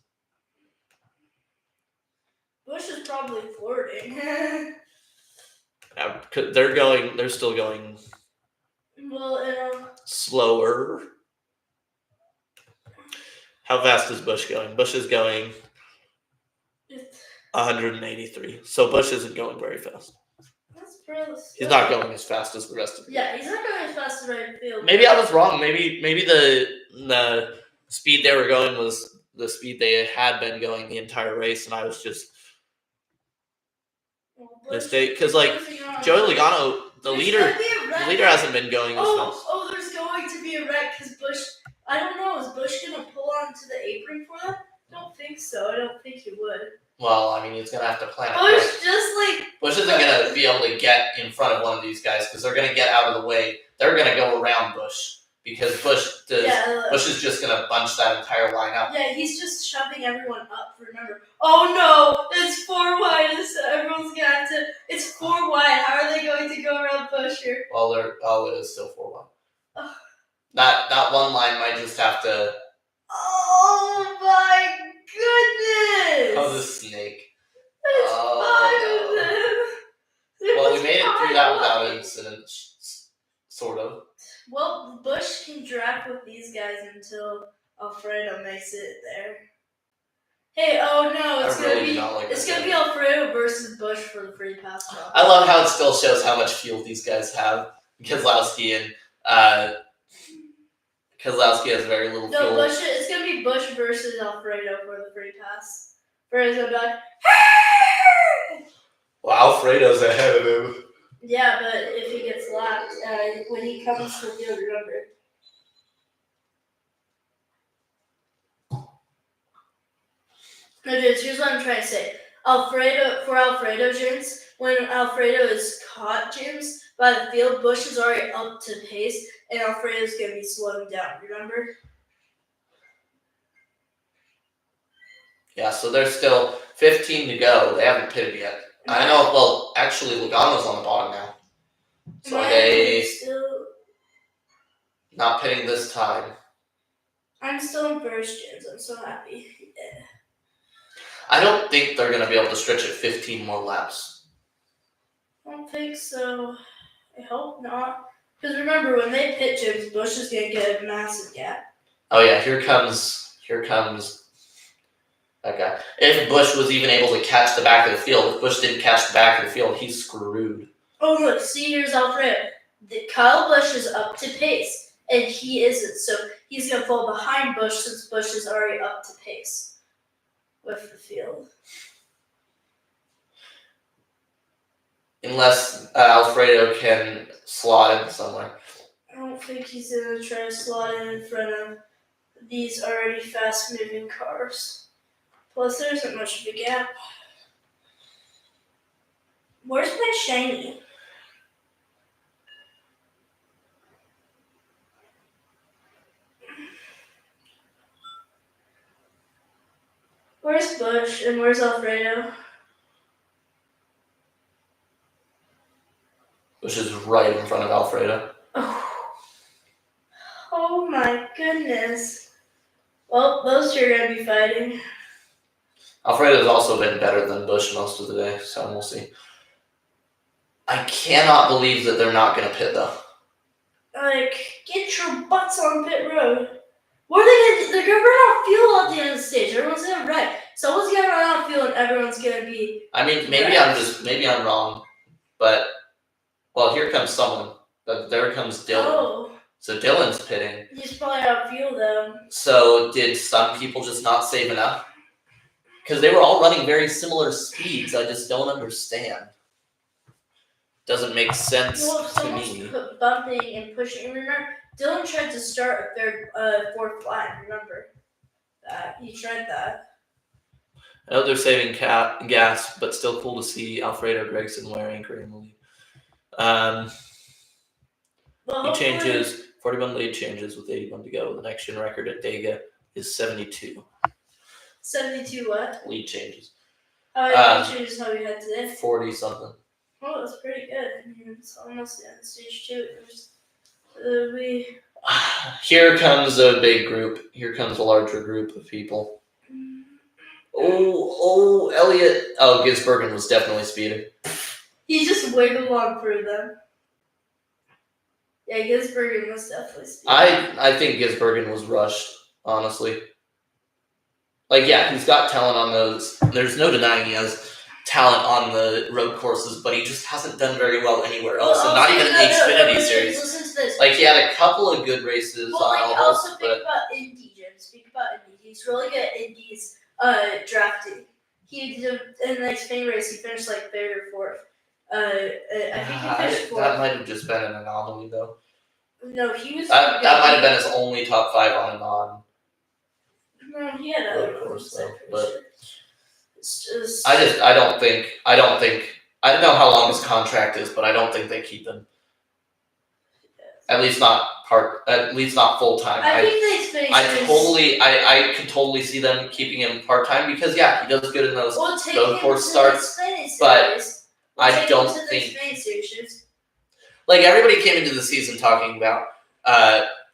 Bush is probably flirting. Yeah, they're still going Well, slower. How fast is Bush going? Bush is going 183. So Bush isn't going very fast. That's pretty. He's not going as fast as the rest of them. Yeah, he's not going as fast as right field. Maybe I was wrong. Maybe the speed they were going was the speed they had been going the entire race, and I was just mistake, because Joey Logano, the leader hasn't been going as fast. Oh, there's going to be a wreck because Bush. I don't know. Is Bush gonna pull onto the apron for that? I don't think so. I don't think he would. Well, he's gonna have to plan it. Bush isn't gonna be able to get in front of one of these guys, because they're gonna get out of the way. They're gonna go around Bush, because Bush is just gonna bunch that entire line up. Yeah, he's just shoving everyone up. Remember? Oh no, it's 4 wide. Everyone's gonna have to. It's 4 wide. How are they going to go around Bush here? Well, it is still 4 wide. That one line might just have to. Oh my goodness! Oh, the snake. There's 5 of them. Well, we made it through that without incident, sort of. Well, Bush can draft with these guys until Alfredo makes it there. Hey, oh no, it's gonna be Alfredo versus Bush for the free pass job. I love how it still shows how much fuel these guys have. Keselowski has very little fuel. No, it's gonna be Bush versus Alfredo for the free pass. Whereas I'm like, well, Alfredo's ahead of him. Yeah, but if he gets lapped, when he comes to the field, remember. No, dudes, here's what I'm trying to say. Alfredo, James, when Alfredo is caught, James, by the field, Bush is already up to pace, and Alfredo's going to be slowing down, remember? Yeah, so there's still 15 to go. They haven't pitted yet. I know, well, actually, Logano's on the bottom now. So are they still not pitting this time? I'm still in first, James. I'm so happy. Yeah. I don't think they're going to be able to stretch it 15 more laps. I don't think so. I hope not. Because remember, when they pit, James, Bush is going to get a massive gap. Oh, yeah, here comes that guy. If Bush was even able to catch the back of the field, if Bush didn't catch the back of the field, he's screwed. Oh, look, see, here's Alfredo. Kyle Busch is up to pace, and he isn't. So he's going to fall behind Bush since Bush is already up to pace with the field. Unless Alfredo can slot in somewhere. I don't think he's going to try to slot in front of these already fast-moving cars. Plus, there isn't much of a gap. Where's my shiny? Where's Bush and where's Alfredo? Which is right in front of Alfredo. Oh my goodness. Well, those two are going to be fighting. Alfredo's also been better than Bush most of the day, so we'll see. I cannot believe that they're not going to pit, though. Like, get your butts on pit road. What are they going to do? They're going to run out fuel at the end of the stage. Everyone's going to wreck. Someone's going to run out fuel and everyone's going to be... I mean, maybe I'm wrong, but, well, here comes someone. There comes Dylan. Oh. So Dylan's pitting. He's probably out of fuel, though. So did some people just not save enough? Because they were all running very similar speeds. I just don't understand. Doesn't make sense Well, if to someone's me. bumping and pushing, remember, Dylan tried to start a third, fourth line, remember that. He tried that. I know they're saving gas, but still cool to see Alfredo Gregson wear anchor in the lead. Well, He changes 41 lead changes with 81 to go. The next gen record at Dega is 72. 72 what? Lead changes. How many changes have we had today? 40 something. Oh, that's pretty good. I mean, it's almost the end of stage 2. Here comes a big group. Here comes a larger group of people. Oh, Elliot. Oh, Gisbergen was definitely speeding. He just wiggled on through them. Yeah, Gisbergen was definitely speeding. I think Gisbergen was rushed, honestly. Like, yeah, he's got talent on those. There's no denying he has talent on the road courses, but he just hasn't done very well anywhere else, and not even in the Xfinity Series. Listen to this. Like, he had a couple of good races Well, on like, all also this, think but about Indy, Jim. Speak about Indy. He's really good at Indy's drafting. He did in the Xfinity race. He finished like third or fourth. I think he finished fourth. that might have just been an anomaly, though. No, he was. That might have been his only top 5 on and on. No, he had other Of course, ones. though, but it's just. I don't think. I don't know how long his contract is, but I don't think they keep him. At least not full time. I think they I could totally see them keeping him part time because yeah, he does good in those road course starts. But I don't think like everybody came into the season talking about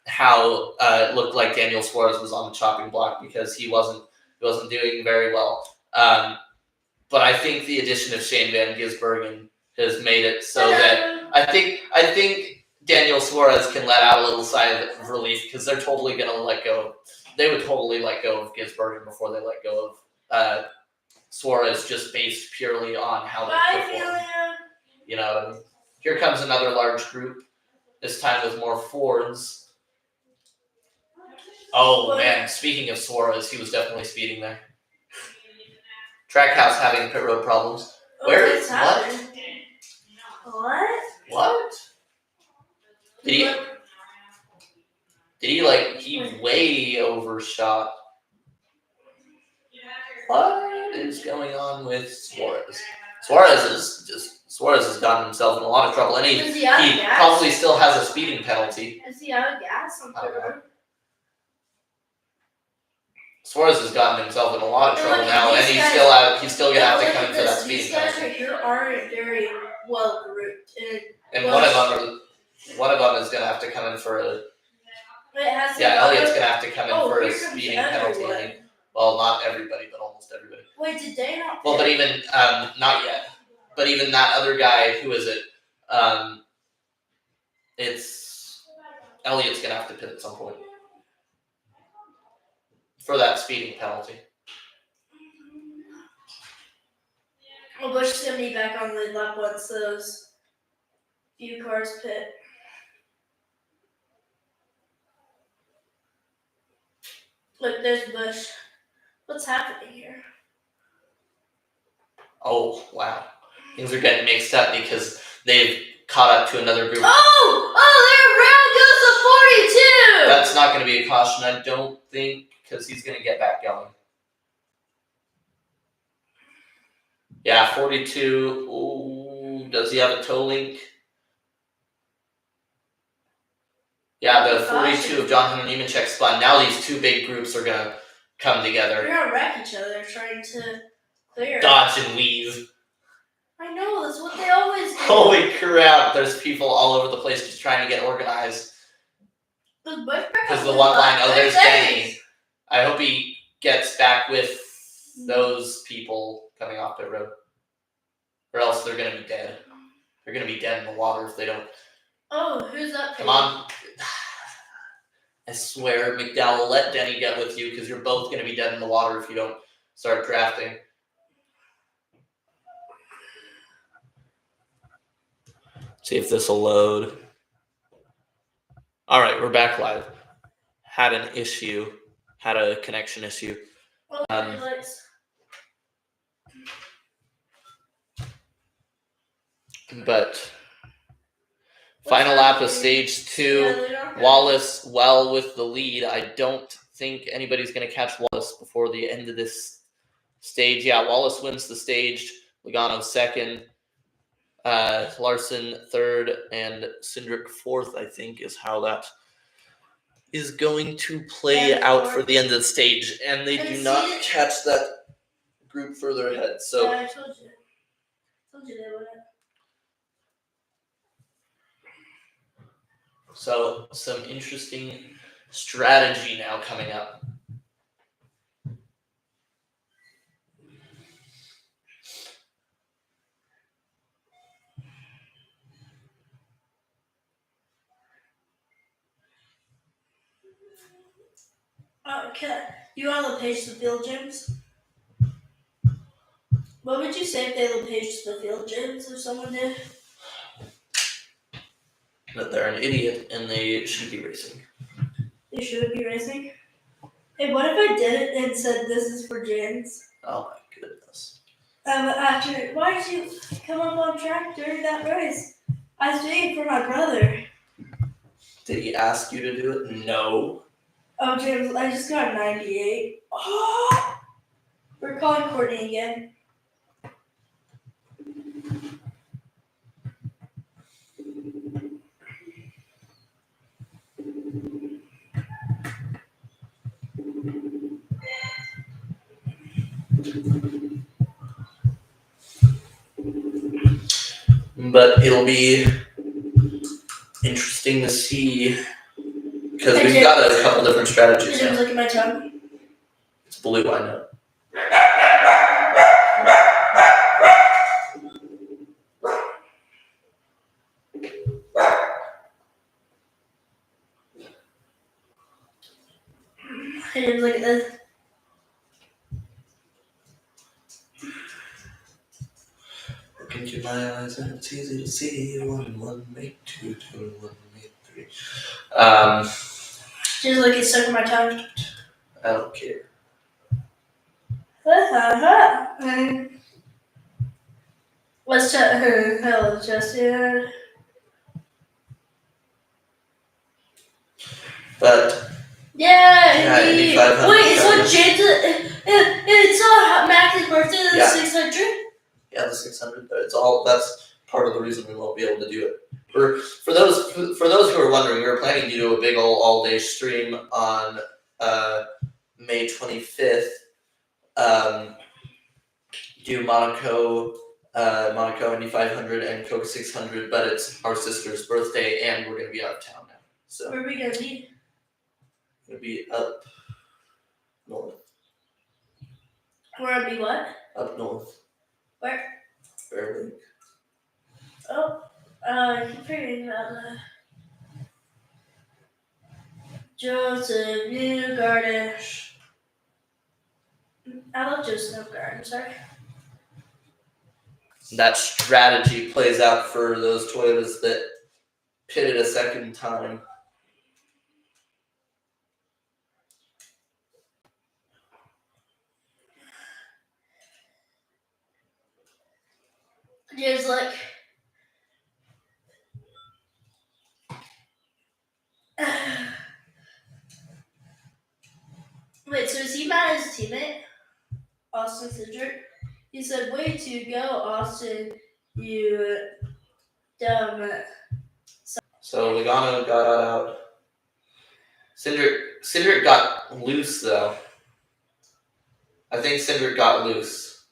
how it looked like Daniel Suarez was on the chopping block because he wasn't doing very well. But I think the addition of Shane Van Gisbergen has made it so that I think Daniel Suarez can let out a little sigh of relief because they're totally going to let go. They would totally let go of Gisbergen before they let go of Suarez, just based purely on how they perform. You know what I mean? Here comes another large group. This time with more Fords. Oh man! Speaking of Suarez, he was definitely speeding there. Trackhouse having pit road problems. Where is what? What? Did he way overshot? What is going on with Suarez? Suarez has gotten himself in a lot of trouble, and he probably still has a speeding penalty. Is he out of gas on the road? Suarez has gotten himself in a lot of trouble now, and he's still gonna have to come in for that speeding penalty. These guys here aren't very well grouped, and one of them is gonna have to come in for a. Elliot's gonna have to come in for a speeding penalty. Well, not everybody, but almost everybody. Wait, did they not? Well, but even not yet. But even that other guy, who is it? It's Elliot's gonna have to pit at some point for that speeding penalty. Well, Bush is gonna be back on the lap once those few cars pit. Look, there's Bush. What's happening here? Oh wow, things are getting mixed up because they've caught up to another group. There, Brown goes to 42. That's not going to be a caution, I don't think, because he's going to get back going. Yeah, 42. Ooh, does he have a toe link? Yeah, the 42 of John Hunter Nemechek spun. Now these two big groups are going to come They're together. gonna wreck each other trying to clear. Dodge and weave. I know, that's what they always do. Holy crap, there's people all over the place just trying to get organized. Because the one line, oh, there's Denny. I hope he gets back with those people coming off pit road. Or else they're going to be dead. They're going to be dead in the water if they don't. Oh, who's that? Come on. I swear, McDowell, let Denny get with you because you're both going to be dead in the water if you don't start drafting. See if this will load. All right, we're back live. Had an issue. Had a connection issue. But final lap of stage 2. Wallace well with the lead. I don't think anybody's going to catch Wallace before the end of this stage. Yeah, Wallace wins the stage. Logano second. Larson third. And Cindric fourth, I think, is how that is going to play out for the end of the stage. And they do not catch that group further ahead. So yeah, I told you. Told you they wouldn't. So some interesting strategy now coming up. Okay. You want to page the field, James? What would you say if they paged the field, James, if someone did? That they're an idiot and they should be racing. They should be racing? Hey, what if I did it and said this is for James? Oh my goodness. After, why did you come up on track during that race? I was waiting for my brother. Did he ask you to do it? No. Oh, James, I just got 98. Oh! We're calling Courtney again. But it'll be interesting to see because we've got a couple different strategies James, now. look at my tongue. It's blue, I know. Hey, James, look at this. Look into my eyes and it's easy to see. 1 and 1 make 2, 2 and 1 make 3. James, look, it's stuck in my tongue. I don't care. Let's check her. Hello, Justin. But Yeah, Indy 500. Wait, it's on James. It's on Max's birthday. The Yeah. 600. yeah, the 600. It's all. That's part of the reason we won't be able to do it. For those who are wondering, we were planning to do a big old all-day stream on May 25th. Do Monaco Indy 500 and Coca 600, but it's our sister's birthday and we're gonna be out of town now. So Where are we gonna be? we're gonna be up north. We're gonna be what? Up north. Where? Barely. Oh, I keep forgetting about that. Joseph Newgarden. I love Joseph Newgarden, sorry. That strategy plays out for those Toyotas that pitted a second time. James, like, wait, so is he mad at his teammate, Austin Cindric? He said, way to go, Austin, you dumb. So Logano got out. Cindric got loose though. I think Cindric got loose.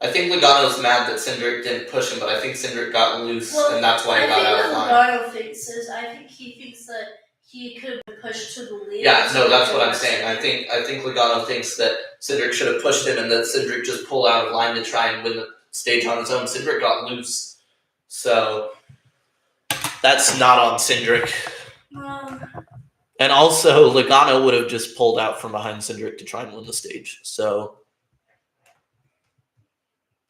I think Logano's mad that Cindric didn't push him, but I think Cindric got loose, and that's why he got out of line. I think what Logano thinks is, I think he thinks that he could have pushed to the lead. Yeah, no, that's what I'm saying. I think Logano thinks that Cindric should have pushed him, and that Cindric just pulled out of line to try and win the stage on his own. Cindric got loose, so that's not on Cindric. And also, Logano would have just pulled out from behind Cindric to try and win the stage. So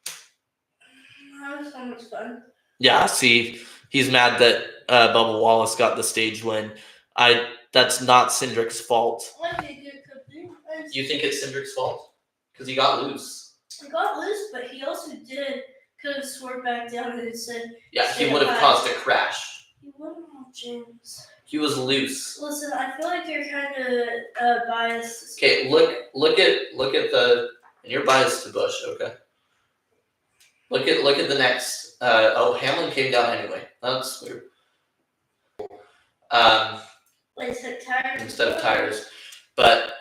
that was so much fun. Yeah, see, he's mad that Bubba Wallace got the stage win. That's not Cindric's fault. I think it could be. You think it's Cindric's fault? Because he got loose. He got loose, but he also could have swerved back down and said. Yeah, he would have caused a crash. He wouldn't have, James. He was loose. Listen, I feel like you're kind of biased. Okay, look at the. And you're biased to Bush, okay? Look at the next. Hamlin came down anyway. That's weird. Instead of tires. But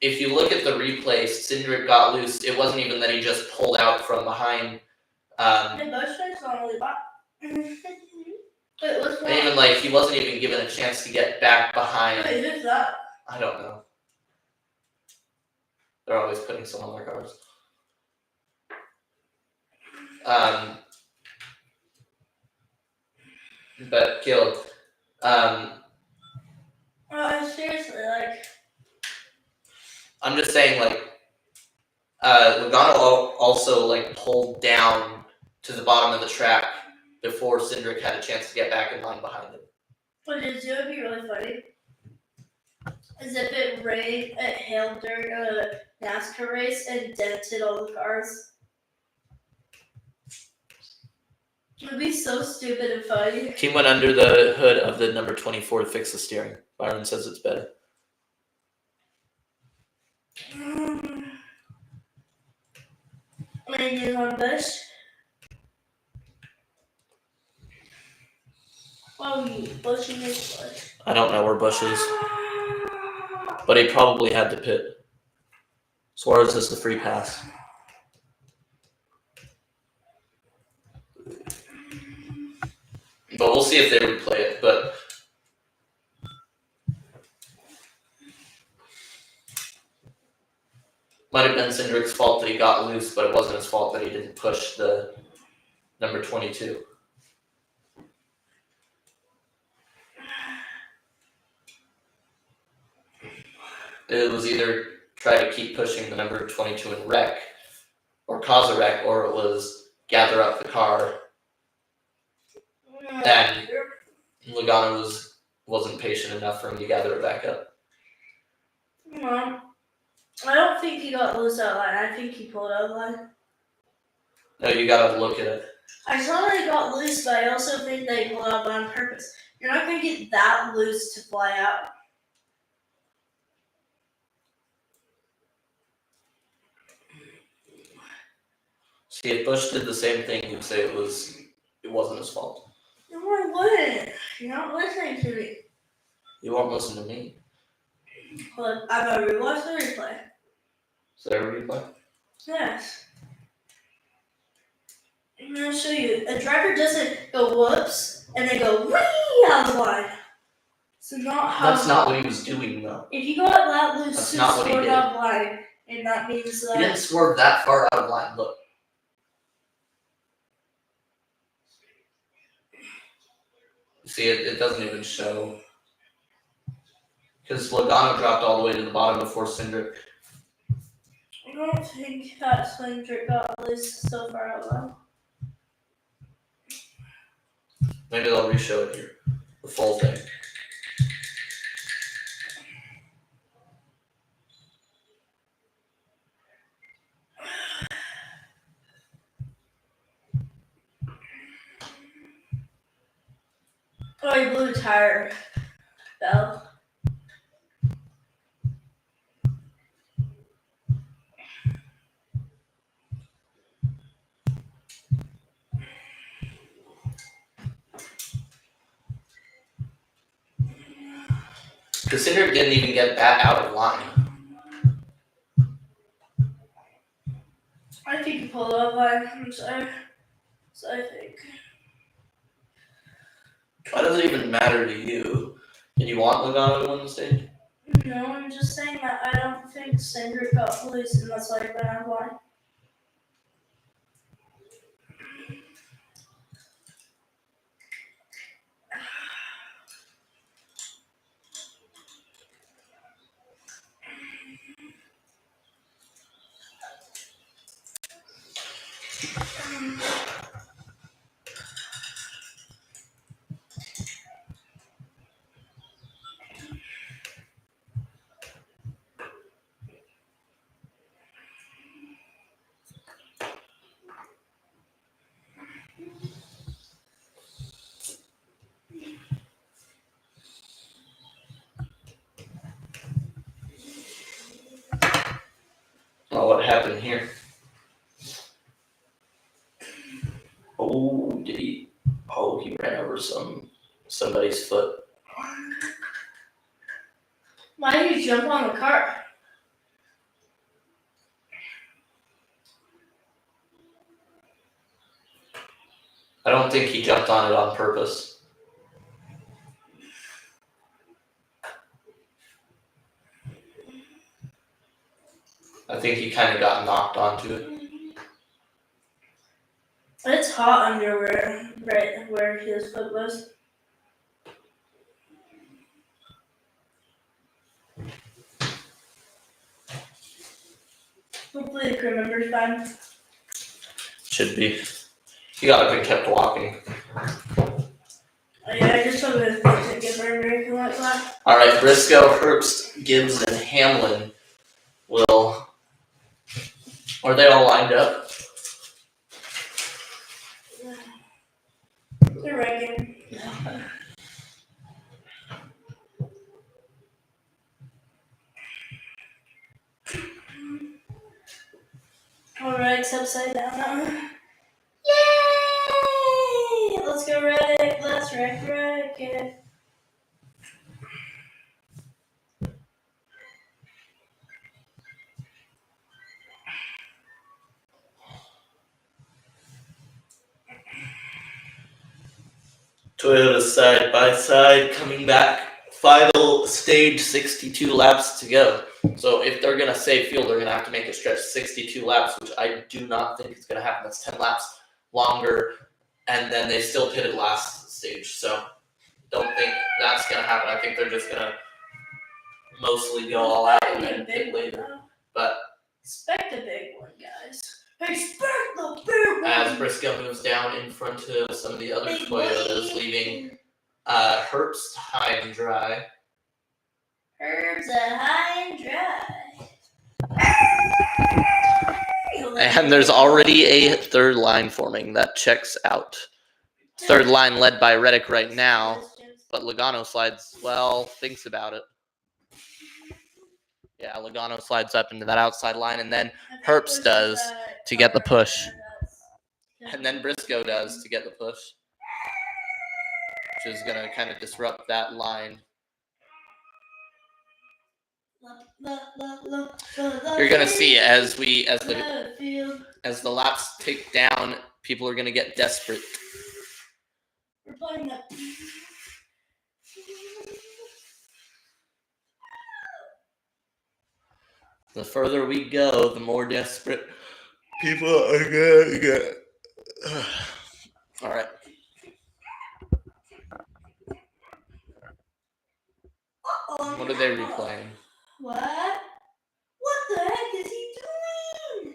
if you look at the replay, Cindric got loose. It wasn't even that he just pulled out from behind. And Bush is normally back. Wait, what's And even he wasn't even given a chance to get back behind. Wait, who's that? I don't know. They're always putting someone on their cars. But Caleb, Seriously, I'm just saying, Logano also pulled down to the bottom of the track before Cindric had a chance to get back in line behind him. What it would be really funny is if it rained, it hailed during a NASCAR race and dented all the cars. It would be so stupid and funny. Team went under the hood of the number 24 to fix the steering. Byron says it's better. Landing on Bush. Oh, Bush and his Bush. I don't know where Bush is, but he probably had to pit. Suarez is the free pass. But we'll see if they replay it. But might have been Cindric's fault that he got loose, but it wasn't his fault that he didn't push the number 22. It was either try to keep pushing the number 22 and wreck, or cause a wreck, or it was gather up the car. And Logano wasn't patient enough for him to gather it back up. No. I don't think he got loose out of line. I think he pulled out of line. No, you gotta look at it. I saw that he got loose, but I also think that he pulled out on purpose. You're not going to get that loose to fly out. See, if Bush did the same thing, you'd say it wasn't his fault. No, I wouldn't. You're not listening to me. You won't listen to me. Well, I'm going to rewatch the replay. Is there a replay? Yes. I'm going to show you. A driver doesn't go whoops, and they go whee out of the line. So That's not what he was doing, though. If you got that loose, That's to not what he swerve did. out of line, and that means that... He didn't swerve that far out of line. Look. See, it doesn't even show. Because Logano dropped all the way to the bottom before Cindric. I don't think that Cindric got loose so far out of line. Maybe they'll re-show it here. The full thing. Oh, he blew a tire. Bell. Because Cindric didn't even get that out of line. I think you pull the line. I'm sorry. So I think. Why does it even matter to you? Did you want Logano to win the stage? No, I'm just saying that I don't think Sandra got police, and that's why I ran out of line. Oh, what happened here? Oh, did he? Oh, he ran over somebody's foot. Why did you jump on the car? I don't think he jumped on it on purpose. I think he kind of got knocked onto it. It's hot under where his foot was. Hopefully the crew member's fine. Should be. He got up and kept walking. Yeah, I just hope it doesn't get burned or anything like that. All right, Briscoe, Herbst, Gibbs, and Hamlin will. Are they all lined up? They're ranking. Alright, it's upside down now. Yay! Let's go Reddick. Let's wreck Reddick. Toyota side by side coming back. Final stage, 62 laps to go. So if they're going to save fuel, they're going to have to make it stretch 62 laps, which I do not think is going to happen. That's 10 laps longer, and then they still pitted last stage. So don't think that's going to happen. I think they're just going to mostly go all out and then pit later. But expect a big one, guys. Expect the big one. as Briscoe moves down in front of some of the other Toyotas, leaving Herbst high and dry. Herbs are high and dry. And there's already a third line forming that checks out. Third line led by Reddick right now, but Logano slides, thinks about it. Yeah, Logano slides up into that outside line, and then Herbst does to get the push. And then Briscoe does to get the push, which is going to kind of disrupt that line. You're going to see as the laps tick down, people are going to get desperate. We're playing that. The further we go, the more desperate people are going to get. All right. What are they replaying? What? What the heck is he doing?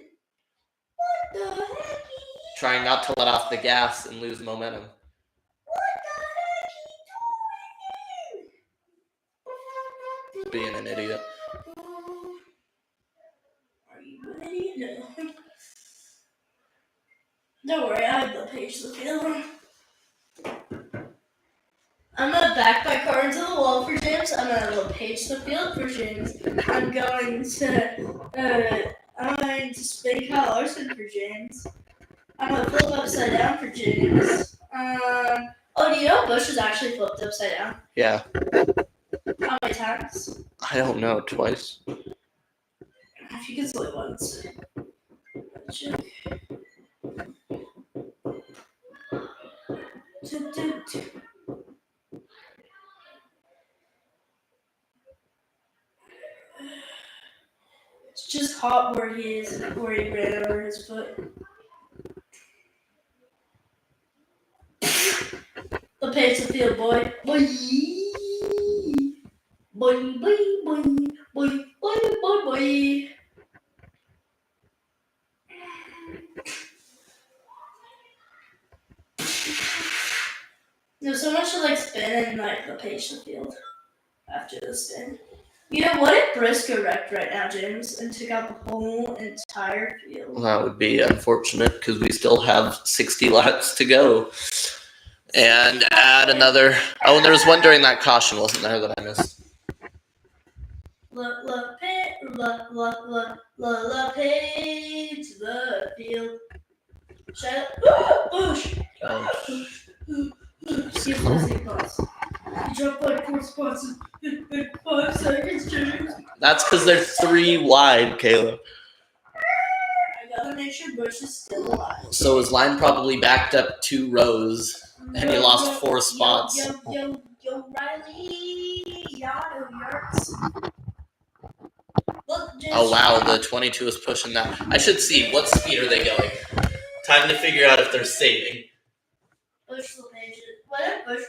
What the heck is he Trying not to let off the gas and lose momentum. What the heck is he doing? Being an idiot. Are you an idiot? No. Don't worry, I have the page to feel. I'm gonna back my car into the wall for James. I'm gonna page the field for James. I'm going to spin Kyle Larson for James. I'm gonna flip upside down for James. Do you know Bush is actually flipped upside down? Yeah. How many times? I don't know, twice. If you can say once. check. It's just hot where he ran over his foot. The pace of field, boy. Boy. Boy, boy, boy, boy, boy, boy, boy. There's so much to like spin in like the pace of field after the spin. You know what if Briscoe wrecked right now, James, and took out the whole entire field? Well, that would be unfortunate because we still have 60 laps to go. And add another. Oh, and there was one during that caution, wasn't there, that I missed? La page the field. Shut up. Bush. You dropped like 4 spots in 5 seconds, James. That's because they're 3 wide, Caleb. I gotta make sure Bush is still alive. So his line probably backed up 2 rows, and he lost 4 spots. Yo, Riley. Yado yards. Look, James. Oh wow, the 22 is pushing that. I should see, what speed are they going? Time to figure out if they're saving. Bush LePage. What if Bush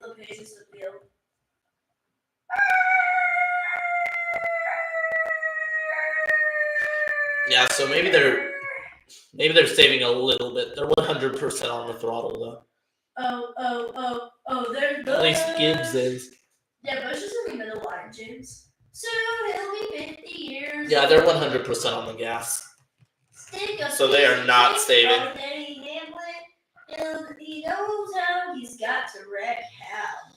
LePage is the field? Yeah, so maybe they're saving a little bit. They're 100% on the throttle though. Oh, there's Bush. At least Gibbs is. Yeah, Bush is in the middle line, James. So he'll be 50 years. Yeah, they're 100% on the gas. So they are not saving. He knows how he's got to wreck Hal.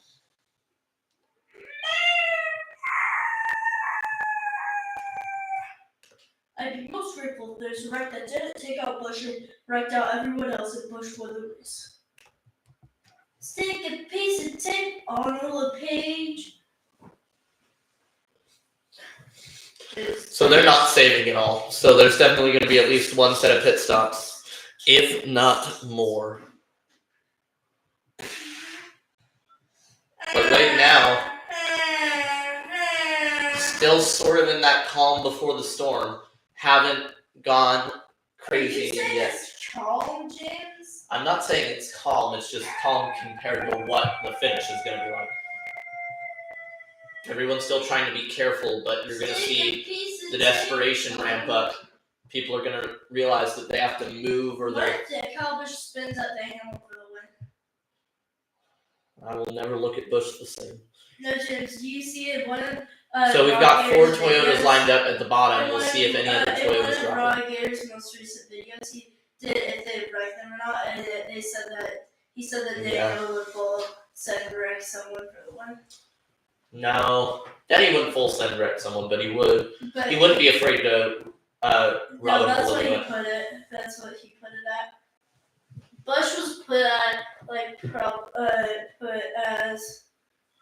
I'd be most grateful if there's a wreck that didn't take out Bush and wrecked out everyone else and Bush won the race. Stick a piece of tape on a page. So they're not saving at all. So there's definitely going to be at least one set of pit stops, if not more. But right now, still sort of in that calm before the storm. Haven't gone crazy yet. It's calm, James? I'm not saying it's calm, it's just calm compared to what the finish is going to be like. Everyone's still trying to be careful, but you're going to see the desperation ramp up. People are going to realize that they have to move or they're... What if Kyle Busch spins that thing and for the win? I will never look at Busch the same. No, James, do you see it? So we've got 4 Toyotas lined up at the bottom. We'll see if any other Toyotas drop. drop Ron Gator's most recent videos, he did if they wrecked them or not, and they said that he said that Daniel would full send wreck someone for the win. No, Danny wouldn't full send wreck someone, but he would. But he wouldn't be afraid to no, that's what he it. put it. That's what he put it at. Bush was put at like put as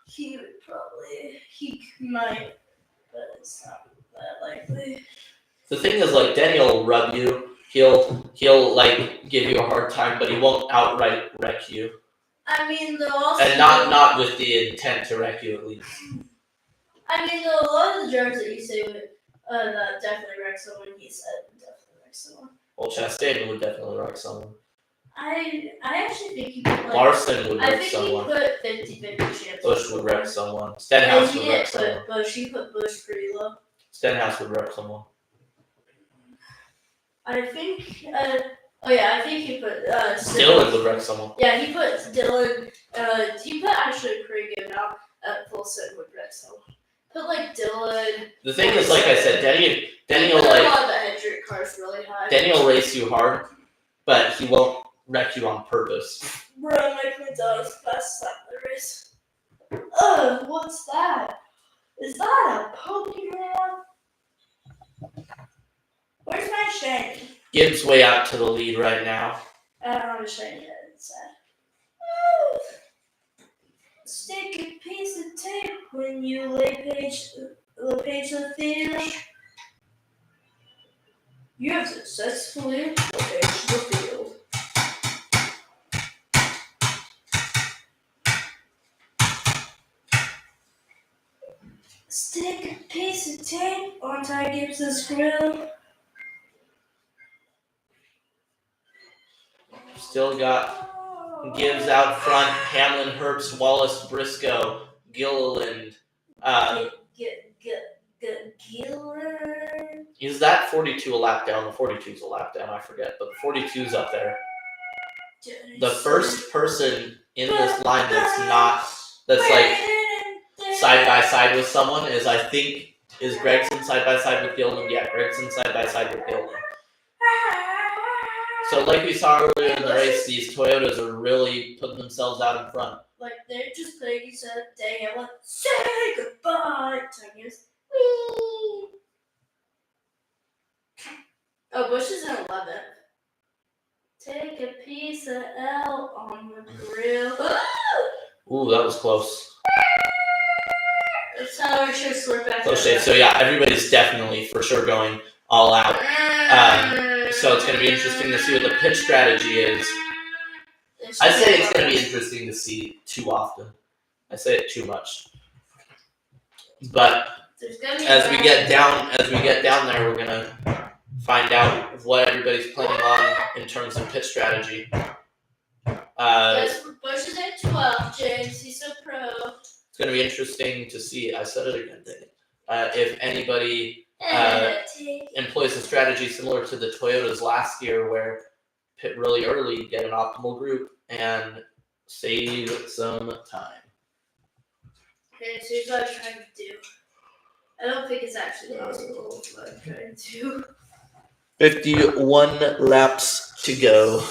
he would probably he might, but it's not that likely. The thing is, like, Danny will rub you. He'll like give you a hard time, but he won't outright wreck you. I mean, though also And not with the intent to wreck you, at least. I mean, though a lot of the drivers that you say would definitely wreck someone, he said definitely wreck someone. Well, Chastain would definitely wreck someone. I actually think he put like, Larson would I wreck think someone. he put 50-50 chance. Bush would wreck someone. Stenhouse would wreck someone. He put Bush pretty low. Stenhouse would wreck someone. I think. I think he put. Dillon would wreck someone. Yeah, he put Dillon. He put actually a pretty good amount at full set would wreck someone. Put like Dillon. The thing is, like I said, Danny He will put like. a lot of the Hendrick cars really high. Danny will race you hard, but he won't wreck you on purpose. Bro, Mike McDonald's fast lap of the race. What's that? Is that a Pokemon? Where's my shiny? Gibbs way out to the lead right now. I don't have a shiny yet. It's sad. Stick a piece of tape when you lay page the field. You have successfully engaged the field. Stick a piece of tape on Ty Gibbs's grill. Still got Gibbs out front. Hamlin, Herbst, Wallace, Briscoe, Gilliland. Gilliland. Is that 42 a lap down? The 42's a lap down, I forget, but the 42's up there. The first person in this line that's like side by side with someone is Gregson side by side with Gilliland. Yeah, Gregson side by side with Gilliland. So like we saw earlier in the race, these Toyotas are really putting themselves out in front. Like they're just putting each other down. I'm like, say goodbye, Tigers. Oh, Bush is in 11th. Take a piece of L on the grill. Ooh, that was close. That's how our shirts work back Close shave. So yeah, everybody's definitely for sure going all out. So it's going to be interesting to see what the pitch strategy is. I say it's going to be interesting to see too often. I say it too much. But as we get down there, we're going to find out what everybody's planning on in terms of pitch strategy. Bush is at 12, James. He's a pro. It's going to be interesting to see. I said it again, didn't I? If anybody employs a strategy similar to the Toyotas last year, where pit really early, get an optimal group, and save some time. Okay, so here's what I'm trying to do. I don't think it's actually possible, but I'm trying to. 51 laps to go.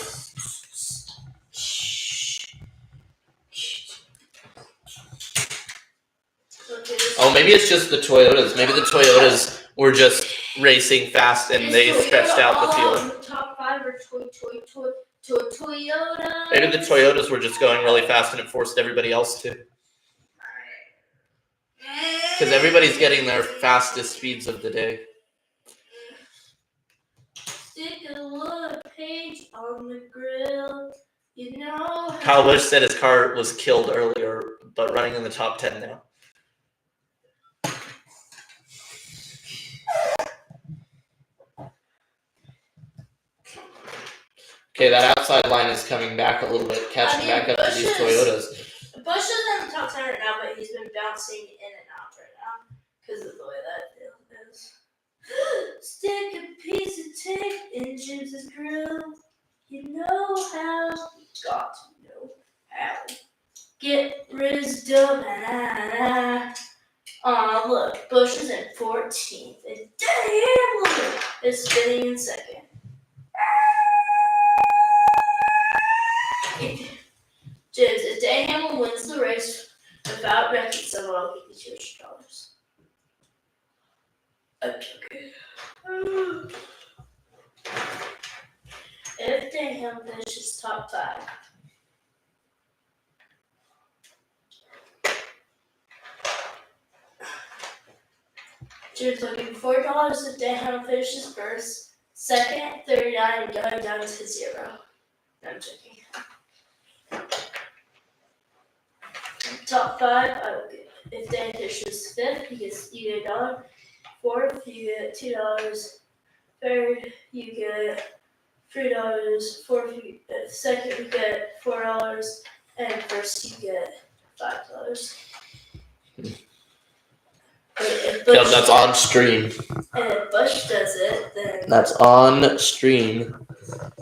Oh, maybe it's just the Toyotas. Maybe the Toyotas were just racing fast and they stretched out the field. Top 5 are Toyota. Maybe the Toyotas were just going really fast and it forced everybody else to. Because everybody's getting their fastest speeds of the day. Stick a little page on the grill. You know. Kyle Busch said his car was killed earlier, but running in the top 10 now. Okay, that outside line is coming back a little bit, catching back up to these Toyotas. Busch is in the top 10 right now, but he's been bouncing in and out right now because of the way that field is. Stick a piece of tape in James's grill. You know how. Got to know how. Get wisdom. Aw, look, Busch is in 14th, and Hamlin is spinning in 2nd. James, if Dan Hamlin wins the race without wrecking someone, I'll give you $200. Okay. If Dan Hamlin finishes top 5. James looking $4 if Dan Hamlin finishes first. 2nd, 39, and going down to 0. No, I'm joking. Top 5, I will get. If Dan finishes 5th, you get $1. 4th, you get $2. 3rd, you get $3. 4th, 2nd, you get $4, and 1st, you get $5. Yep, that's on stream. And if Busch does it, then that's on stream.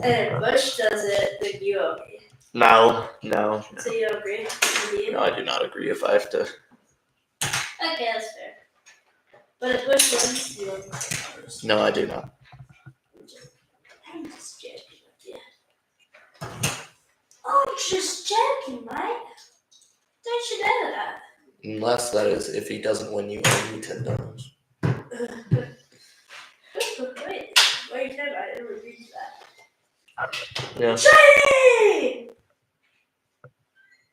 And if Busch does it, then you owe me. No. So you don't agree? No, I do not agree if I have to. Okay, that's fair. But if Busch wins, you owe me $5. No, I do not. I'm just joking with you. I'm just joking, mate. Don't you know that? Unless that is if he doesn't win, you owe me $10. Wait, what are you talking about? I never agreed to that. Yeah. Shiny!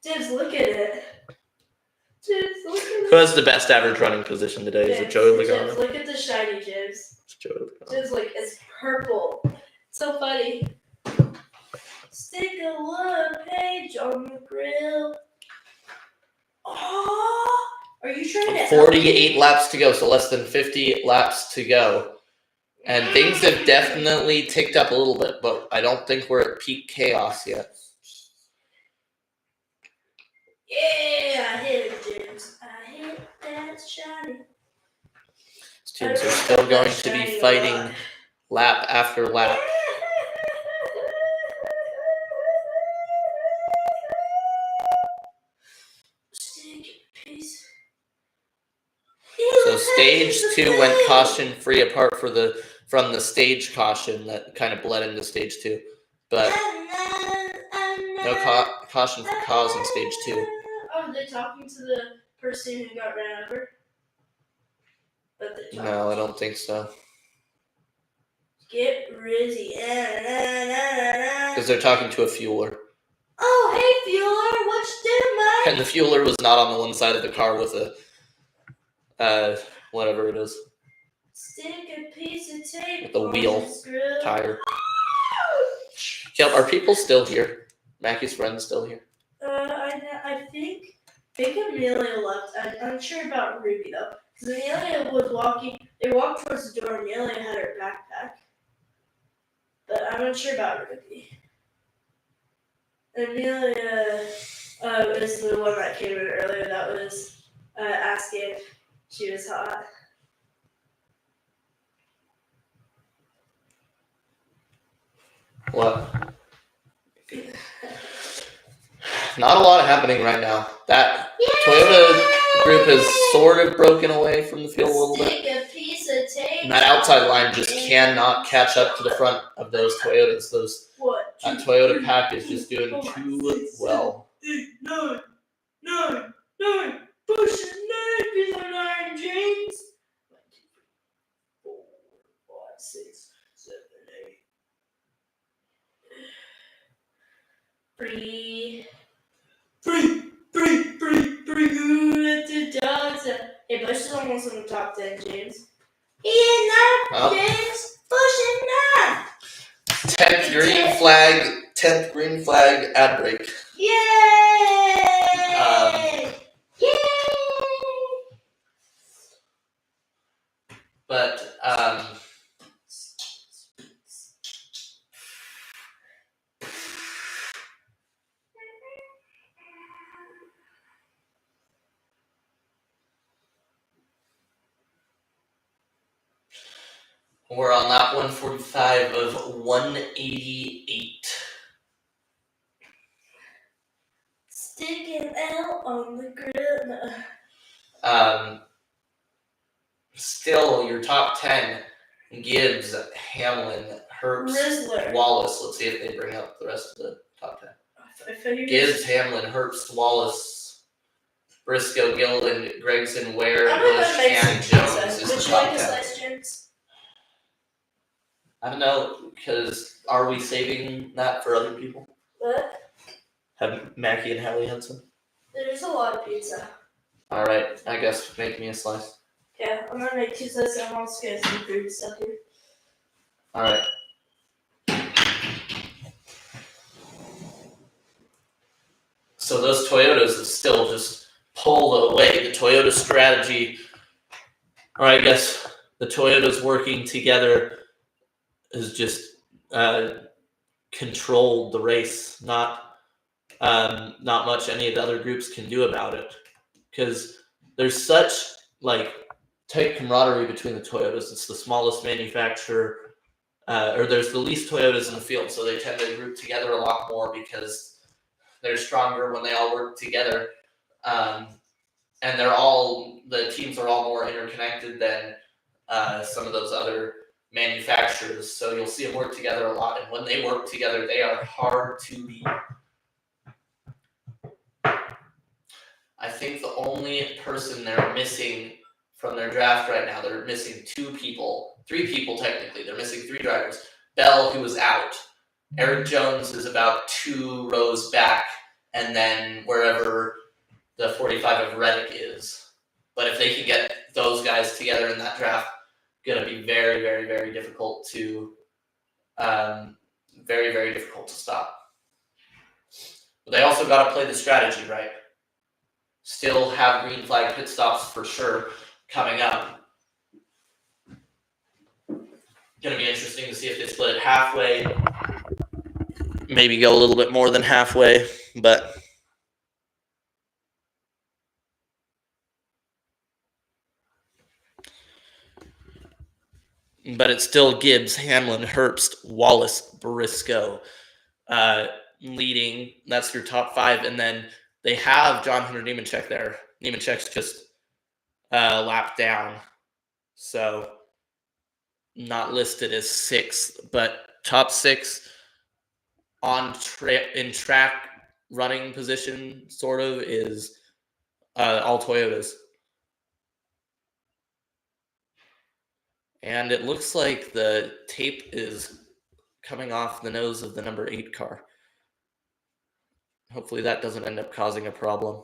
James, look at it. James, look at it. Who has the best average running position today? Is it Joey Logano? James, look at the shiny, James. It's like it's purple. So funny. Stick a wood page on the grill. Oh, are you trying to 48 laps to go, so less than 50 laps to go. And things have definitely ticked up a little bit, but I don't think we're at peak chaos yet. Yeah, I hit it, James. I hit that shiny. Teams are still going to be fighting lap after lap. So stage 2 went caution free apart from the stage caution that kind of bled into stage 2. But no caution for cause in stage 2. Oh, are they talking to the person who got ran over? No, I don't think so. Get Rizzy. Because they're talking to a fueler. Oh, hey, fueler, what you doing, mate? And the fueler was not on the one side of the car with a, whatever it is. Stick a piece of tape With a on wheel, this grill. tire. Yep, are people still here? Mackie's friend's still here? I think Amelia left. I'm unsure about Ruby, though. Because Amelia was walking, they walked towards the door, Amelia had her backpack. But I'm unsure about Ruby. Amelia is the one that came in earlier that was asking if she was hot. What? Not a lot happening right now. That Toyota group has sort of broken away from the field a little bit. A piece of tape. And that outside line just cannot catch up to the front of those Toyotas. That Toyota pack is just doing too well. 8, 9, 9, 9, push 9, piece of 9, James. 1, 2, 3, 4, 5, 6, 7, 8. Free. Who let the dogs out? Hey, Bush is almost in the top 10, James. He is not, James. Bush is not. 10th green flag ad break. Yay! Yay! But we're on lap 145 of 188. Stick an L on the grill. Still, your top 10, Gibbs, Hamlin, Herbst, Rizzler. Wallace. Let's see if they bring up the rest of the top 10. Gibbs, Hamlin, Herbst, Wallace, Briscoe, Gilliland, Gregson, Ware, Busch, and Jones is the top 10. I don't know, because are we saving that for other people? What? Have Mackie and Hallie had some? There's a lot of pizza. Alright, I guess make me a slice. Yeah, I'm gonna make 2 slices and I'm also gonna some fruit stuff here. Alright. So those Toyotas have still just pulled away. The Toyota strategy, or I guess the Toyotas working together has just controlled the race. Not much any of the other groups can do about it. Because there's such tight camaraderie between the Toyotas. It's the smallest manufacturer, or there's the least Toyotas in the field, so they tend to group together a lot more because they're stronger when they all work together. And the teams are all more interconnected than some of those other manufacturers. So you'll see them work together a lot, and when they work together, they are hard to beat. I think the only person they're missing from their draft right now, they're missing 3 people technically. They're missing 3 drivers. Bell, who was out. Eric Jones is about 2 rows back, and then wherever the 45 of Reddick is. But if they can get those guys together in that draft, going to be very, very, very difficult to stop. But they also got to play the strategy right. Still have green flag pit stops for sure coming up. Going to be interesting to see if they split it halfway. Maybe go a little bit more than halfway, but it's still Gibbs, Hamlin, Herbst, Wallace, Briscoe leading. That's your top 5, and then they have John Hunter Nemechek there. Nemechek's just lap down, so not listed as 6th, but top 6 in track running position sort of is all Toyotas. And it looks like the tape is coming off the nose of the number 8 car. Hopefully that doesn't end up causing a problem.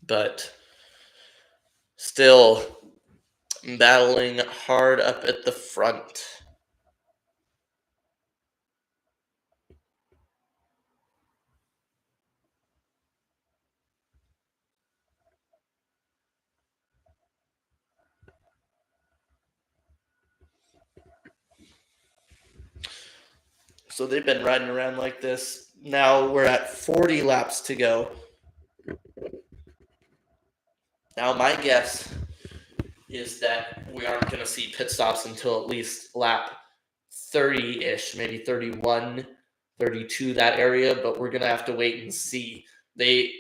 But still battling hard up at the front. So they've been riding around like this. Now we're at 40 laps to go. Now my guess is that we aren't going to see pit stops until at least lap 30-ish, maybe 31, 32, that area, but we're going to have to wait and see. They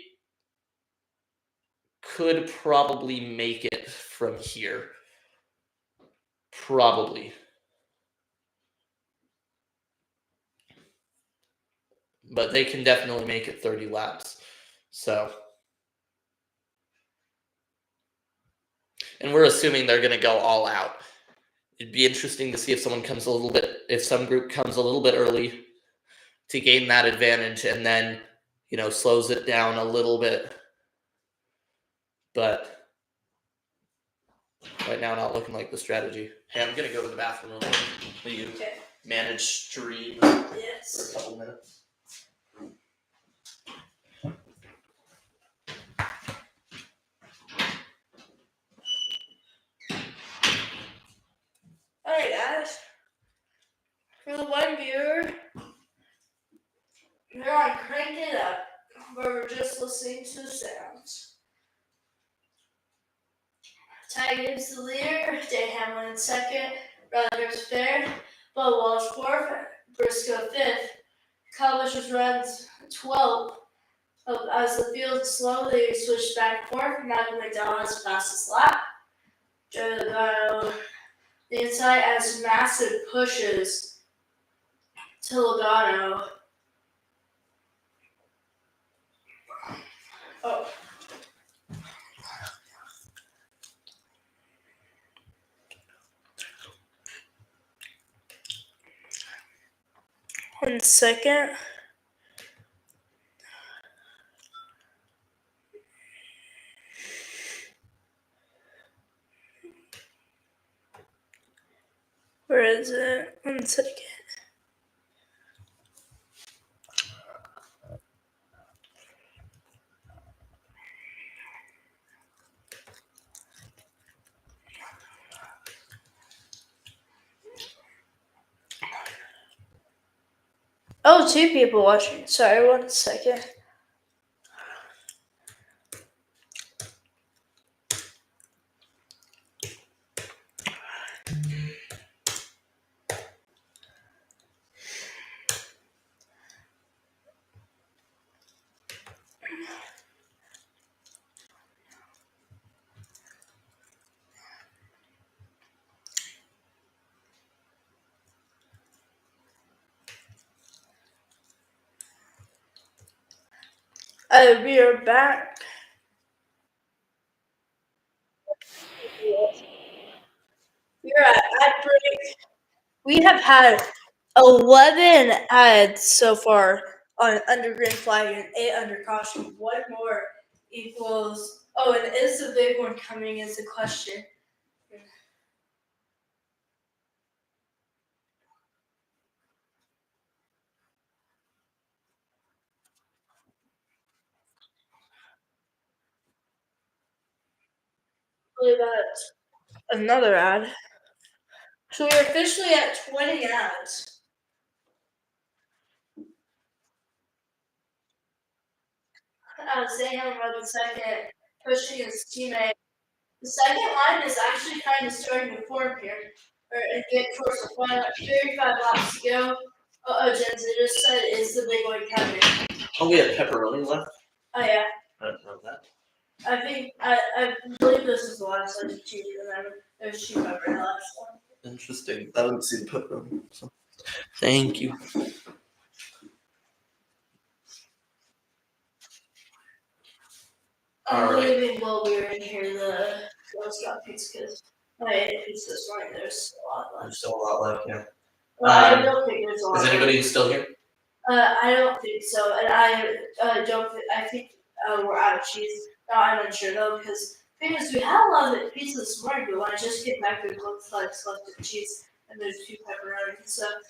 could probably make it from here. Probably. But they can definitely make it 30 laps. So. And we're assuming they're going to go all out. It'd be interesting to see if some group comes a little bit early to gain that advantage and then, slows it down a little bit. But right now, not looking like the strategy. Hey, I'm going to go to the bathroom real quick. Will you manage stream Yes. for a couple minutes? Alright, guys. For the one viewer, here on Crank It Up, where we're just listening to the sounds. Ty Gibbs the leader, Dan Hamlin in 2nd, Riley Herbst 3rd, Bud Walsh 4th, Briscoe 5th. Kyle Busch runs 12th. As the field slowly switched back and forth, Malcolm McDowell has the fastest lap. Joey Logano the inside as massive pushes to Logano. Oh. One second. Where is it? 1 second. Oh, 2 people watching. Sorry, 1 second. We are back. We are at ad break. We have had 11 ads so far on under green flag and 8 under caution. 1 more equals Oh, and is the big one coming is the question. We got another ad. So we're officially at 20 ads. Sam running second, pushing his teammate. The second line is actually kind of starting to form here, or get towards the final. 35 laps to go. Jens, I just said, is the big one coming? Oh, we have pepperoni left? Oh, yeah. I didn't know that. I think, I believe this is the last one cheese, and then there's two pepper in the last one. Interesting. I haven't seen pepperoni. So. Thank you. I'm believing while we were in here, the girls got pizza because I ate pizza this morning. There's a lot left. There's still a lot left, yeah. Well, I don't think there's a lot. Is anybody still here? I don't think so, and I don't. I think we're out of cheese. No, I'm unsure though because we had a lot of pizza this morning, but when I just came back, it looked like selected cheese, and there's two pepperoni and stuff.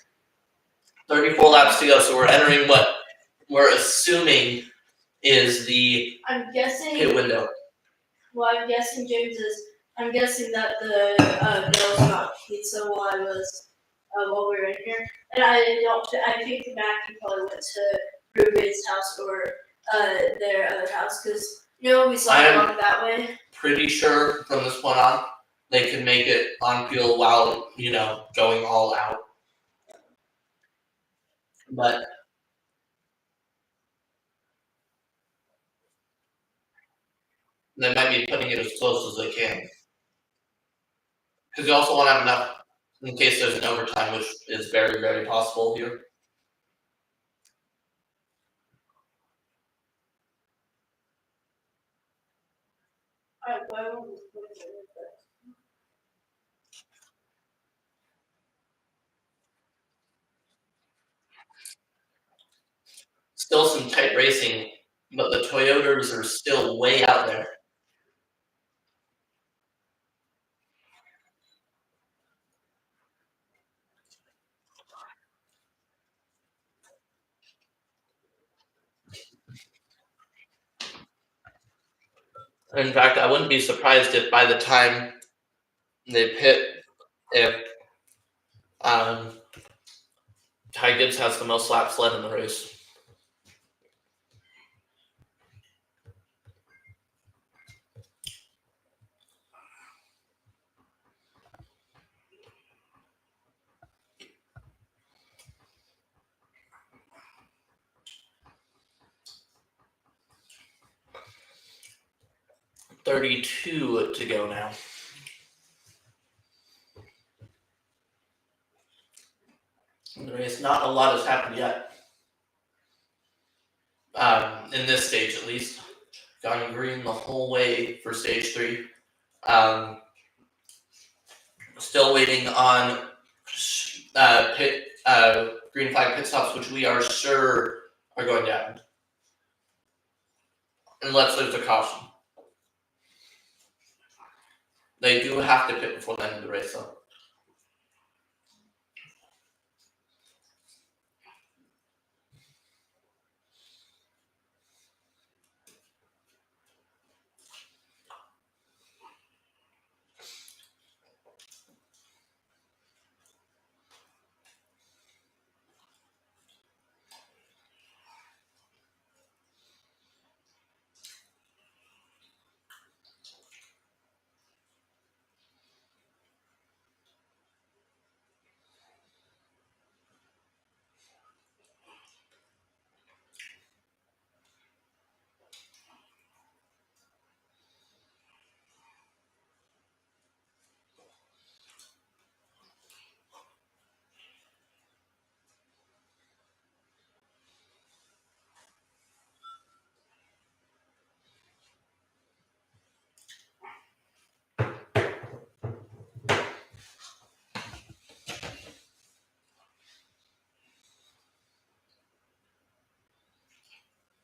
34 laps to go, so we're entering what we're assuming is the I'm guessing. pit window. Well, I'm guessing James is. I'm guessing that the girls got pizza while we were in here, and I think Mackie probably went to Ruby's house or their other house because we saw them walk that way. Pretty sure from this point on they can make it on fuel while going all out, but they might be putting it as close as they can because you also want to have enough in case there's an overtime, which is very, very possible here. Still some tight racing, but the Toyotas are still way out there. In fact, I wouldn't be surprised if by the time they pit, if Ty Gibbs has the most laps led in the race. $32 to go now. In the race, not a lot has happened yet. In this stage, at least, gone green the whole way for stage 3. Still waiting on green flag pit stops, which we are sure are going to happen, unless there's a caution. They do have to pit before the end of the race, though.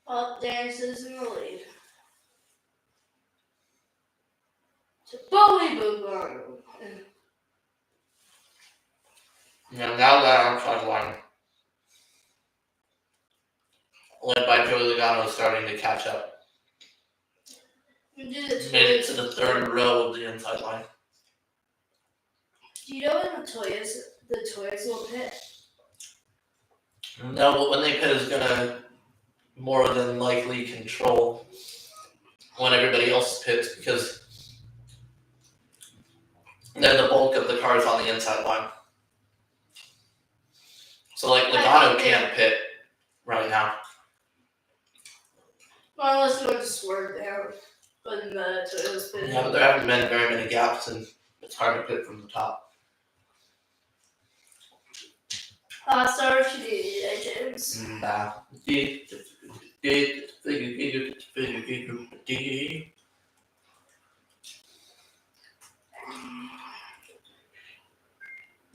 Well, Dance is in the lead. Logano. Now that outside line, led by Joey Logano, is starting to catch up. Made it to the third row of the inside line. Do you know when the Toys will pit? No, but when they pit is gonna more than likely control when everybody else pits because they're the bulk of the cars on the inside line. So like Logano can't pit right now. Well, unless you want to swerve down when the Toyota's pitting. Yeah, but there haven't been very many gaps and it's hard to pit from the top. Sorry if you did, James. Nah.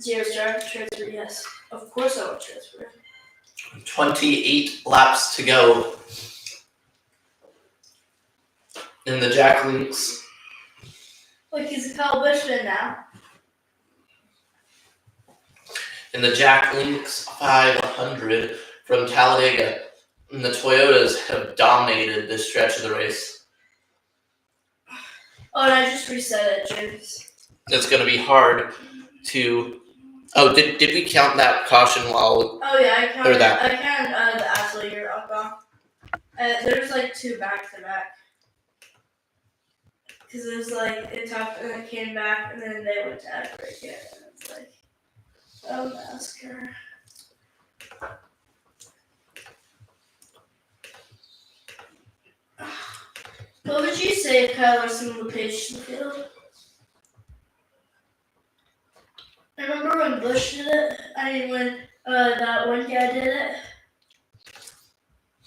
Zero star transfer, yes. Of course I would transfer. 28 laps to go in the Jack Links. Look, he's a Kyle Buschman now. In the Jack Links 500 from Talladega. And the Toyotas have dominated this stretch of the race. Oh, and I just reset it, James. It's going to be hard to... Oh, did we count that caution while... Oh, yeah, I counted that. I counted the absolute year up on. There's like 2 back-to-back. Because it was like, it topped and then came back, and then they went to after again. And it's like, oh, NASCAR. What would you say if Kyle Larson would pitch the field? Remember when Bush did it? I mean, when that one guy did it?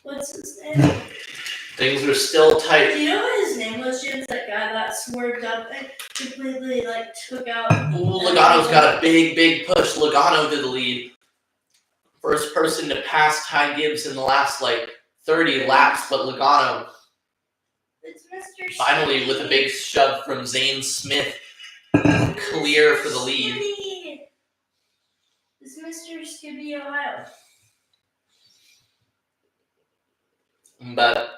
What's his name? Things are still tight. Do you know what his name was, James? That guy that swerved up and completely, like, took out... Ooh, Logano's got a big push. Logano to the lead. First person to pass Ty Gibbs in the last, 30 laps, but Logano It's Mr. finally with a big shove from Zane Smith. Clear for the lead. It's Mr. Skibby, Ohio. But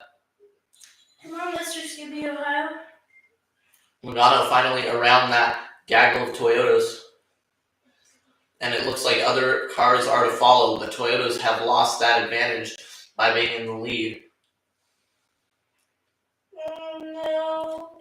Come on, Mr. Skibby, Ohio. Logano finally around that gaggle of Toyotas. And it looks like other cars are to follow. The Toyotas have lost that advantage by being in the lead. Oh no.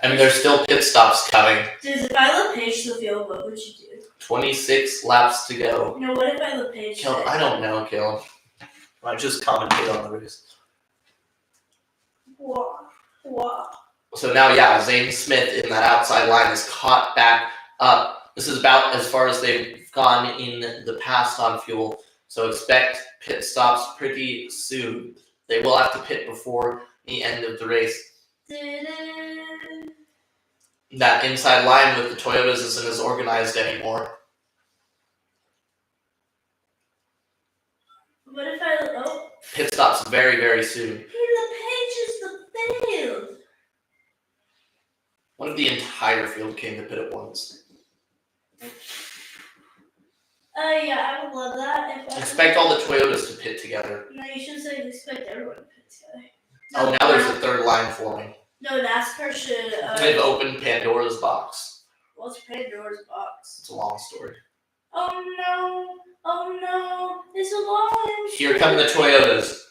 I mean, there's still pit stops coming. Dude, if I LePage the field, what would you do? 26 laps to go. No, what if I LePage Caleb, I don't know, Caleb. I just commentate on the race. Wow. So now, yeah, Zane Smith in that outside line is caught back up. This is about as far as they've gone in the past on fuel. So expect pit stops pretty soon. They will have to pit before the end of the race. That inside line with the Toyotas isn't as organized anymore. What if I... Oh. Pit stops very, very soon. He LePages the field. What if the entire field came to pit at once? Yeah, I would love that. Expect all the Toyotas to pit together. No, you should say expect everyone to pit together. Oh, now there's a third line forming. No, NASCAR should... They've opened Pandora's box. What's Pandora's box? It's a long story. Oh no, it's a long... Here come the Toyotas.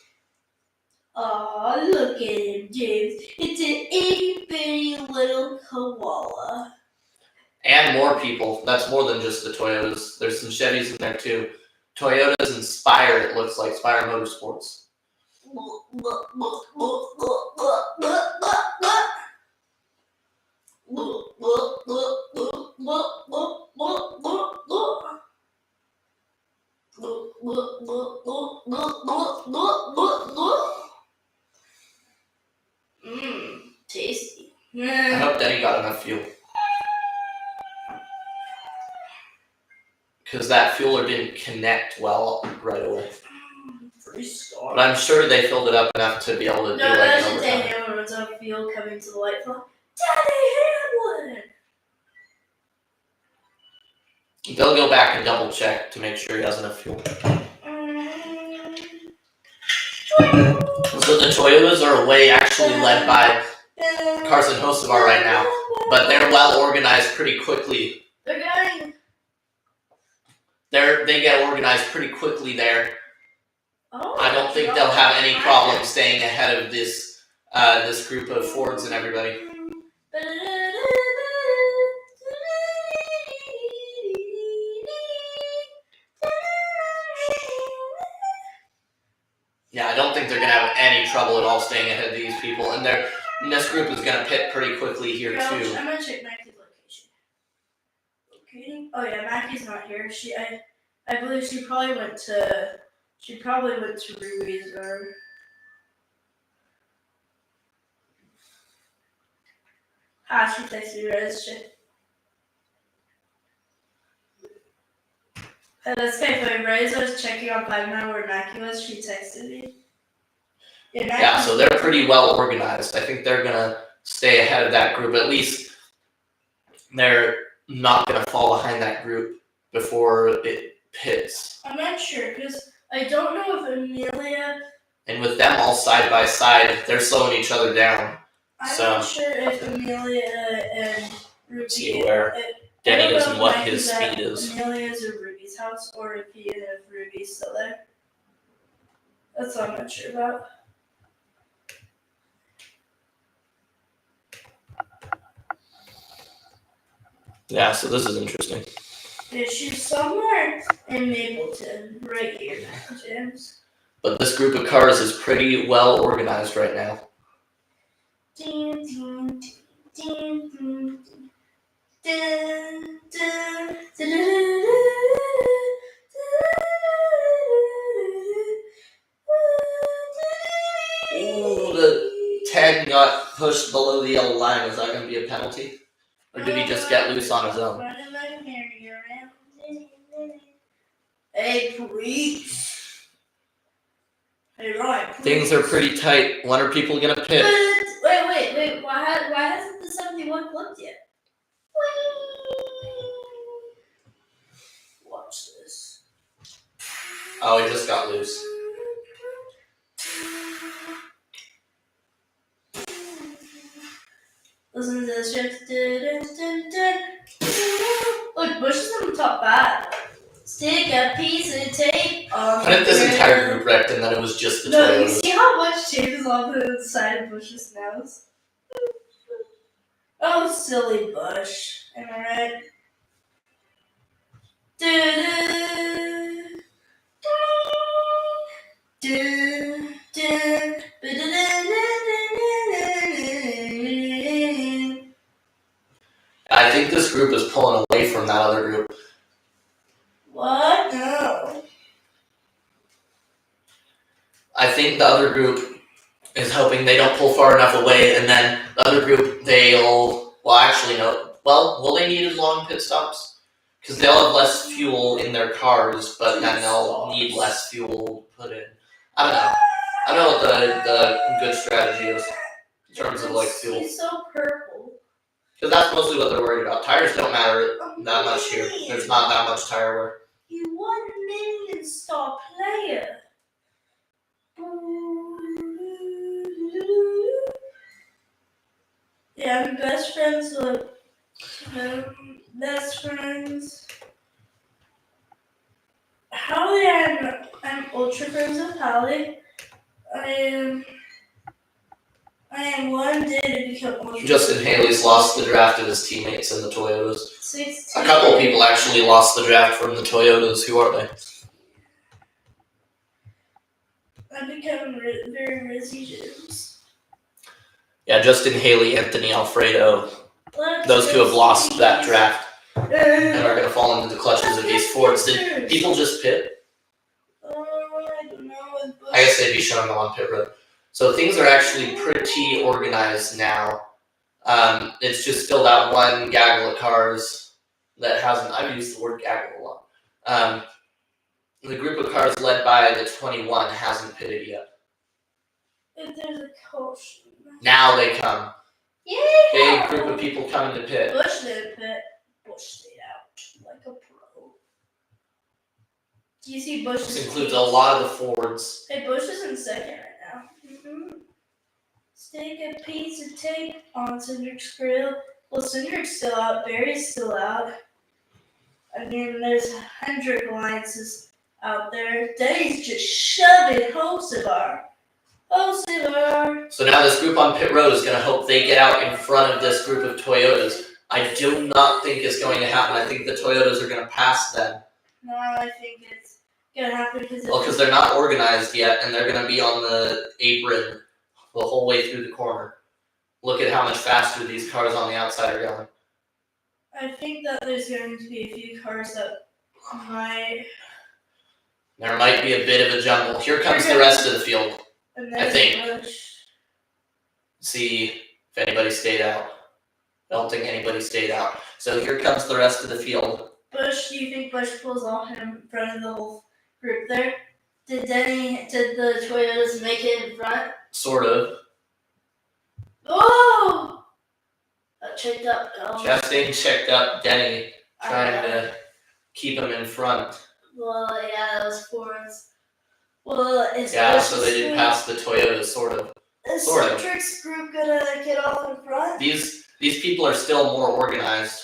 Aw, look at him, James. It's an itty-bitty little koala. And more people. That's more than just the Toyotas. There's some Chevys in there too. Toyotas and Spire, it looks like. Spire Motorsports. Tasty. I hope Denny got enough fuel. Because that fueler didn't connect well right away. Restart. But I'm sure they filled it up enough to be able to do No, like that's an just Danny overtime. Hamlin runs on field coming to the light flag. Danny Hamlin! They'll go back and double check to make sure he has enough fuel. So the Toyotas are away, actually led by Carson Hocevar right now, but they're well organized pretty quickly. They get organized pretty quickly there. I don't think they'll have any problem staying ahead of this this group of Fords and everybody. Yeah, I don't think they're gonna have any trouble at all staying ahead of these people, and this group is gonna pit pretty quickly here too. I'm gonna check Mackie's location. Locating? Oh yeah, Mackie's not here. I believe she probably went to Ruby's or. She texted me Rez. That's kind of funny. Rez was checking on 5-9 where Mackie was. She texted me. Yeah, so they're pretty well organized. I think they're gonna stay ahead of that group. At least they're not gonna fall behind that group before it pits. I'm not sure because I don't know if Amelia. And with them all side by side, they're slowing each other down. I'm not sure if Amelia and Ruby. See where Denny is and what his speed is. Amelia's or Ruby's house, or if he and Ruby's still there. That's what I'm not sure about. Yeah, so this is interesting. Yeah, she's somewhere in Mapleton, right here, James. But this group of cars is pretty well organized right now. Ooh, the tag got pushed below the yellow line. Was that going to be a penalty? Or did he just get loose on his own? Hey, police. Hey, right. Things are pretty tight. When are people going to pit? Wait. Why hasn't the 71 flipped yet? Watch this. Oh, he just got loose. Listen to this shit. Look, Bush is on the top bad. Stick a piece of tape on. What if this entire group wrecked and then it was just the No, you Toyotas? see how much tape is on the side of Bush's nose? Oh, silly Bush. Am I right? I think this group is pulling away from that other group. What? No. I think the other group is hoping they don't pull far enough away, and then the other group, will they need as long pit stops? Because they'll have less fuel in their cars, but then they'll need less fuel put in. I don't know. I don't know what the good strategy is in terms of like fuel. He's so purple. Because that's mostly what they're worried about. Tires don't matter that much here. There's not that much tire wear. You 1 million star player. Yeah, I'm best friends with best friends. Holly, I'm ultra friends with Holly. I am one day to become ultra. Justin Haley's lost the draft of his teammates in the Toyotas. 16. A couple of people actually lost the draft from the Toyotas. Who are they? I become very risky James. Yeah, Justin Haley, Anthony Alfredo. Those two have lost that draft and are going to fall into the clutches of these Fords. Did people just pit? I don't know. I guess they'd be showing them on pit road. So things are actually pretty organized now. It's just still that one gaggle of cars that hasn't. I've used the word gaggle a lot. The group of cars led by the 21 hasn't pitted yet. If there's a caution. Now they come. Yeah. Big group of people coming to pit. Bush didn't pit. Bush stayed out like a pro. Do you see Bush? This includes a lot of the Fords. Hey, Bush is in second right now. Stick a piece of tape on Cindric's grill. Well, Cindric's still out. Barry's still out. I mean, there's Hendrick Alliances out there. Denny's just shoving Hocevar. So now this group on pit road is going to hope they get out in front of this group of Toyotas. I do not think it's going to happen. I think the Toyotas are going to pass them. No, I think it's going to happen because they're not organized yet, and they're going to be on the apron the whole way through the corner. Look at how much faster these cars on the outside are going. I think that there's going to be a few cars that might... There might be a bit of a jumble. Here comes the rest of the field. I think. See if anybody stayed out. I don't think anybody stayed out. So here comes the rest of the field. Bush, do you think Bush pulls off in front of the whole group there? Did the Toyotas make it in front? Sort of. Oh! Checked up. Chastain checked up Denny, trying to keep him in front. Well, yeah, those Fords. Well, so they did pass the Toyota, sort of. Is Cindric's group gonna get off in front? These people are still more organized.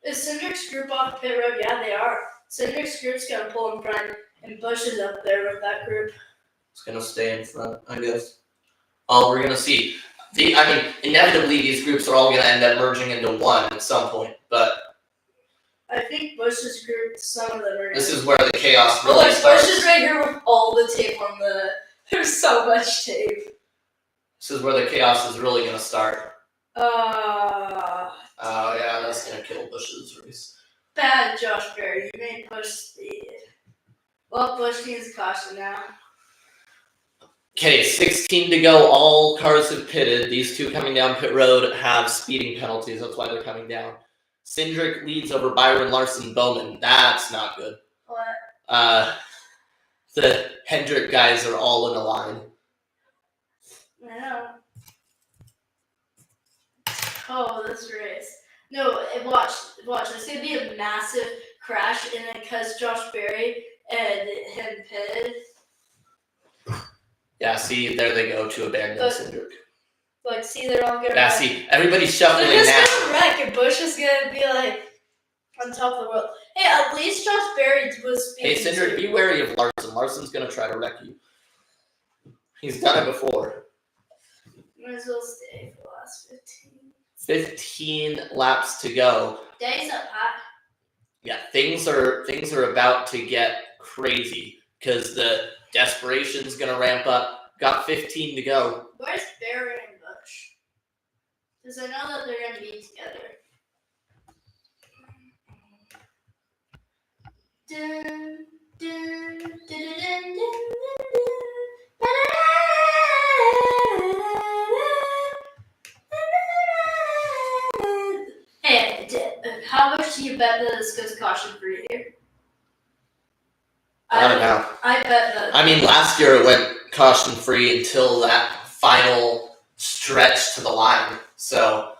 Is Cindric's group off pit road? Yeah, they are. Cindric's group's gonna pull in front, and Bush is up there with that group. It's gonna stay in front, I guess. Oh, we're gonna see. Inevitably, these groups are all gonna end up merging into one at some point, but I think Bush's group, some of them are. This is where the chaos really starts. starts. Bush is right here with all the tape on the. There's so much tape. This is where the chaos is really gonna start. Oh yeah, that's gonna kill Bush's race. Bad, Josh Berry. You made Bush speed. Well, Bush needs caution now. Okay, 16 to go. All cars have pitted. These two coming down pit road have speeding penalties. That's why they're coming down. Cindric leads over Byron Larson Bowman. That's not good. What? The Hendrick guys are all in a line. I know. Oh, this race. No, watch. There's going to be a massive crash, and then because Josh Berry and him pitted. Yeah, see, there they go to abandon Cindric. Like, see, they're all gonna. Yeah, see, everybody's shuffling now. They're just gonna wreck, and Bush is gonna be like on top of the world. Hey, at least Josh Berry was speeding. Hey, Cindric, be wary of Larson. Larson's gonna try to wreck you. He's done it before. Might as well stay for the last 15. 15 laps to go. Day's up hot. Yeah, things are about to get crazy because the desperation's gonna ramp up. Got 15 to go. Where's Berry and Bush? Because I know that they're gonna be together. Dun, dun, dun, dun, dun, dun. Hey, how much do you bet that this goes caution free here? I don't know. I bet that. I mean, last year it went caution free until that final stretch to the line. So.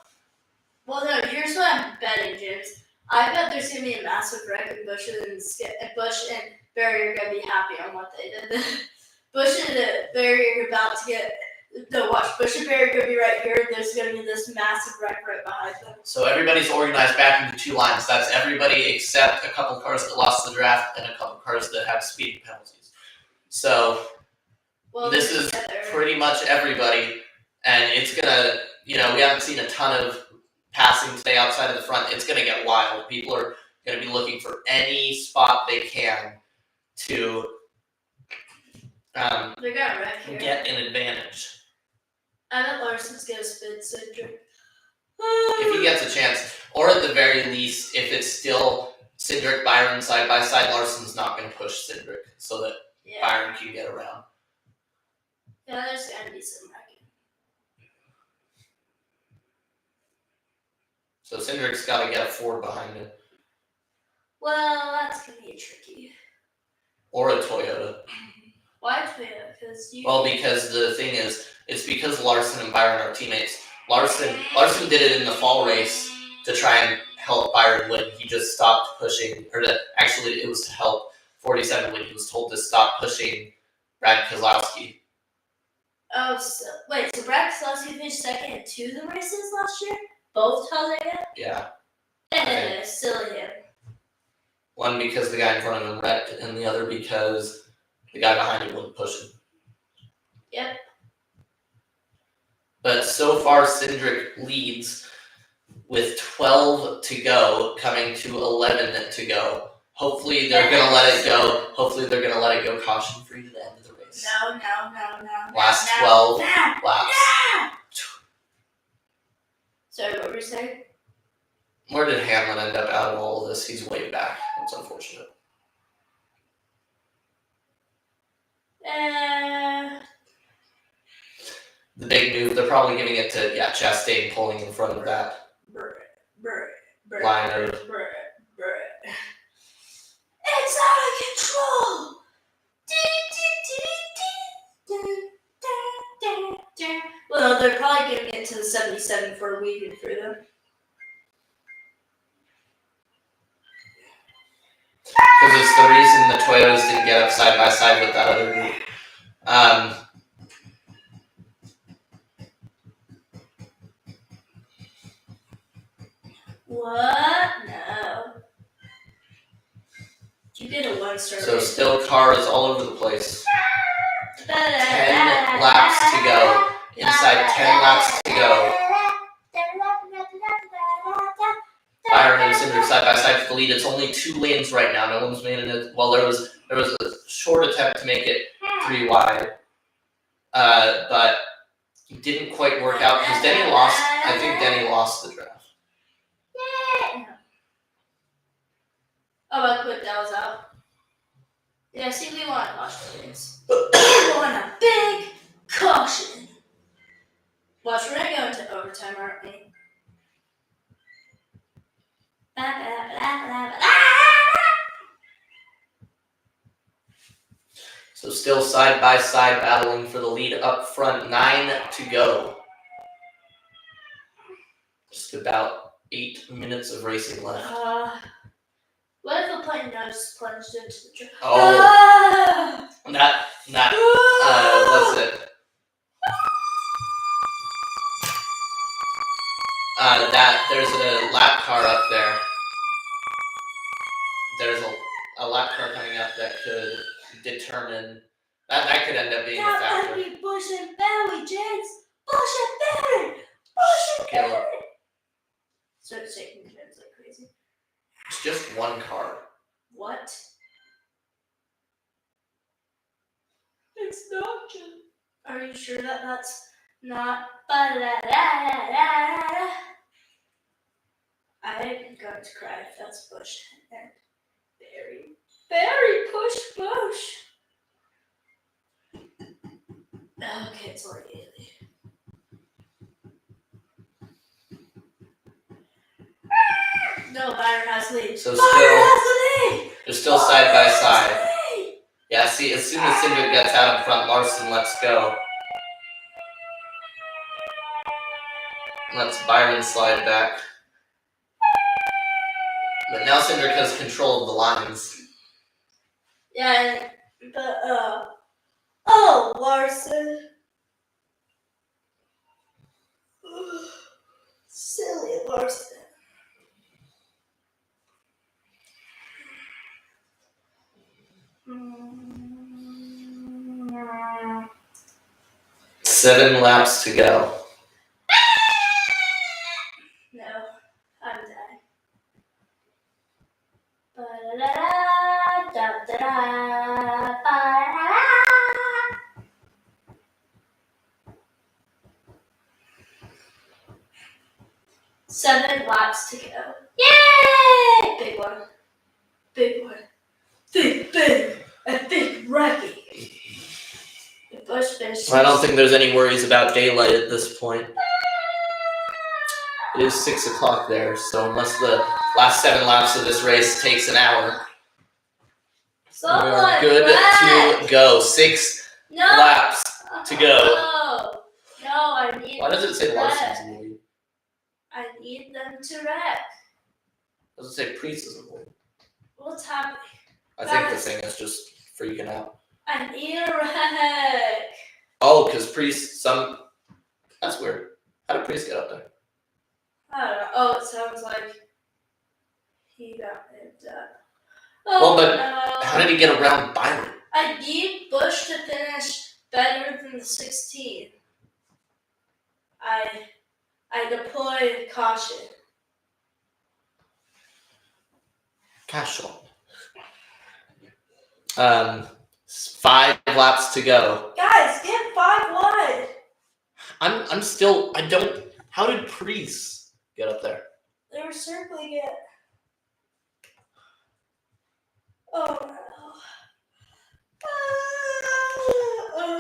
Well, no. Here's what I'm betting, James. I bet there's gonna be a massive wreck, and Bush and Berry are gonna be happy on what they did. Bush and Berry are about to get. No, watch. Bush and Berry are gonna be right here. There's gonna be this massive wreck right behind them. So everybody's organized back into two lines. That's everybody except a couple cars that lost the draft and a couple cars that have speeding penalties. So this is pretty much everybody, and it's gonna. We haven't seen a ton of passing today outside of the front. It's gonna get wild. People are gonna be looking for any spot they can to they're gonna wreck here. Get an advantage. I bet Larson's gonna spin Cindric. If he gets a chance, or at the very least, if it's still Cindric Byron side by side, Larson's not going to push Cindric so that Byron can get around. Yeah, there's gonna be some wrecking. So Cindric's got to get a Ford behind him. Well, that's gonna be tricky. or a Toyota. Why Toyota? Because you. Well, because the thing is, it's because Larson and Byron are teammates. Larson did it in the fall race to try and help Byron win. He just stopped pushing, actually it was to help 47 when he was told to stop pushing Brad Keselowski. Oh, so Brad Keselowski finished second in 2 of the races last year? Both Talladega? Yeah. Silly him. One because the guy in front of him wrecked, and the other because the guy behind him wasn't pushing. Yep. But so far, Cindric leads with 12 to go, coming to 11 to go. Hopefully, they're going to let it go. Hopefully, they're going to let it go caution-free to the end of the race. No. Last 12 laps. Sorry, what were you saying? Where did Hamlin end up out of all of this? He's way back. It's unfortunate. The big move, they're probably giving it to, Chastain pulling in front of that liner. It's out of control! Well, they're probably giving it to the 77 for weaving through them. Because it's the reason the Toyotas didn't get up side by side with that other group. What? No. You did a 1-star. So still cars all over the place. 10 laps to go. Inside 10 laps to go. Byron and Cindric side by side for the lead. It's only 2 lanes right now. No one's made it. Well, there was a short attempt to make it 3 wide, but it didn't quite work out because Denny lost. I think Denny lost the draft. Oh, I quit. That was out. Yeah, see, we want caution lanes. We want a big caution. Watch, we're gonna go into overtime, aren't we? So still side by side battling for the lead up front. 9 to go. Just about 8 minutes of racing left. What if a plane just plunged into the track? Oh, that what's it? There's a lap car up there. There's a lap car coming up that could determine that could end up being a factor. That might be Bush and Barry, James. Bush and Barry. Bush and Barry. Start shaking your hands like crazy. It's just one car. What? It's not just. Are you sure that that's not? I'm going to cry if that's Bush and Barry. Barry, push Bush. Okay, it's already Haley. No, Byron has lead. So Byron has the lead. They're still side by side. Yeah, see, as soon as Cindric gets out in front, Larson lets go. Lets Byron slide back. But now Cindric has control of the lines. Yeah, but Larson. Silly Larson. Seven laps to go. No, I'm dying. Seven laps to go. Yay! Big one. Big one. Think big. And think Rocky. The Bush finished. I don't think there's any worries about daylight at this point. It is 6 o'clock there, so unless the last 7 laps of this race takes an hour. Someone We are good rest. to go. 6 No. laps to go. No, I need. Why does it say them to Larson's wreck. in the lead? I need them to wreck. Does it say Priest is in the lead? What's happening? I think the thing is just freaking out. I need a wreck. Oh, because Priest, that's weird. How did Priest get up there? I don't know. Oh, it sounds like he got moved up. Oh, Well, but no. how did he get around Byron? I need Bush to finish better than the 16. I deploy caution. Casual. 5 laps to go. Guys, get 5-1. I'm still, I don't, how did Priest get up there? They were circling it. Oh no.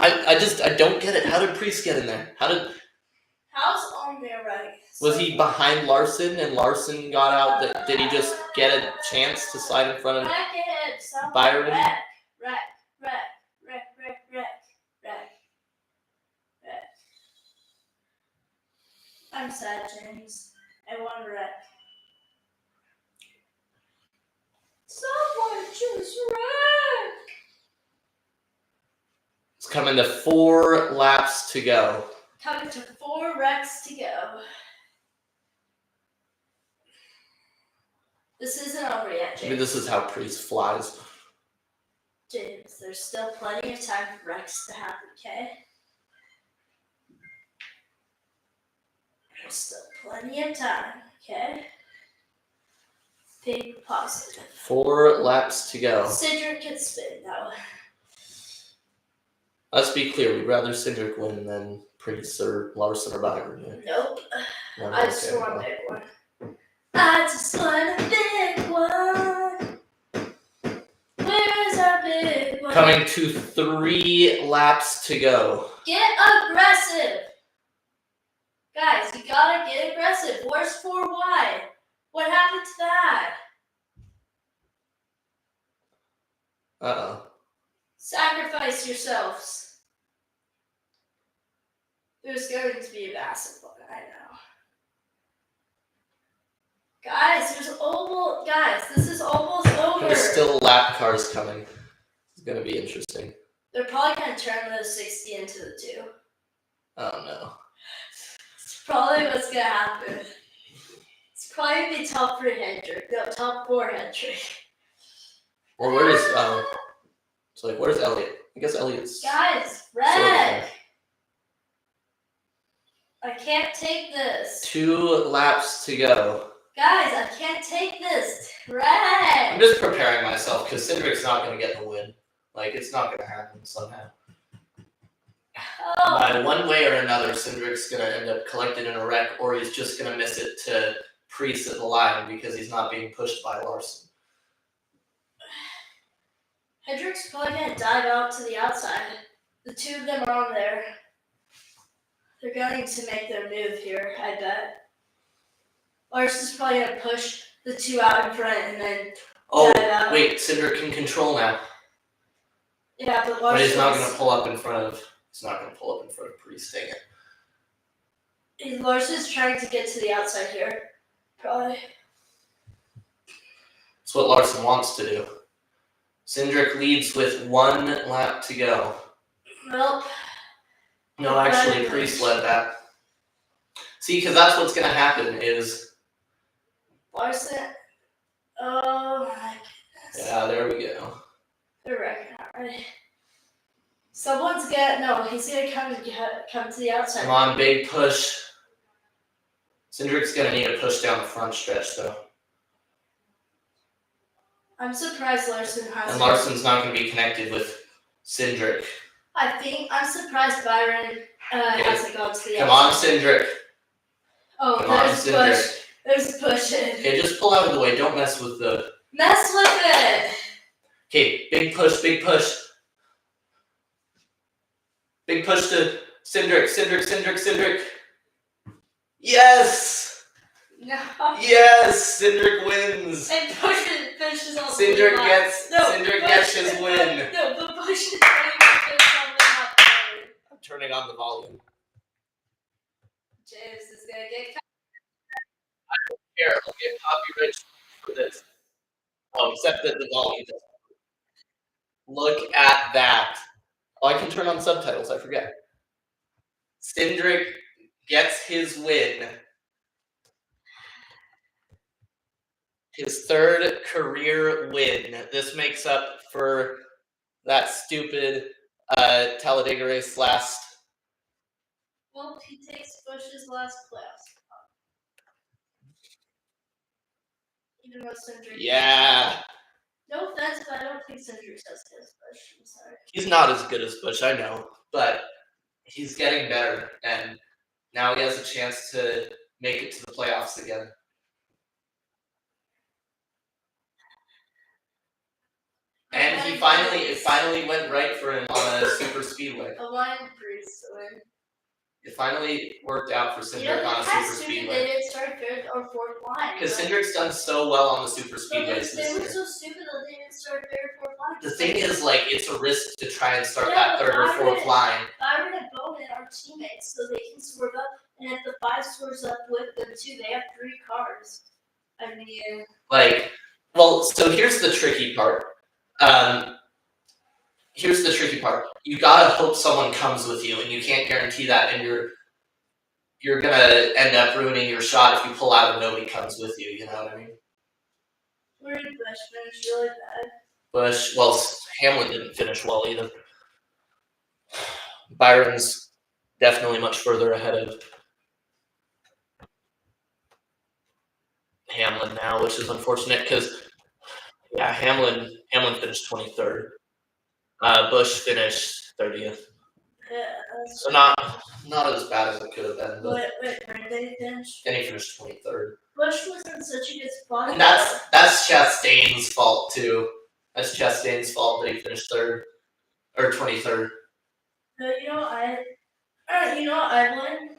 I don't get it. How did Priest get in there? How's on there right? Was he behind Larson and Larson got out? Did he just get a chance to slide in front of Wreck it. Someone Byron? Wreck. I'm sad, James. I want to wreck. Someone choose wreck. It's coming to 4 laps to go. Coming to 4 wrecks to go. This isn't over yet, James. Maybe this is how Priest flies. James, there's still plenty of time for wrecks to happen, okay? There's still plenty of time, okay? Think positive. 4 laps to go. Cedric can spin that one. Let's be clear. We'd rather Cindric win than Priest or Larson or Byron. Yeah. Nope. No, I just want a big one. I just want a big one. Where's our big one? Coming to 3 laps to go. Get aggressive. Guys, you gotta get aggressive. Where's 4 wide? What happened to that? Uh-oh. Sacrifice yourselves. There's going to be a massive one, I know. Guys, this is almost over. There's still lap cars coming. It's going to be interesting. They're probably going to turn the 60 into the 2. Oh, no. It's probably what's going to happen. It's probably going to be top 3 Hendrick. No, top 4 Hendrick. Well, where's Elliot? I guess Elliot's... Guys, wreck! I can't take this. 2 laps to go. Guys, I can't take this. Wreck! I'm just preparing myself because Cindric's not going to get the win. Like, it's not going to happen somehow. Oh. By one way or another, Cindric's going to end up collected in a wreck, or he's just going to miss it to Priest at the line because he's not being pushed by Larson. Hendrick's probably going to dive out to the outside. The 2 of them are on there. They're going to make their move here, I bet. Larson's probably going to push the 2 out in front and then dive out. Wait, Cindric can control now. Yeah, but But he's not going to Larson's pull up in front of Priest, dang it. Larson's trying to get to the outside here. Probably. It's what Larson wants to do. Cindric leads with 1 lap to go. Nope. No, actually, Priest led that. See, because that's what's going to happen is... Larson. Oh my goodness. Yeah, there we go. They're wrecking already. Someone's gonna... No, he's going to come to the outside. Come on, big push. Cindric's going to need a push down the front stretch, though. I'm surprised Larson has... And Larson's not going to be connected with Cindric. I'm surprised Byron hasn't gone to the Come outside. on, Cindric. Oh, Come on, there's Cindric. push. There's pushing. Okay, just pull out of the way. Don't mess with the... Mess with it. Okay, big push, big push. Big push to Cindric. Yes! No. Yes, Cindric wins. And Bush finishes on the Cindric lap. Cindric gets his win. No, but Bush is going to finish on the lap. I'm turning on the volume. James is going to get Here, I'll get copyright for this. Oh, except that the volume doesn't. Look at that. Oh, I can turn on subtitles, I forget. Cindric gets his win. His third career win. This makes up for that stupid Talladega race last. Well, he takes Bush's last playoff spot. Even though Cindric. Yeah. No offense, but I don't think Cindric's as good as Bush. I'm sorry. He's not as good as Bush, I know. But he's getting better. And now he has a chance to make it to the playoffs again. And it finally went right for him on a super speedway. A line breeze to win. It finally worked out for Cindric on a super speedway. They didn't start third or fourth line. Because Cindric's done so well on the super speedways They this were year. so stupid that they didn't start third or fourth line. The thing is, like, it's a risk to try and start that third or fourth line. Byron and Bowman are teammates, so they can swerve up. And if the 5 swerves up with them too, they have 3 cars. I mean, So here's the tricky part. You gotta hope someone comes with you, and you can't guarantee that, and you're gonna end up ruining your shot if you pull out and nobody comes with you. You know what I mean? where did Bush finish really bad? Bush, Hamlin didn't finish well either. Byron's definitely much further ahead of Hamlin now, which is unfortunate because, yeah, Hamlin finished 23rd. Bush finished 30th. Yeah. So not as bad as it could have been. But Where did they finish? then he finished 23rd. Bush was in such a good spot. And that's Chastain's fault too. That's Chastain's fault that he finished 3rd or 23rd. You know what I blame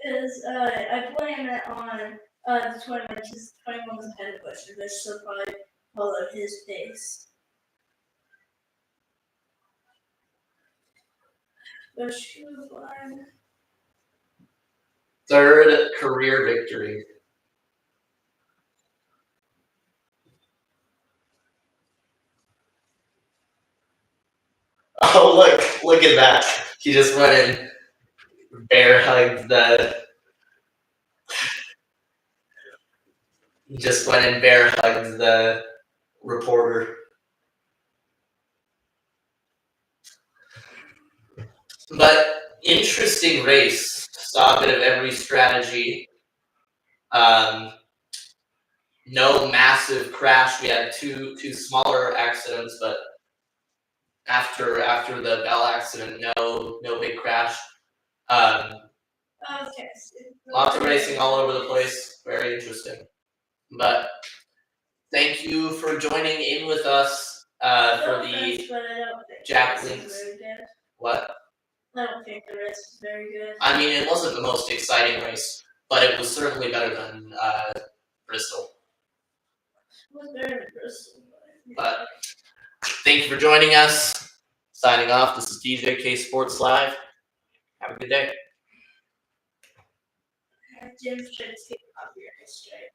is I blame it on the 21 because 21 was ahead of Bush, and Bush still probably followed his pace. Bush won. 3rd career victory. Oh, look at that. He just went and bear hugged the reporter. But interesting race. Saw a bit of every strategy. No massive crash. We had two smaller accidents, but after the Bell accident, no big crash. Okay. Lots of racing all over the place. Very interesting. But thank you for joining in with us for the Jack Links. What? I don't think the race was very good. I mean, it wasn't the most exciting race, but it was certainly better than Bristol. It was better than Bristol. But thank you for joining us. Signing off. This is DJK Sports Live. Have a good day. Jim should take copyright straight.